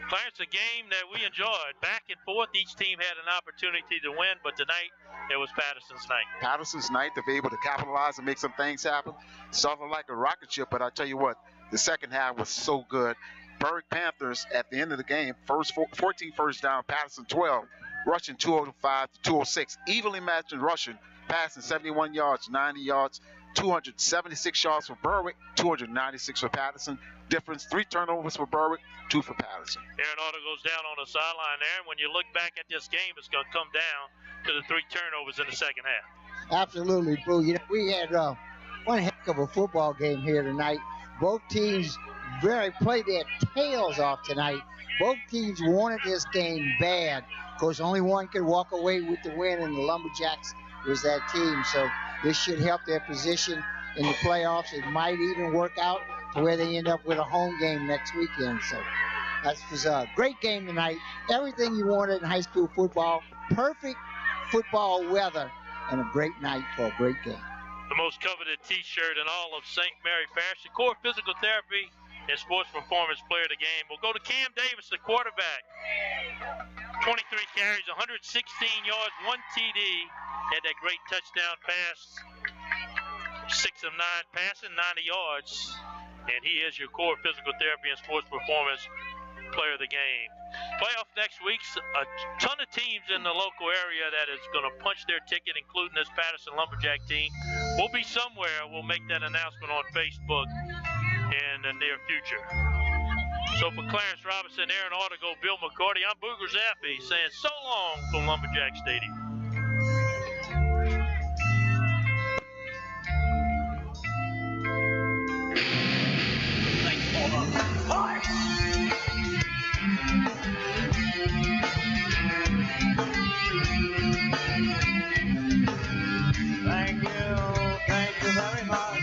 Speaker 1: Clarence, a game that we enjoyed. Back and forth, each team had an opportunity to win, but tonight it was Patterson's night.
Speaker 5: Patterson's night to be able to capitalize and make some things happen. Started like a rocket ship, but I tell you what, the second half was so good. Berwick Panthers at the end of the game, 14 first down, Patterson 12, rushing 205 to 206, evenly matched in rushing, passing 71 yards, 90 yards, 276 yards for Berwick, 296 for Patterson. Difference, 3 turnovers for Berwick, 2 for Patterson.
Speaker 1: Aaron Otto goes down on the sideline there, and when you look back at this game, it's going to come down to the 3 turnovers in the second half.
Speaker 8: Absolutely, Boo. You know, we had one heck of a football game here tonight. Both teams really played their tails off tonight. Both teams wanted this game bad. Of course, only one could walk away with the win, and the Lumberjacks was that team. So this should help their position in the playoffs. It might even work out to where they end up with a home game next weekend. So that was a great game tonight. Everything you wanted in high school football. Perfect football weather and a great night for a great game.
Speaker 1: The most coveted T-shirt in all of St. Mary Parish, the core physical therapy and sports performance player of the game will go to Cam Davis, the quarterback. 23 carries, 116 yards, 1 TD. Had that great touchdown pass. 6 of 9 passing, 90 yards. And he is your core physical therapy and sports performance player of the game. Playoff next week's a ton of teams in the local area that is going to punch their ticket, including this Patterson Lumberjack team. We'll be somewhere. We'll make that announcement on Facebook in the near future. So for Clarence Robinson, Aaron Artigo, Bill McCarty, I'm Booger Zappi saying so long from Lumberjack Stadium.
Speaker 10: Thank you very much.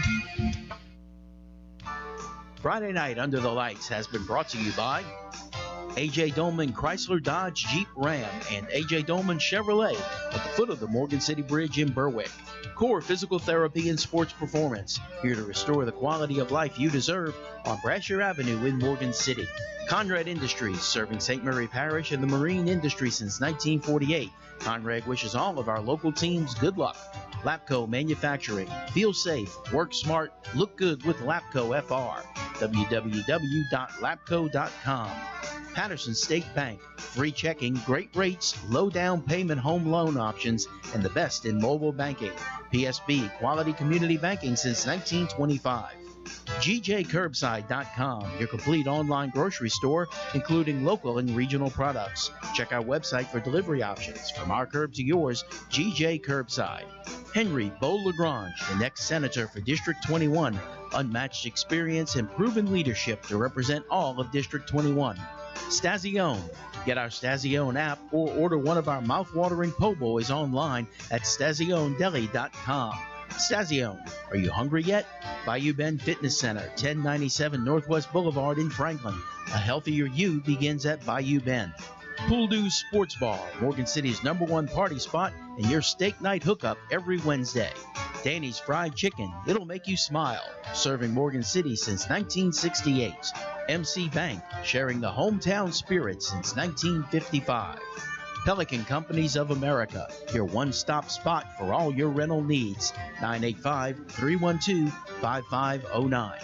Speaker 2: Friday Night Under the Lights has been brought to you by A.J. Dolman Chrysler Dodge Jeep Ram and A.J. Dolman Chevrolet at the foot of the Morgan City Bridge in Berwick. Core Physical Therapy and Sports Performance, here to restore the quality of life you deserve on Brasher Avenue in Morgan City. Conrad Industries, serving St. Mary Parish and the marine industry since 1948. Conrad wishes all of our local teams good luck. Lapco Manufacturing. Feel safe, work smart, look good with Lapco FR. www.lapco.com. Patterson State Bank. Free checking, great rates, low down payment home loan options, and the best in mobile banking. PSB, quality community banking since 1925. GJCurbside.com, your complete online grocery store, including local and regional products. Check our website for delivery options. From our curb to yours, GJ Curbside. Henry Beau-Lagrange, the next senator for District 21. Unmatched experience and proven leadership to represent all of District 21. Stazione. Get our Stazione app or order one of our mouth-watering po' boys online at StazioneDeli.com. Stazione, are you hungry yet? Bayou Bend Fitness Center, 1097 Northwest Boulevard in Franklin. A healthier you begins at Bayou Bend. Pool Dew Sports Bar, Morgan City's #1 party spot and your steak night hookup every Wednesday. Danny's Fried Chicken, it'll make you smile. Serving Morgan City since 1968. MC Bank, sharing the hometown spirit since 1955. Pelican Companies of America, your one-stop spot for all your rental needs. 985-312-5509.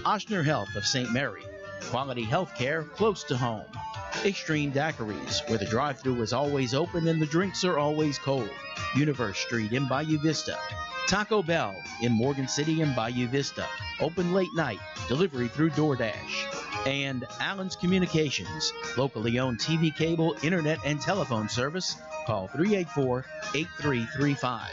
Speaker 2: Oshner Health of St. Mary, quality health care close to home. Extreme Daiquiris, where the drive-thru is always open and the drinks are always cold. Universe Street in Bayou Vista. Taco Bell in Morgan City and Bayou Vista. Open late night, delivery through DoorDash. And Allen's Communications, locally owned TV cable, internet, and telephone service. Call 384-8335.